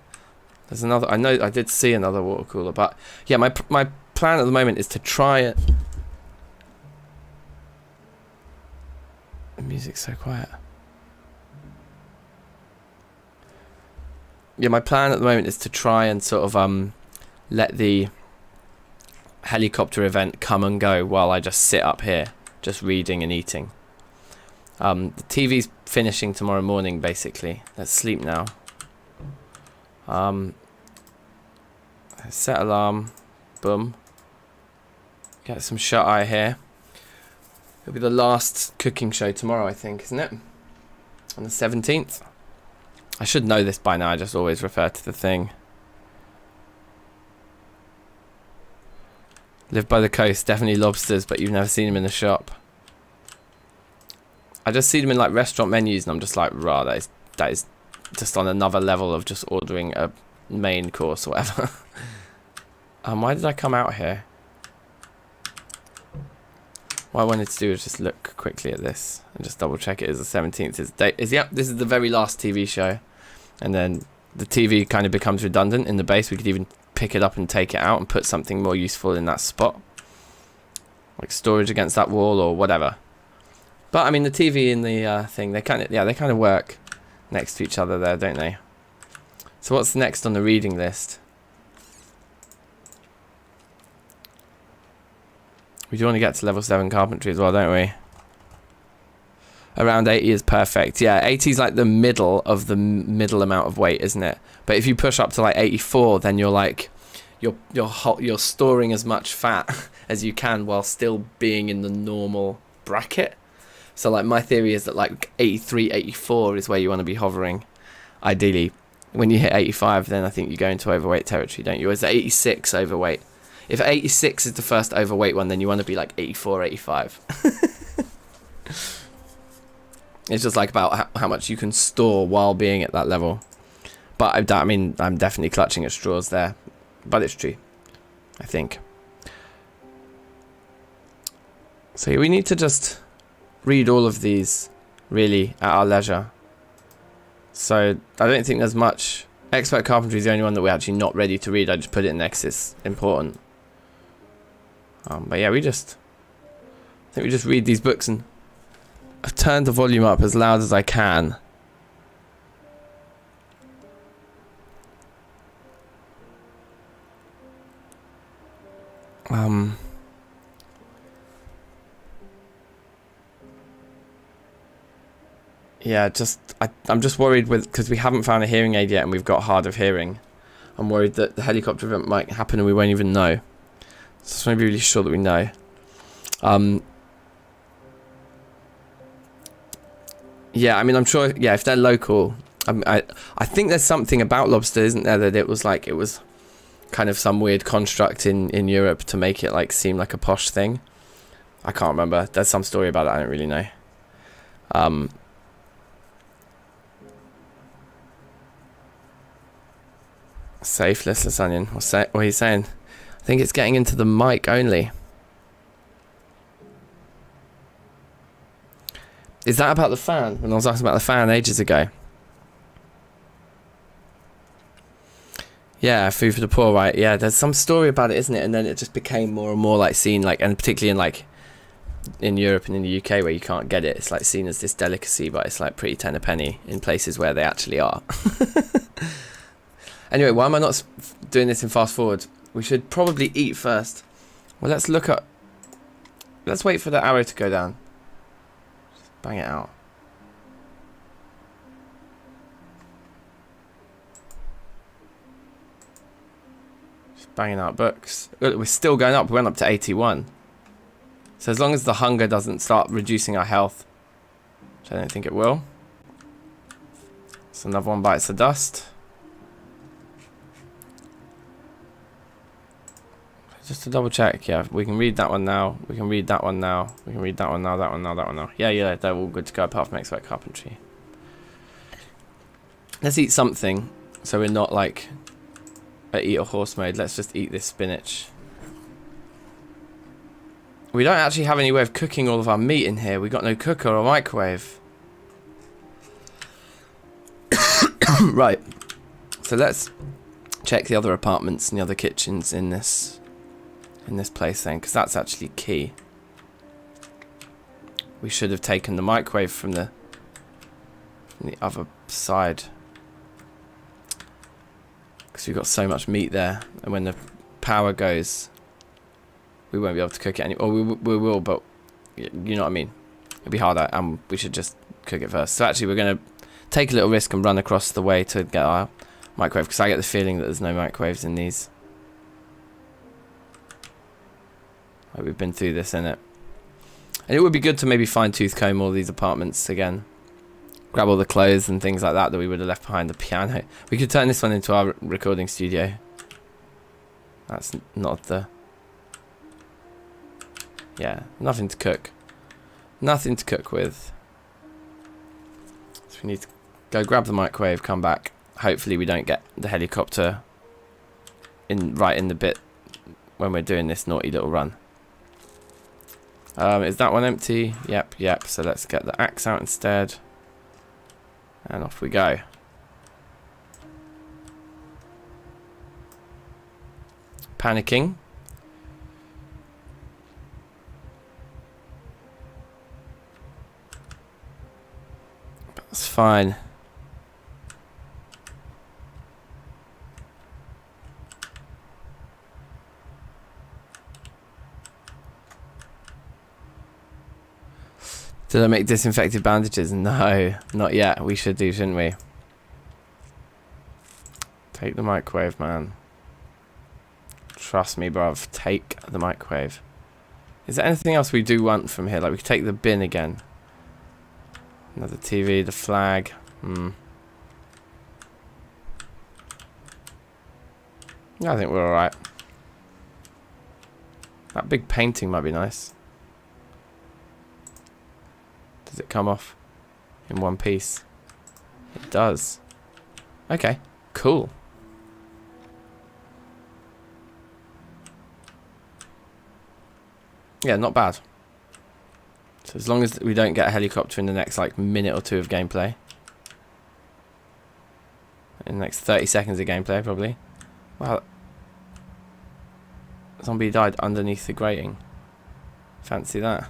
There's another. I know I did see another water cooler, but yeah, my plan at the moment is to try it. The music's so quiet. Yeah, my plan at the moment is to try and sort of let the helicopter event come and go while I just sit up here, just reading and eating. The TV's finishing tomorrow morning, basically. Let's sleep now. Set alarm. Boom. Get some shut-eye here. It'll be the last cooking show tomorrow, I think, isn't it? On the 17th. I should know this by now. I just always refer to the thing. Live by the coast. Definitely lobsters, but you've never seen them in the shop. I just see them in like restaurant menus, and I'm just like, rah, that is just on another level of just ordering a main course or whatever. Why did I come out here? What I wanted to do is just look quickly at this and just double check it is the 17th. Yep, this is the very last TV show. And then the TV kind of becomes redundant in the base. We could even pick it up and take it out and put something more useful in that spot. Like storage against that wall or whatever. But I mean the TV and the thing, they kind of work next to each other there, don't they? So what's next on the reading list? We do want to get to level 7 carpentry as well, don't we? Around 80 is perfect. Yeah, 80 is like the middle of the middle amount of weight, isn't it? But if you push up to like 84, then you're like you're storing as much fat as you can while still being in the normal bracket. So like my theory is that like 83, 84 is where you want to be hovering. Ideally, when you hit 85, then I think you go into overweight territory, don't you? Or is it 86 overweight? If 86 is the first overweight one, then you want to be like 84, 85. It's just like about how much you can store while being at that level. But I mean, I'm definitely clutching at straws there. But it's true, I think. So we need to just read all of these really at our leisure. So I don't think there's much. Expert carpentry is the only one that we're actually not ready to read. I just put it next. It's important. But yeah, I think we just read these books, and I've turned the volume up as loud as I can. Yeah, I'm just worried because we haven't found a hearing aid yet, and we've got hard of hearing. I'm worried that the helicopter event might happen and we won't even know. So I just want to be really sure that we know. Yeah, I mean, I'm sure. Yeah, if they're local, I think there's something about lobster, isn't there? That it was kind of some weird construct in Europe to make it like seem like a posh thing. I can't remember. There's some story about it. I don't really know. Safe, listless onion. What are you saying? I think it's getting into the mic only. Is that about the fan? When I was asking about the fan ages ago. Yeah, food for the poor, right? Yeah, there's some story about it, isn't it? And then it just became more and more like seen, like, and particularly in like in Europe and in the UK where you can't get it, it's like seen as this delicacy, but it's like pretty 10 a penny in places where they actually are. Anyway, why am I not doing this in fast forward? We should probably eat first. Well, let's wait for the arrow to go down. Just bang it out. Just banging out books. We're still going up. We went up to 81. So as long as the hunger doesn't start reducing our health, which I don't think it will. So another one bites the dust. Just to double check, yeah, we can read that one now. We can read that one now. We can read that one now, that one now, that one now. Yeah, they're all good to go apart from expert carpentry. Let's eat something so we're not like at eat a horse mode. Let's just eat this spinach. We don't actually have any way of cooking all of our meat in here. We got no cooker or microwave. Right. So let's check the other apartments and the other kitchens in this place then, because that's actually key. We should have taken the microwave from the other side, because we've got so much meat there, and when the power goes we won't be able to cook it anymore. We will, but you know what I mean. It'll be harder, and we should just cook it first. So actually we're going to take a little risk and run across the way to get our microwave, because I get the feeling that there's no microwaves in these. Like we've been through this, innit? And it would be good to maybe fine-tooth comb all these apartments again. Grab all the clothes and things like that we would have left behind. The piano. We could turn this one into our recording studio. That's not the... Yeah, nothing to cook. Nothing to cook with. So we need to go grab the microwave, come back. Hopefully we don't get the helicopter right in the bit when we're doing this naughty little run. Is that one empty? Yep. So let's get the axe out instead. And off we go. Panicking. That's fine. Did I make disinfected bandages? No, not yet. We should do, shouldn't we? Take the microwave, man. Trust me, bruv. Take the microwave. Is there anything else we do want from here? Like, we could take the bin again. Another TV, the flag. Yeah, I think we're alright. That big painting might be nice. Does it come off in one piece? It does. Okay, cool. Yeah, not bad. So as long as we don't get a helicopter in the next like minute or two of gameplay. In the next 30 seconds of gameplay, probably. Wow. Zombie died underneath the grating. Fancy that.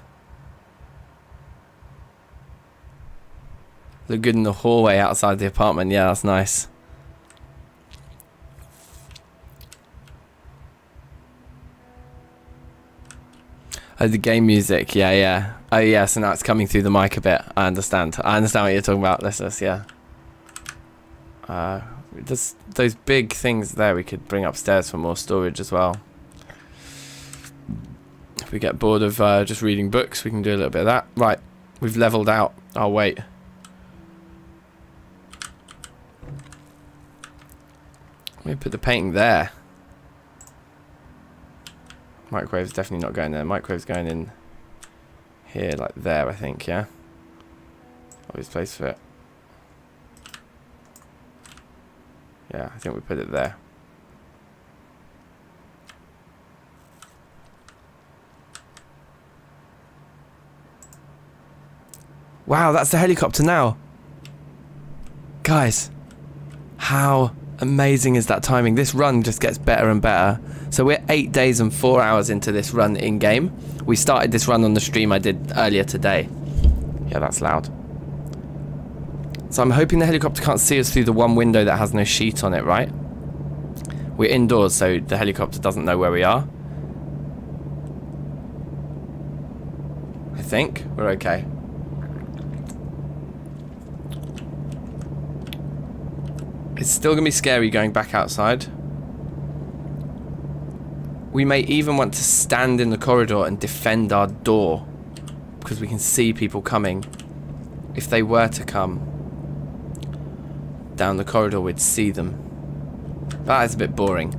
Look good in the hallway outside the apartment. Yeah, that's nice. Oh, the game music. Yeah, yeah. Oh, yeah, so now it's coming through the mic a bit. I understand. I understand what you're talking about. Let's just, yeah. Just those big things there we could bring upstairs for more storage as well. If we get bored of just reading books, we can do a little bit of that. Right, we've leveled out. Oh, wait. Let me put the painting there. Microwave's definitely not going there. Microwave's going in here, like there, I think, yeah? Obvious place for it. Yeah, I think we put it there. Wow, that's the helicopter now. Guys, how amazing is that timing? This run just gets better and better. So we're 8 days and 4 hours into this run in-game. We started this run on the stream I did earlier today. Yeah, that's loud. So I'm hoping the helicopter can't see us through the one window that has no sheet on it, right? We're indoors, so the helicopter doesn't know where we are. I think we're okay. It's still going to be scary going back outside. We may even want to stand in the corridor and defend our door, because we can see people coming. If they were to come down the corridor, we'd see them. That is a bit boring.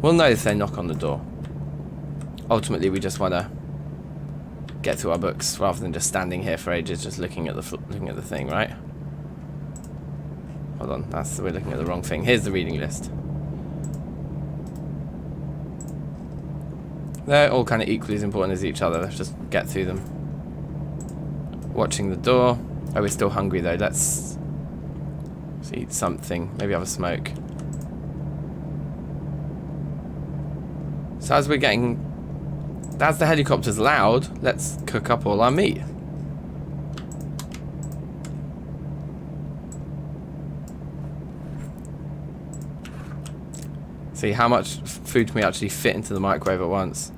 We'll know if they knock on the door. Ultimately, we just want to get through our books rather than just standing here for ages, just looking at the thing, right? Hold on, we're looking at the wrong thing. Here's the reading list. They're all kind of equally as important as each other. Let's just get through them. Watching the door. Oh, we're still hungry though. Let's eat something. Maybe have a smoke. So as the helicopter's loud, let's cook up all our meat. See, how much food can we actually fit into the microwave at once?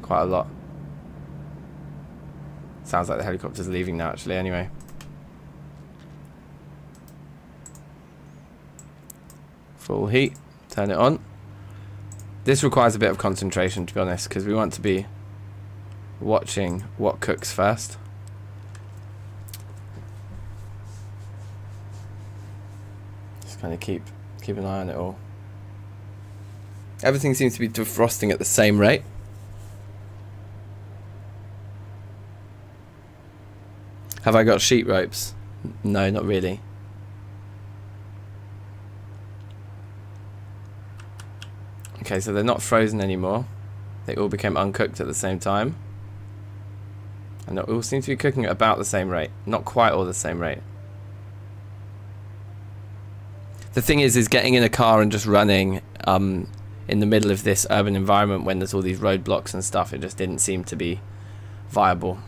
Quite a lot. Sounds like the helicopter's leaving now, actually, anyway. Full heat. Turn it on. This requires a bit of concentration, to be honest, because we want to be watching what cooks first. Just kind of keep an eye on it all. Everything seems to be defrosting at the same rate. Have I got sheet ropes? No, not really. Okay, so they're not frozen anymore. They all became uncooked at the same time. And they all seem to be cooking at about the same rate. Not quite all the same rate. The thing is getting in a car and just running in the middle of this urban environment when there's all these roadblocks and stuff, it just didn't seem to be viable.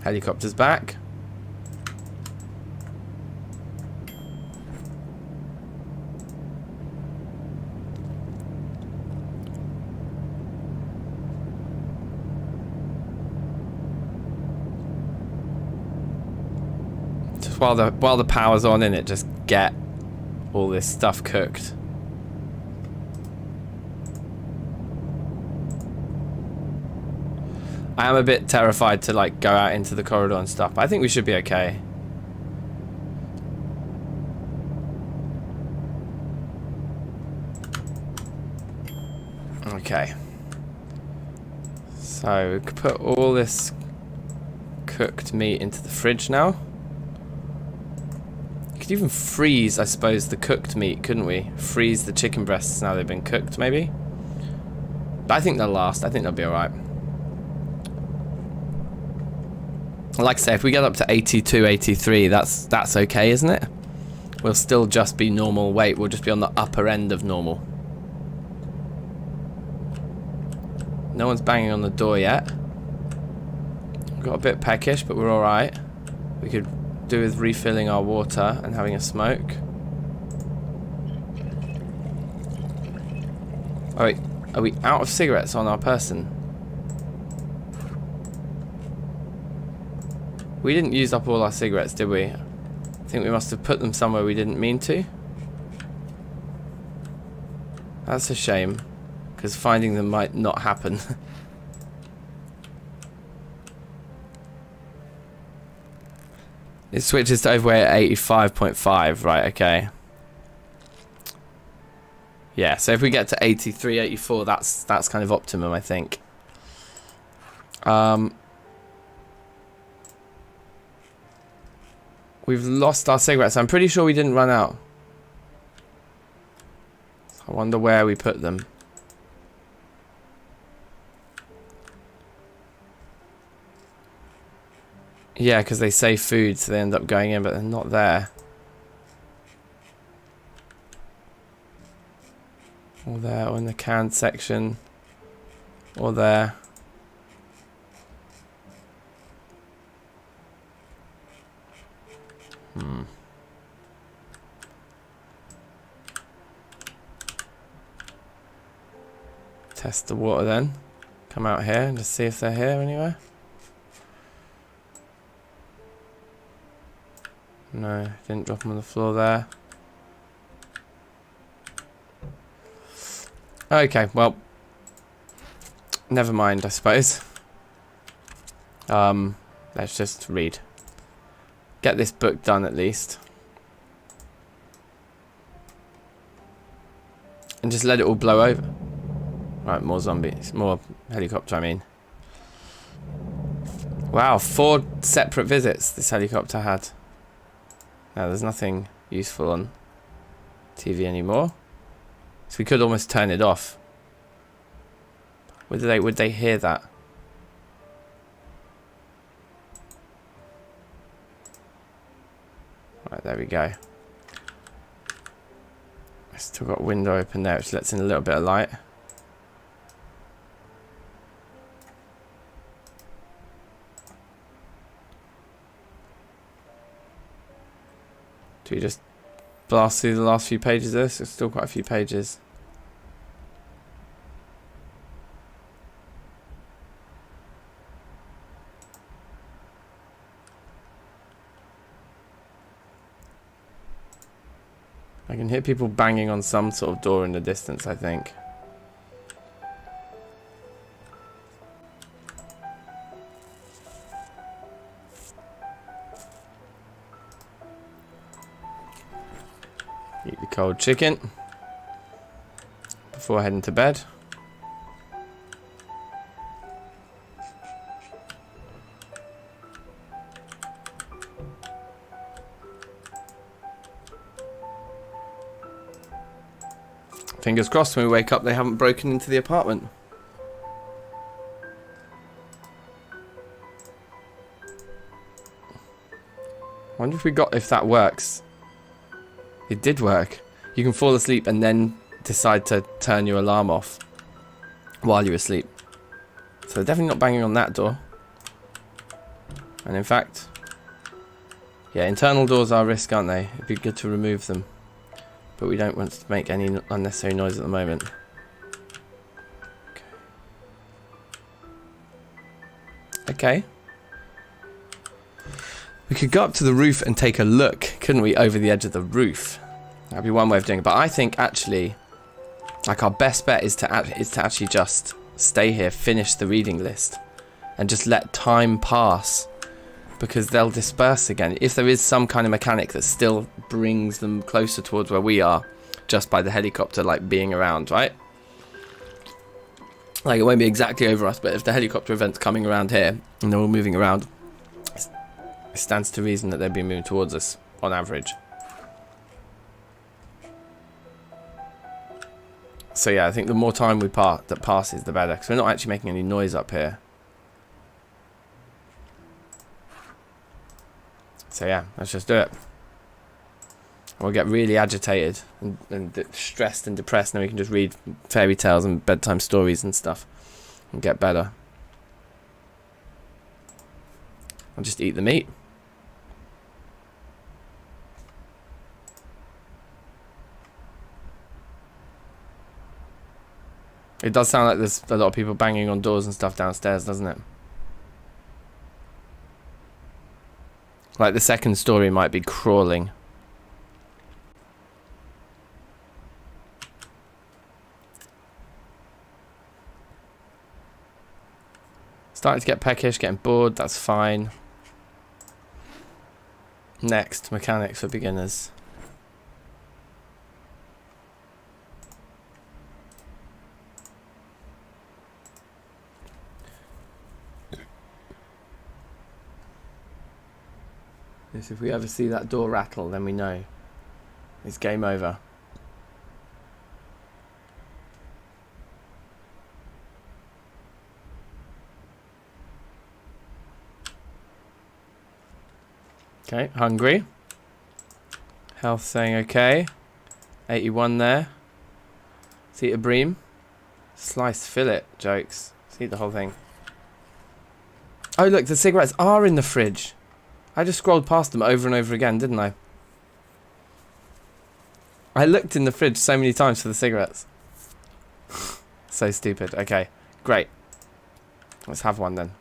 Helicopter's back. Just while the power's on in it, just get all this stuff cooked. I am a bit terrified to like go out into the corridor and stuff, but I think we should be okay. Okay. So we could put all this cooked meat into the fridge now. You could even freeze, I suppose, the cooked meat, couldn't we? Freeze the chicken breasts now they've been cooked, maybe? But I think they'll last. I think they'll be alright. Like I say, if we get up to 82, 83, that's okay, isn't it? We'll still just be normal weight. We'll just be on the upper end of normal. No one's banging on the door yet. Got a bit peckish, but we're alright. We could do with refilling our water and having a smoke. Oh wait, are we out of cigarettes on our person? We didn't use up all our cigarettes, did we? I think we must have put them somewhere we didn't mean to. That's a shame, because finding them might not happen. It switches to overweight at 85.5, right, okay. Yeah, so if we get to 83, 84, that's kind of optimum, I think. We've lost our cigarettes. I'm pretty sure we didn't run out. I wonder where we put them. Yeah, because they say food, so they end up going in, but they're not there. Or there, or in the canned section. Or there. Test the water then. Come out here and just see if they're here anywhere. No, didn't drop them on the floor there. Okay, well, never mind, I suppose. Let's just read. Get this book done at least. And just let it all blow over. Right, more zombies. More helicopter, I mean. Wow, 4 separate visits this helicopter had. Now, there's nothing useful on TV anymore. So we could almost turn it off. Would they hear that? Right, there we go. I still got a window open there, which lets in a little bit of light. Do we just blast through the last few pages of this? There's still quite a few pages. I can hear people banging on some sort of door in the distance, I think. Eat the cold chicken before heading to bed. Fingers crossed when we wake up they haven't broken into the apartment. Wonder if that works. It did work. You can fall asleep and then decide to turn your alarm off while you're asleep. So they're definitely not banging on that door. And in fact, yeah, internal doors are a risk, aren't they? It'd be good to remove them. But we don't want to make any unnecessary noise at the moment. Okay. We could go up to the roof and take a look, couldn't we, over the edge of the roof? That'd be one way of doing it. But I think actually, like, our best bet is to actually just stay here, finish the reading list, and just let time pass, because they'll disperse again. If there is some kind of mechanic that still brings them closer towards where we are, just by the helicopter like being around, right? Like, it won't be exactly over us, but if the helicopter event's coming around here and they're all moving around, it stands to reason that they'd be moving towards us on average. So yeah, I think the more time we passes, the better, because we're not actually making any noise up here. So yeah, let's just do it. We'll get really agitated and stressed and depressed, and then we can just read fairy tales and bedtime stories and stuff and get better. I'll just eat the meat. It does sound like there's a lot of people banging on doors and stuff downstairs, doesn't it? Like the second story might be crawling. Starting to get peckish, getting bored, that's fine. Next, mechanics for beginners. Yes, if we ever see that door rattle, then we know it's game over. Okay, hungry. Health saying okay. 81 there. Let's eat a bream. Sliced fillet, jokes. Let's eat the whole thing. Oh look, the cigarettes are in the fridge. I just scrolled past them over and over again, didn't I? I looked in the fridge so many times for the cigarettes. So stupid. Okay, great. Let's have one then.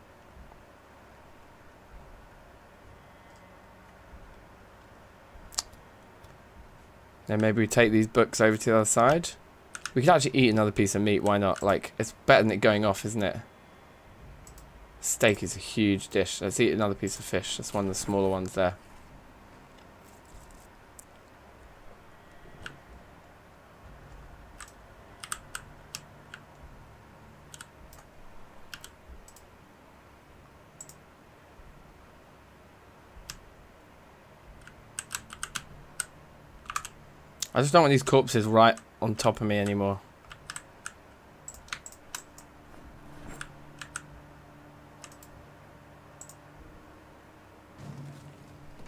Then maybe we take these books over to the other side. We could actually eat another piece of meat, why not? Like, it's better than it going off, isn't it? Steak is a huge dish. Let's eat another piece of fish. That's one of the smaller ones there. I just don't want these corpses right on top of me anymore.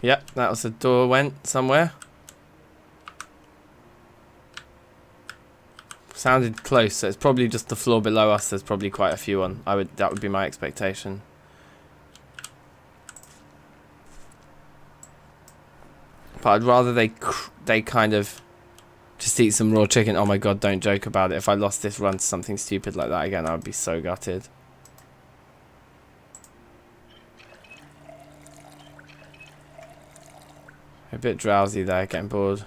Yep, that was the door went somewhere. Sounded close, so it's probably just the floor below us. There's probably quite a few on. That would be my expectation. But I'd rather they kind of just eat some raw chicken. Oh my god, don't joke about it. If I lost this run to something stupid like that again, I would be so gutted. A bit drowsy there, getting bored.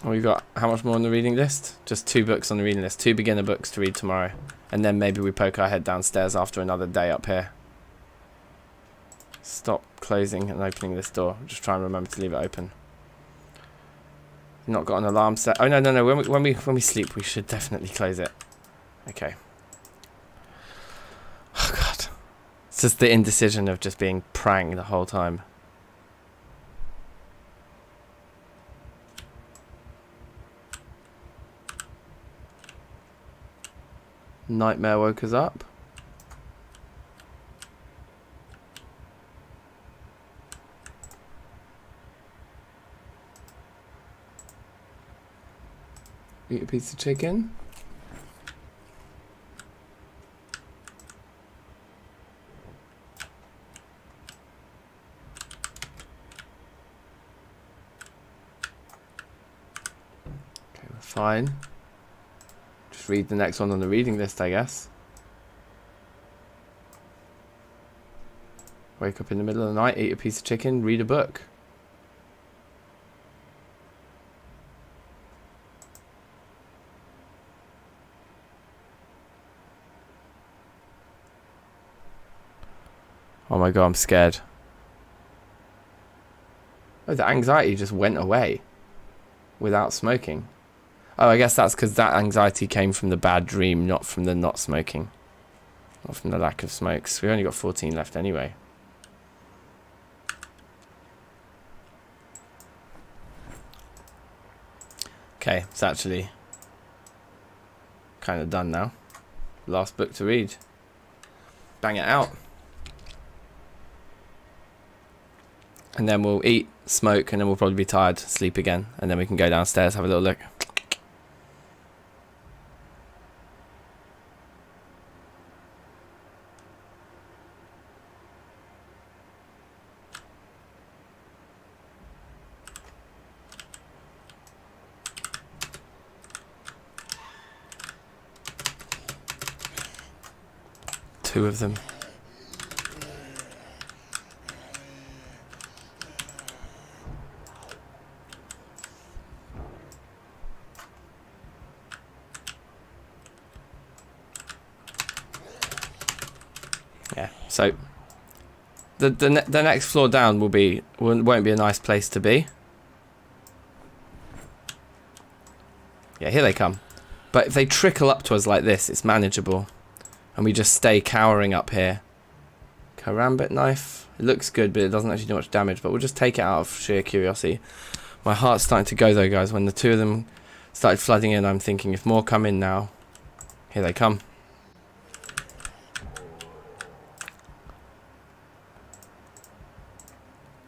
Oh, we've got how much more on the reading list? Just 2 books on the reading list. 2 beginner books to read tomorrow. And then maybe we poke our head downstairs after another day up here. Stop closing and opening this door. Just try and remember to leave it open. Not got an alarm set. Oh no. When we sleep, we should definitely close it. Okay. Oh god. It's just the indecision of just being prang the whole time. Nightmare woke us up. Eat a piece of chicken. Okay, we're fine. Just read the next one on the reading list, I guess. Wake up in the middle of the night, eat a piece of chicken, read a book. Oh my god, I'm scared. Oh, the anxiety just went away without smoking. Oh, I guess that's because that anxiety came from the bad dream, not from the not smoking. Not from the lack of smokes. We've only got 14 left anyway. Okay, it's actually kind of done now. Last book to read. Bang it out. And then we'll eat, smoke, and then we'll probably be tired, sleep again. And then we can go downstairs, have a little look. Two of them. Yeah, so the next floor down won't be a nice place to be. Yeah, here they come. But if they trickle up to us like this, it's manageable. And we just stay cowering up here. Karambit knife. It looks good, but it doesn't actually do much damage. But we'll just take it out of sheer curiosity. My heart's starting to go though, guys. When the two of them started flooding in, I'm thinking if more come in now. Here they come.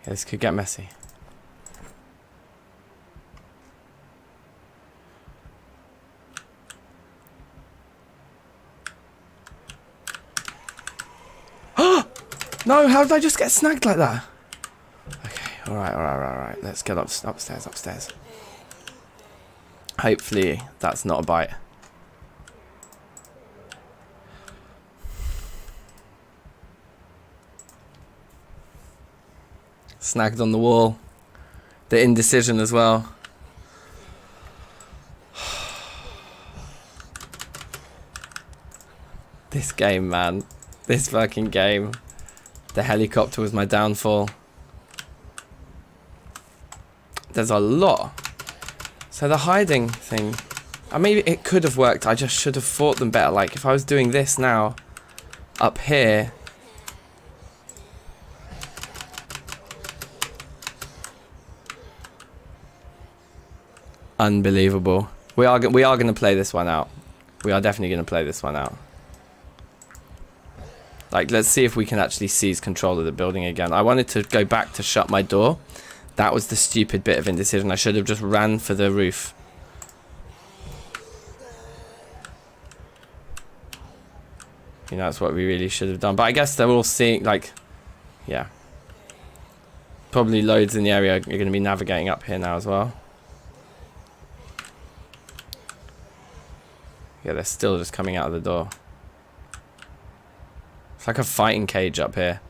Yeah, this could get messy. No, how did I just get snagged like that? Okay, alright. Let's get upstairs. Hopefully that's not a bite. Snagged on the wall. The indecision as well. This game, man. This fucking game. The helicopter was my downfall. There's a lot. So the hiding thing, maybe it could have worked. I just should have fought them better. Like if I was doing this now, up here. Unbelievable. We are going to play this one out. We are definitely going to play this one out. Like, let's see if we can actually seize control of the building again. I wanted to go back to shut my door. That was the stupid bit of indecision. I should have just ran for the roof. You know, that's what we really should have done. But I guess they're all seeing, like, yeah. Probably loads in the area are going to be navigating up here now as well. Yeah, they're still just coming out of the door. It's like a fighting cage up here.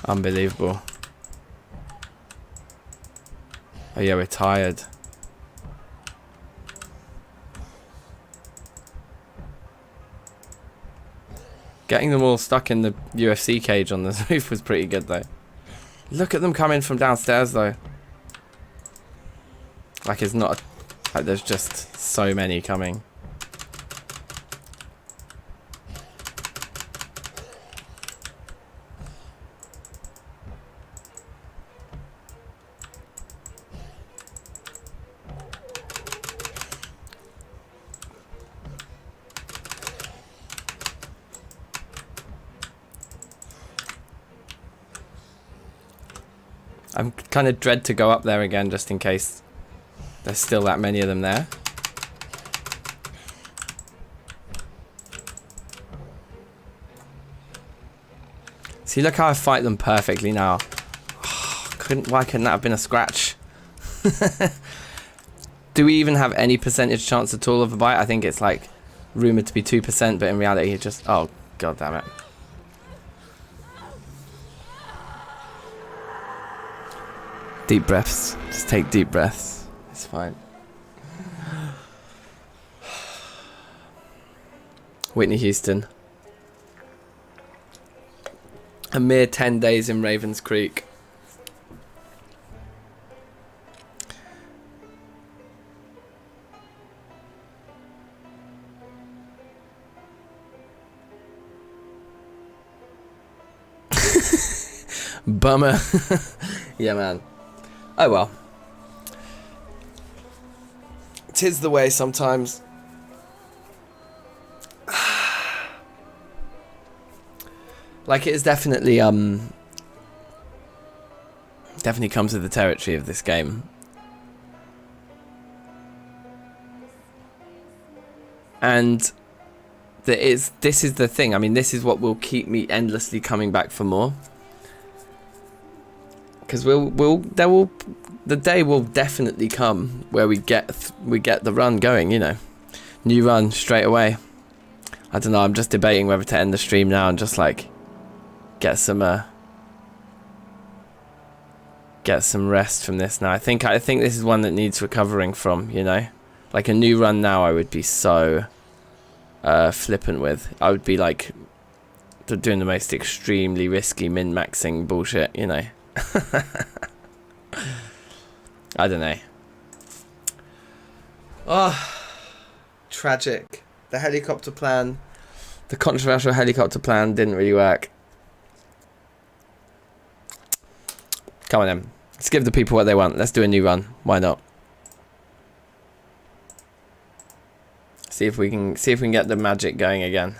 Unbelievable. Oh yeah, we're tired. Getting them all stuck in the UFC cage on the roof was pretty good though. Look at them coming from downstairs though. Like it's not, like there's just so many coming. I'm kind of dread to go up there again just in case there's still that many of them there. See, look how I fight them perfectly now. Oh, why couldn't that have been a scratch? do we even have any percentage chance at all of a bite? I think it's like rumored to be 2%, but in reality it just, oh god damn it. Deep breaths. Just take deep breaths. It's fine. Whitney Houston. A mere 10 days in Ravens Creek. Bummer. Yeah, man. Oh well. 'Tis the way sometimes. Like, it is definitely definitely comes with the territory of this game. And this is the thing. I mean, this is what will keep me endlessly coming back for more. Because the day will definitely come where we get the run going, you know. New run straight away. I don't know, I'm just debating whether to end the stream now and just like get some rest from this now. I think this is one that needs recovering from, you know. Like a new run now I would be so flippant with. I would be like doing the most extremely risky min-maxing bullshit, you know. I don't know. Oh, tragic. The helicopter plan, the controversial helicopter plan didn't really work. Come on then. Let's give the people what they want. Let's do a new run. Why not? See if we can get the magic going again.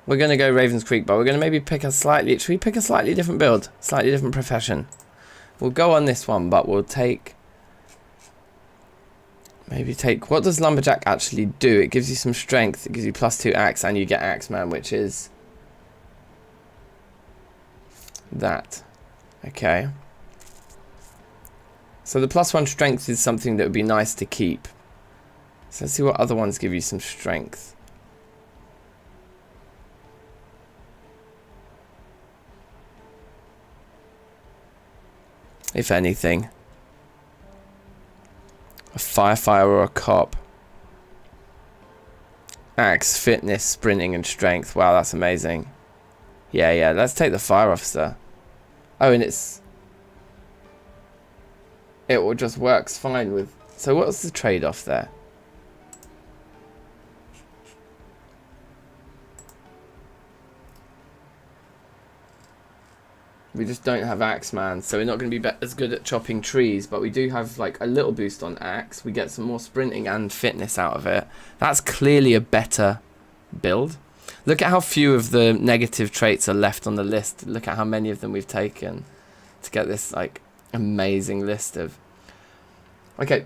We're going to go Ravens Creek, but we're going to maybe pick a slightly... Should we pick a slightly different build? Slightly different profession? We'll go on this one, but we'll take... Maybe take... What does Lumberjack actually do? It gives you some strength. It gives you +2 axe, and you get Axeman, which is... that. Okay. So the +1 strength is something that would be nice to keep. So let's see what other ones give you some strength. If anything. A firefighter or a cop. Axe, fitness, sprinting and strength. Wow, that's amazing. Yeah, let's take the fire officer. Oh, and it will just works fine with... So what's the trade-off there? We just don't have Axeman, so we're not going to be as good at chopping trees, but we do have like a little boost on Axe. We get some more sprinting and fitness out of it. That's clearly a better build. Look at how few of the negative traits are left on the list. Look at how many of them we've taken to get this like amazing list of... Okay,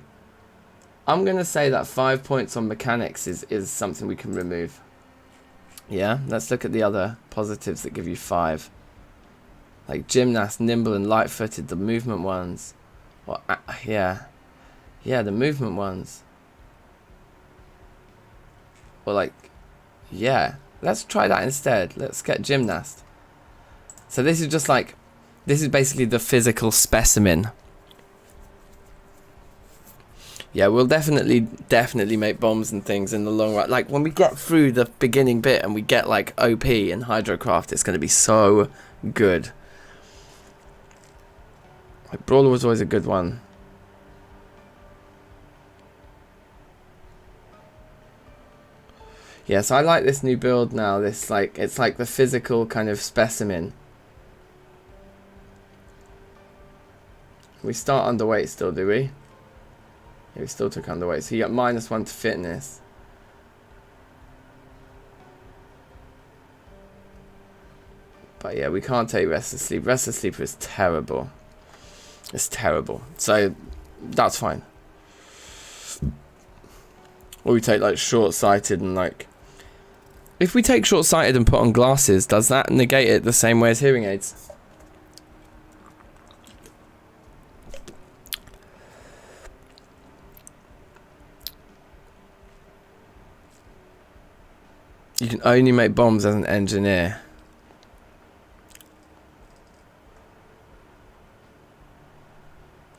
I'm going to say that 5 points on mechanics is something we can remove. Yeah, let's look at the other positives that give you 5. Like gymnast, nimble and light-footed, the movement ones. Well, yeah, the movement ones. Or like, yeah, let's try that instead. Let's get gymnast. So this is just like, this is basically the physical specimen. Yeah, we'll definitely make bombs and things in the long run. Like when we get through the beginning bit and we get like OP and Hydrocraft, it's going to be so good. Like Brawler was always a good one. Yeah, so I like this new build now. This like, it's like the physical kind of specimen. We start underweight still, do we? Yeah, we still took underweight. So you got -1 to fitness. But yeah, we can't take Restless Sleep. Restless Sleeper is terrible. It's terrible. So that's fine. Or we take like short-sighted and like... If we take short-sighted and put on glasses, does that negate it the same way as hearing aids? You can only make bombs as an engineer.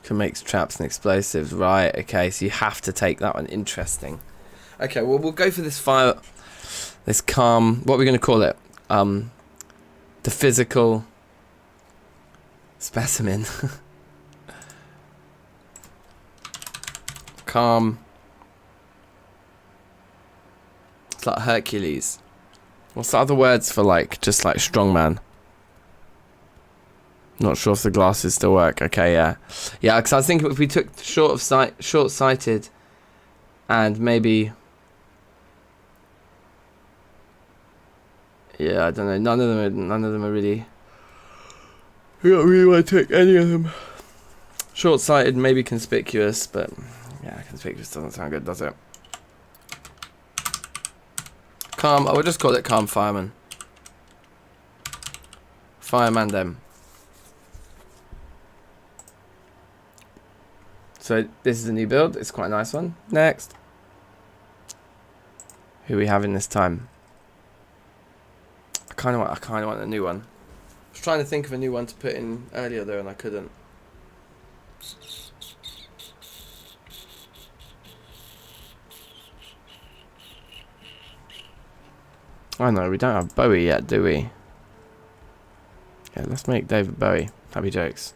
Can make traps and explosives. Right, okay, so you have to take that one. Interesting. Okay, well, we'll go for this fire... This calm... What are we going to call it? The physical... specimen. Calm. It's like Hercules. What's the other words for like, just like strongman? Not sure if the glasses still work. Okay, yeah. Yeah, because I was thinking if we took short-sighted and maybe... Yeah, I don't know. None of them are really... We don't really want to take any of them. Short-sighted, maybe conspicuous, but... Yeah, conspicuous doesn't sound good, does it? Calm, I would just call it calm fireman. Fireman them. So this is a new build. It's quite a nice one. Next. Who are we having this time? I kind of want a new one. I was trying to think of a new one to put in earlier though, and I couldn't. I know, we don't have Bowie yet, do we? Yeah, let's make David Bowie. Happy jokes.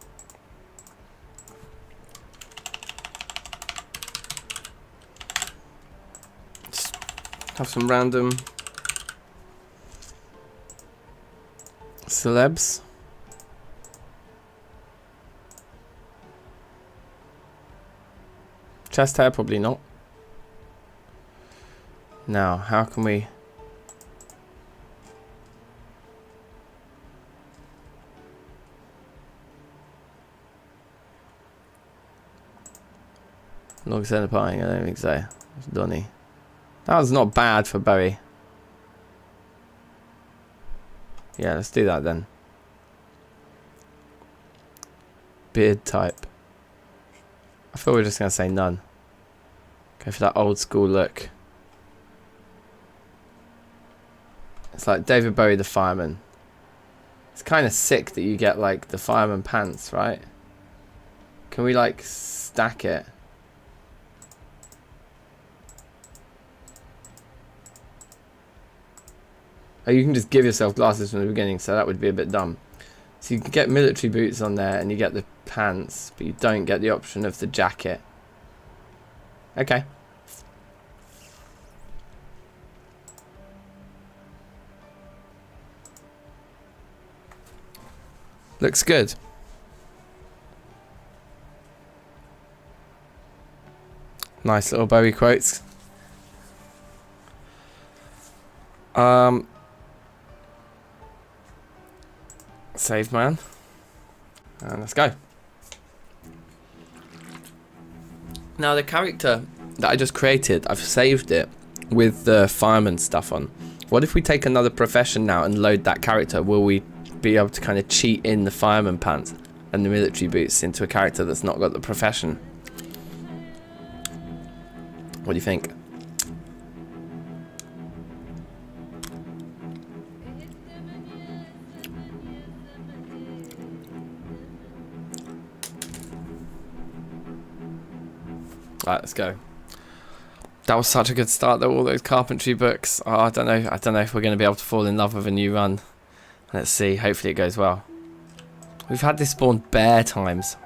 Just have some random celebs. Chest hair, probably not. Now, how can we... Long center pieing, I don't think so. It's Donny. That was not bad for Bowie. Yeah, let's do that then. Beard type. I thought we were just going to say none. Go for that old school look. It's like David Bowie the fireman. It's kind of sick that you get like the fireman pants, right? Can we like stack it? Oh, you can just give yourself glasses from the beginning, so that would be a bit dumb. So you can get military boots on there, and you get the pants, but you don't get the option of the jacket. Okay. Looks good. Nice little Bowie quotes. Save man. And let's go. Now the character that I just created, I've saved it with the fireman stuff on. What if we take another profession now and load that character? Will we be able to kind of cheat in the fireman pants and the military boots into a character that's not got the profession? What do you think? Alright, let's go. That was such a good start though, all those carpentry books. Oh, I don't know if we're going to be able to fall in love with a new run. Let's see, hopefully it goes well. We've had this spawn bare times.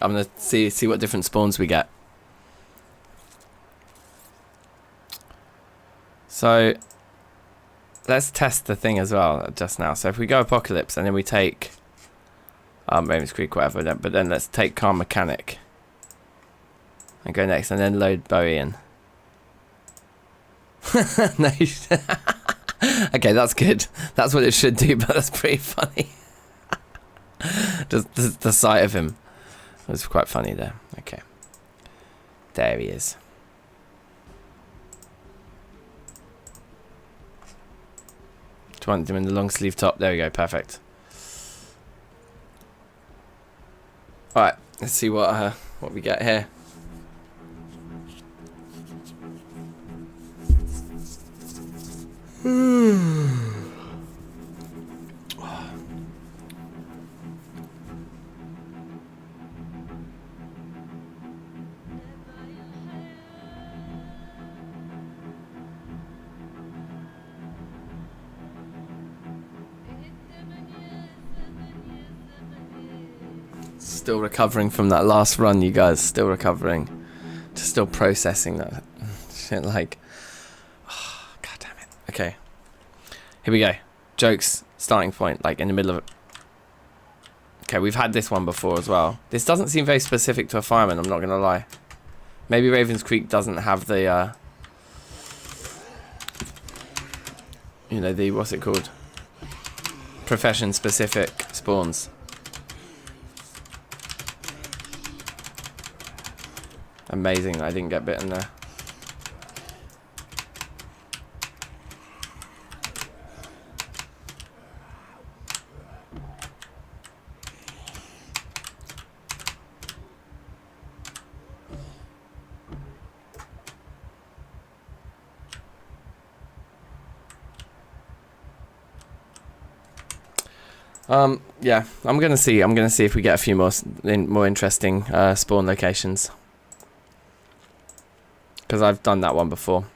I'm going to see what different spawns we get. So, let's test the thing as well just now. So if we go Apocalypse and then we take... Ravens Creek, whatever, but then let's take Car Mechanic and go next, and then load Bowie in. No, okay, that's good. That's what it should do, but that's pretty funny. Just the sight of him was quite funny there. Okay, there he is. Do you want him in the long sleeve top? There we go, perfect. Alright, let's see what we get here. Still recovering from that last run, you guys. Still recovering. Just still processing that shit, like... Oh, God damn it. Okay. Here we go. Jokes, starting point, like in the middle of it. Okay, we've had this one before as well. This doesn't seem very specific to a fireman, I'm not going to lie. Maybe Ravens Creek doesn't have the... you know, the... What's it called? Profession-specific spawns. Amazing that I didn't get bitten there. Yeah, I'm gonna see if we get a few more interesting spawn locations. Because I've done that one before.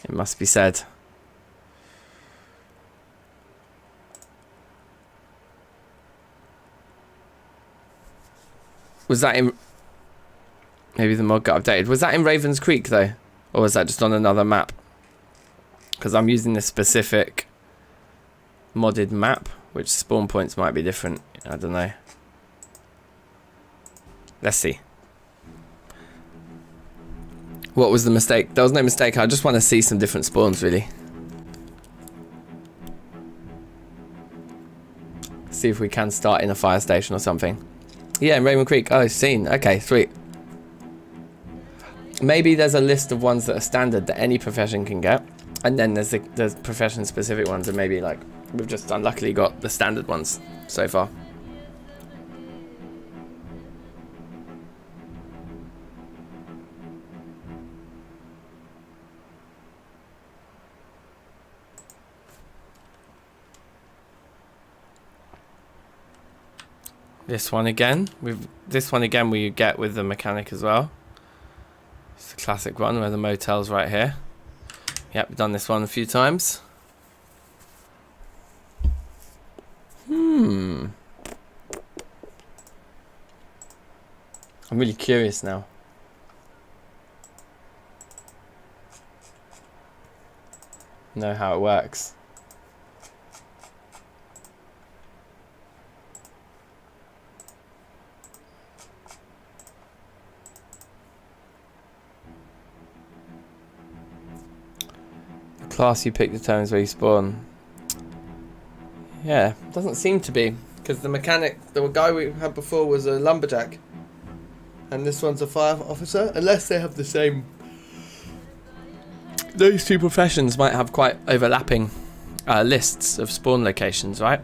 It must be said. Was that in... Maybe the mod got updated. Was that in Ravens Creek though? Or was that just on another map? Because I'm using this specific modded map, which spawn points might be different. I don't know. Let's see. What was the mistake? There was no mistake. I just want to see some different spawns, really. See if we can start in a fire station or something. Yeah, in Raymond Creek. Oh, seen. Okay, sweet. Maybe there's a list of ones that are standard that any profession can get. And then there's the profession-specific ones, and maybe, like, we've just unluckily got the standard ones so far. This one again. This one again we get with the mechanic as well. It's a classic one where the motel's right here. Yep, we've done this one a few times. I'm really curious now. Know how it works. Class you pick determines where you spawn. Yeah, doesn't seem to be, because the mechanic, the guy we had before was a lumberjack, and this one's a fire officer. Unless they have the same. Those two professions might have quite overlapping lists of spawn locations, right?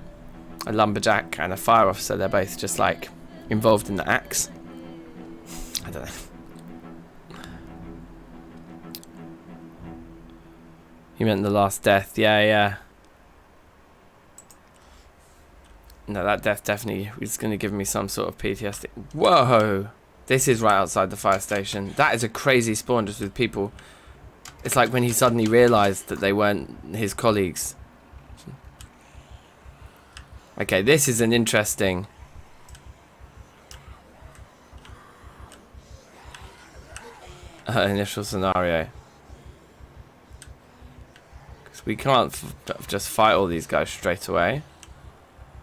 A lumberjack and a fire officer, they're both just like involved in the axe. I don't know. You meant the last death, yeah. No, that death definitely is going to give me some sort of PTSD. Whoa! This is right outside the fire station. That is a crazy spawn just with people. It's like when he suddenly realised that they weren't his colleagues. Okay, this is an interesting... initial scenario. We can't just fight all these guys straight away.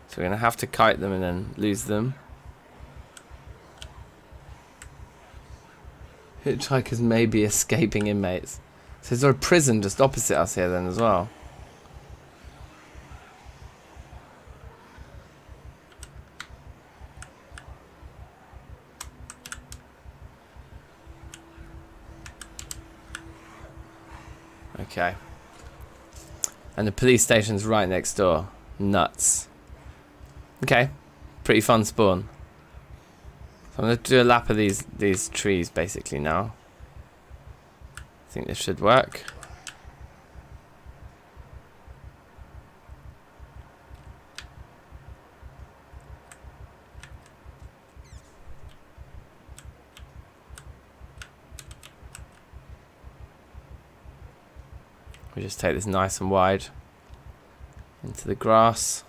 So we're going to have to kite them and then lose them. Hitchhikers may be escaping inmates. So is there a prison just opposite us here then as well? Okay. And the police station's right next door. Nuts. Okay. Pretty fun spawn. So I'm going to do a lap of these trees basically now. I think this should work. We just take this nice and wide into the grass.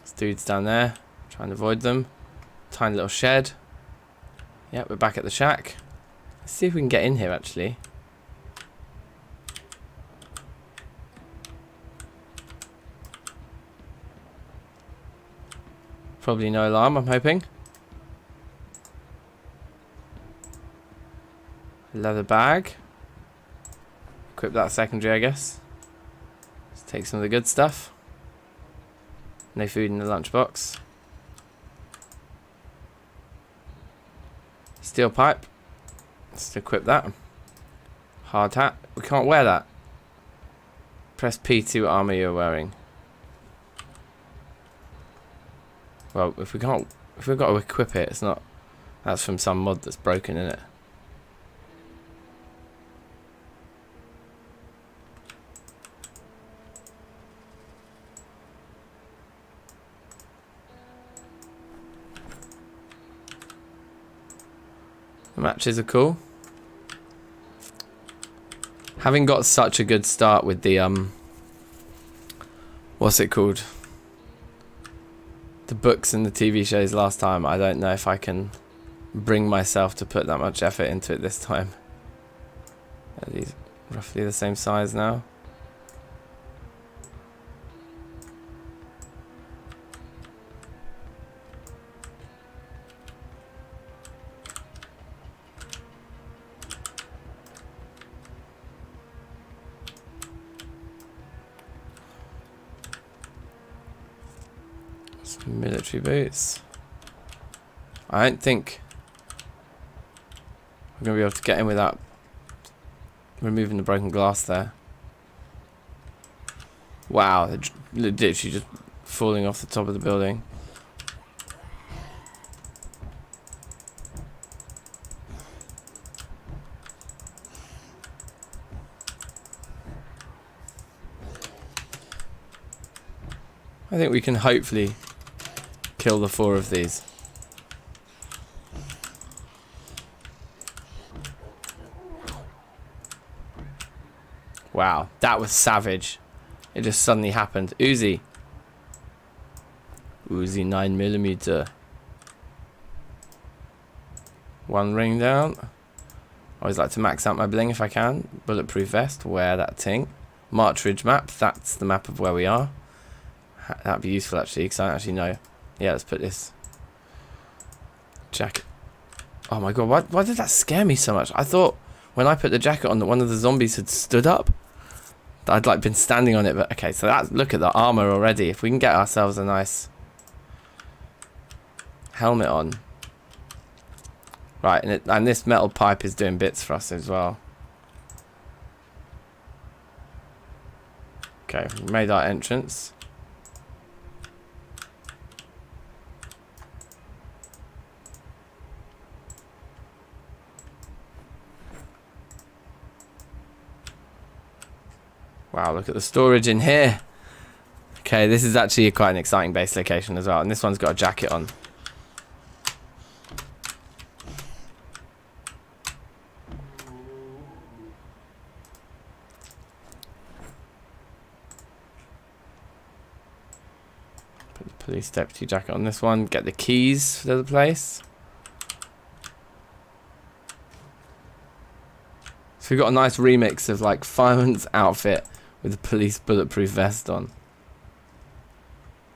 This dude's down there. Trying to avoid them. Tiny little shed. Yep, we're back at the shack. Let's see if we can get in here actually. Probably no alarm, I'm hoping. Leather bag. Equip that secondary, I guess. Let's take some of the good stuff. No food in the lunchbox. Steel pipe. Let's equip that. Hard hat. We can't wear that. Press P2 armor you're wearing. Well, if we've got to equip it, it's not. That's from some mod that's broken, isn't it? The matches are cool. Having got such a good start with the what's it called? The books and the TV shows last time, I don't know if I can bring myself to put that much effort into it this time. Are these roughly the same size now? Some military boots. I don't think we're going to be able to get in without removing the broken glass there. Wow, they're literally just falling off the top of the building. I think we can hopefully kill the 4 of these. Wow, that was savage. It just suddenly happened. Uzi 9mm. 1 ring down. I always like to max out my bling if I can. Bulletproof vest, wear that thing. March Ridge map, that's the map of where we are. That'd be useful actually, because I don't actually know. Yeah, let's put this jacket. Oh my god, why did that scare me so much? I thought when I put the jacket on that one of the zombies had stood up. I'd like been standing on it, but okay, so that's, look at the armor already. If we can get ourselves a nice helmet on. Right, and this metal pipe is doing bits for us as well. Okay, we made our entrance. Wow, look at the storage in here. Okay, this is actually quite an exciting base location as well. And this one's got a jacket on. Put the police deputy jacket on this one. Get the keys for the place. So we've got a nice remix of like fireman's outfit with a police bulletproof vest on.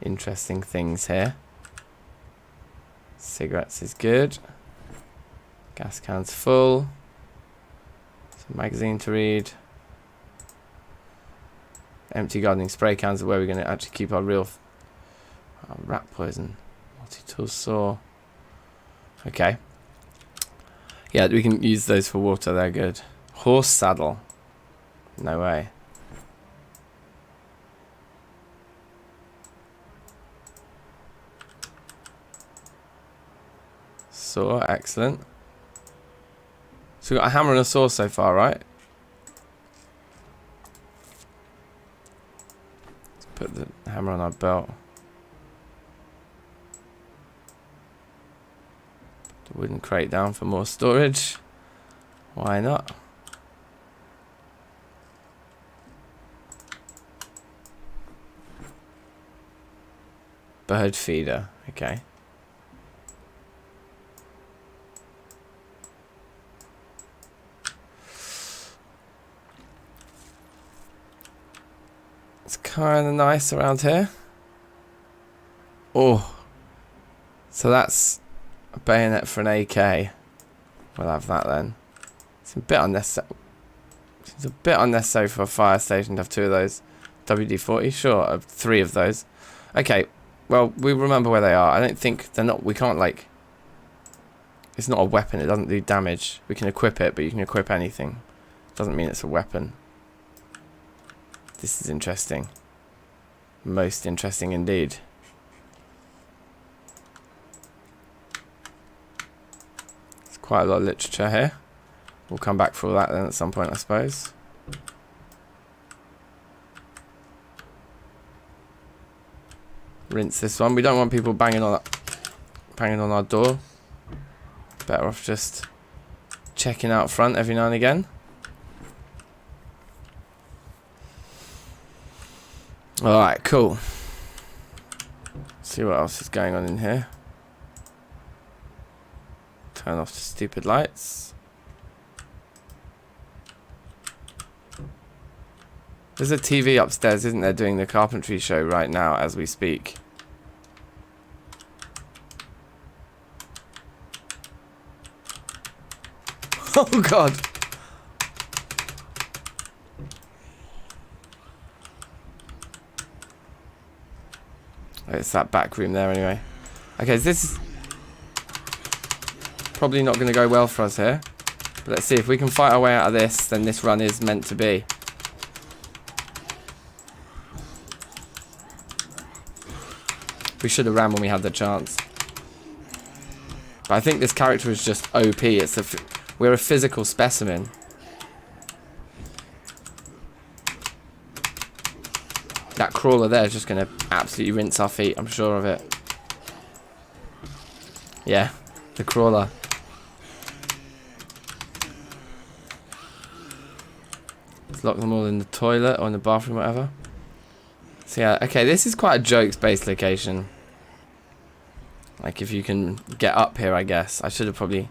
Interesting things here. Cigarettes is good. Gas can's full. Some magazine to read. Empty gardening spray cans are where we're going to actually keep our real rat poison. Multi-tool saw. Okay. Yeah, we can use those for water. They're good. Horse saddle. No way. Saw, excellent. So we've got a hammer and a saw so far, right? Let's put the hammer on our belt. Put the wooden crate down for more storage. Why not? Bird feeder. Okay. It's kind of nice around here. Oh. So that's a bayonet for an AK. We'll have that then. It's a bit unnecessary. It's a bit unnecessary for a fire station to have 2 of those. WD-40, sure, 3 of those. Okay, well, we remember where they are. I don't think they're not. We can't like. It's not a weapon. It doesn't do damage. We can equip it, but you can equip anything. Doesn't mean it's a weapon. This is interesting. Most interesting indeed. There's quite a lot of literature here. We'll come back for all that then at some point, I suppose. Rinse this one. We don't want people banging on our door. Better off just checking out front every now and again. Alright, cool. See what else is going on in here. Turn off the stupid lights. There's a TV upstairs, isn't there, doing the carpentry show right now as we speak. Oh god. It's that back room there anyway. Okay, so this is probably not going to go well for us here. But let's see if we can fight our way out of this, then this run is meant to be. We should have ran when we had the chance. But I think this character is just OP. We're a physical specimen. That crawler there is just going to absolutely rinse our feet. I'm sure of it. Yeah, the crawler. Let's lock them all in the toilet or in the bathroom, whatever. So yeah, okay, this is quite a jokes-based location. Like if you can get up here, I guess. I should have probably...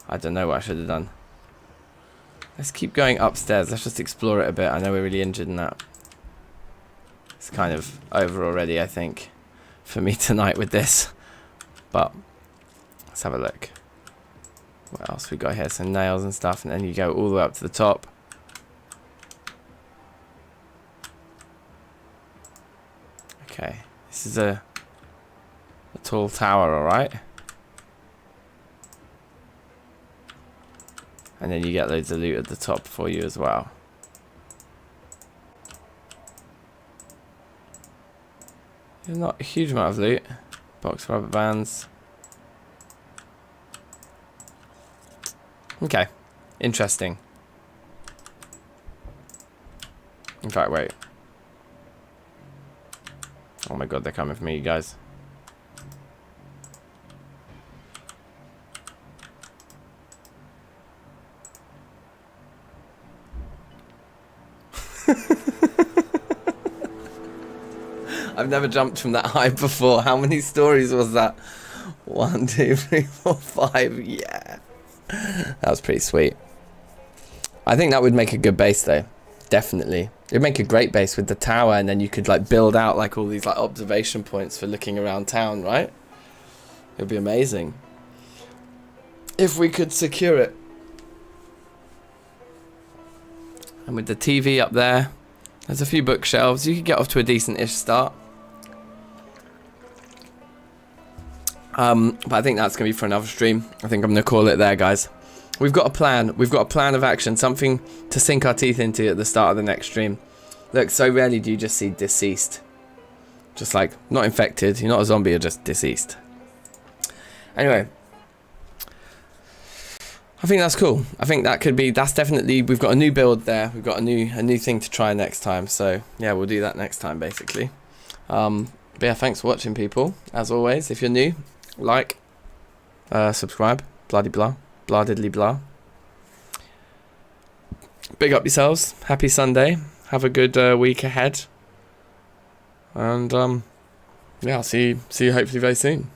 I don't know what I should have done. Let's keep going upstairs. Let's just explore it a bit. I know we're really injured in that. It's kind of over already, I think, for me tonight with this. But let's have a look. What else we got here? Some nails and stuff, and then you go all the way up to the top. Okay, this is a tall tower, alright. And then you get loads of loot at the top for you as well. There's not a huge amount of loot. Box of rubber bands. Okay, interesting. In fact, wait. Oh my god, they're coming for me, you guys. I've never jumped from that high before. How many stories was that? 1, 2, 3, 4, 5. Yeah. That was pretty sweet. I think that would make a good base though. Definitely. It'd make a great base with the tower, and then you could like build out like all these like observation points for looking around town, right? It'd be amazing. If we could secure it. And with the TV up there, there's a few bookshelves. You could get off to a decent-ish start. But I think that's going to be for another stream. I think I'm going to call it there, guys. We've got a plan. We've got a plan of action. Something to sink our teeth into at the start of the next stream. Look, so rarely do you just see deceased. Just like, not infected. You're not a zombie, you're just deceased. Anyway. I think that's cool. I think that could be, that's definitely, we've got a new build there. We've got a new thing to try next time. So, yeah, we'll do that next time, basically. But yeah, thanks for watching, people. As always, if you're new, like, subscribe, blah-de-blah, blah-diddly-blah. Big up yourselves. Happy Sunday. Have a good week ahead. And, yeah, I'll see you hopefully very soon.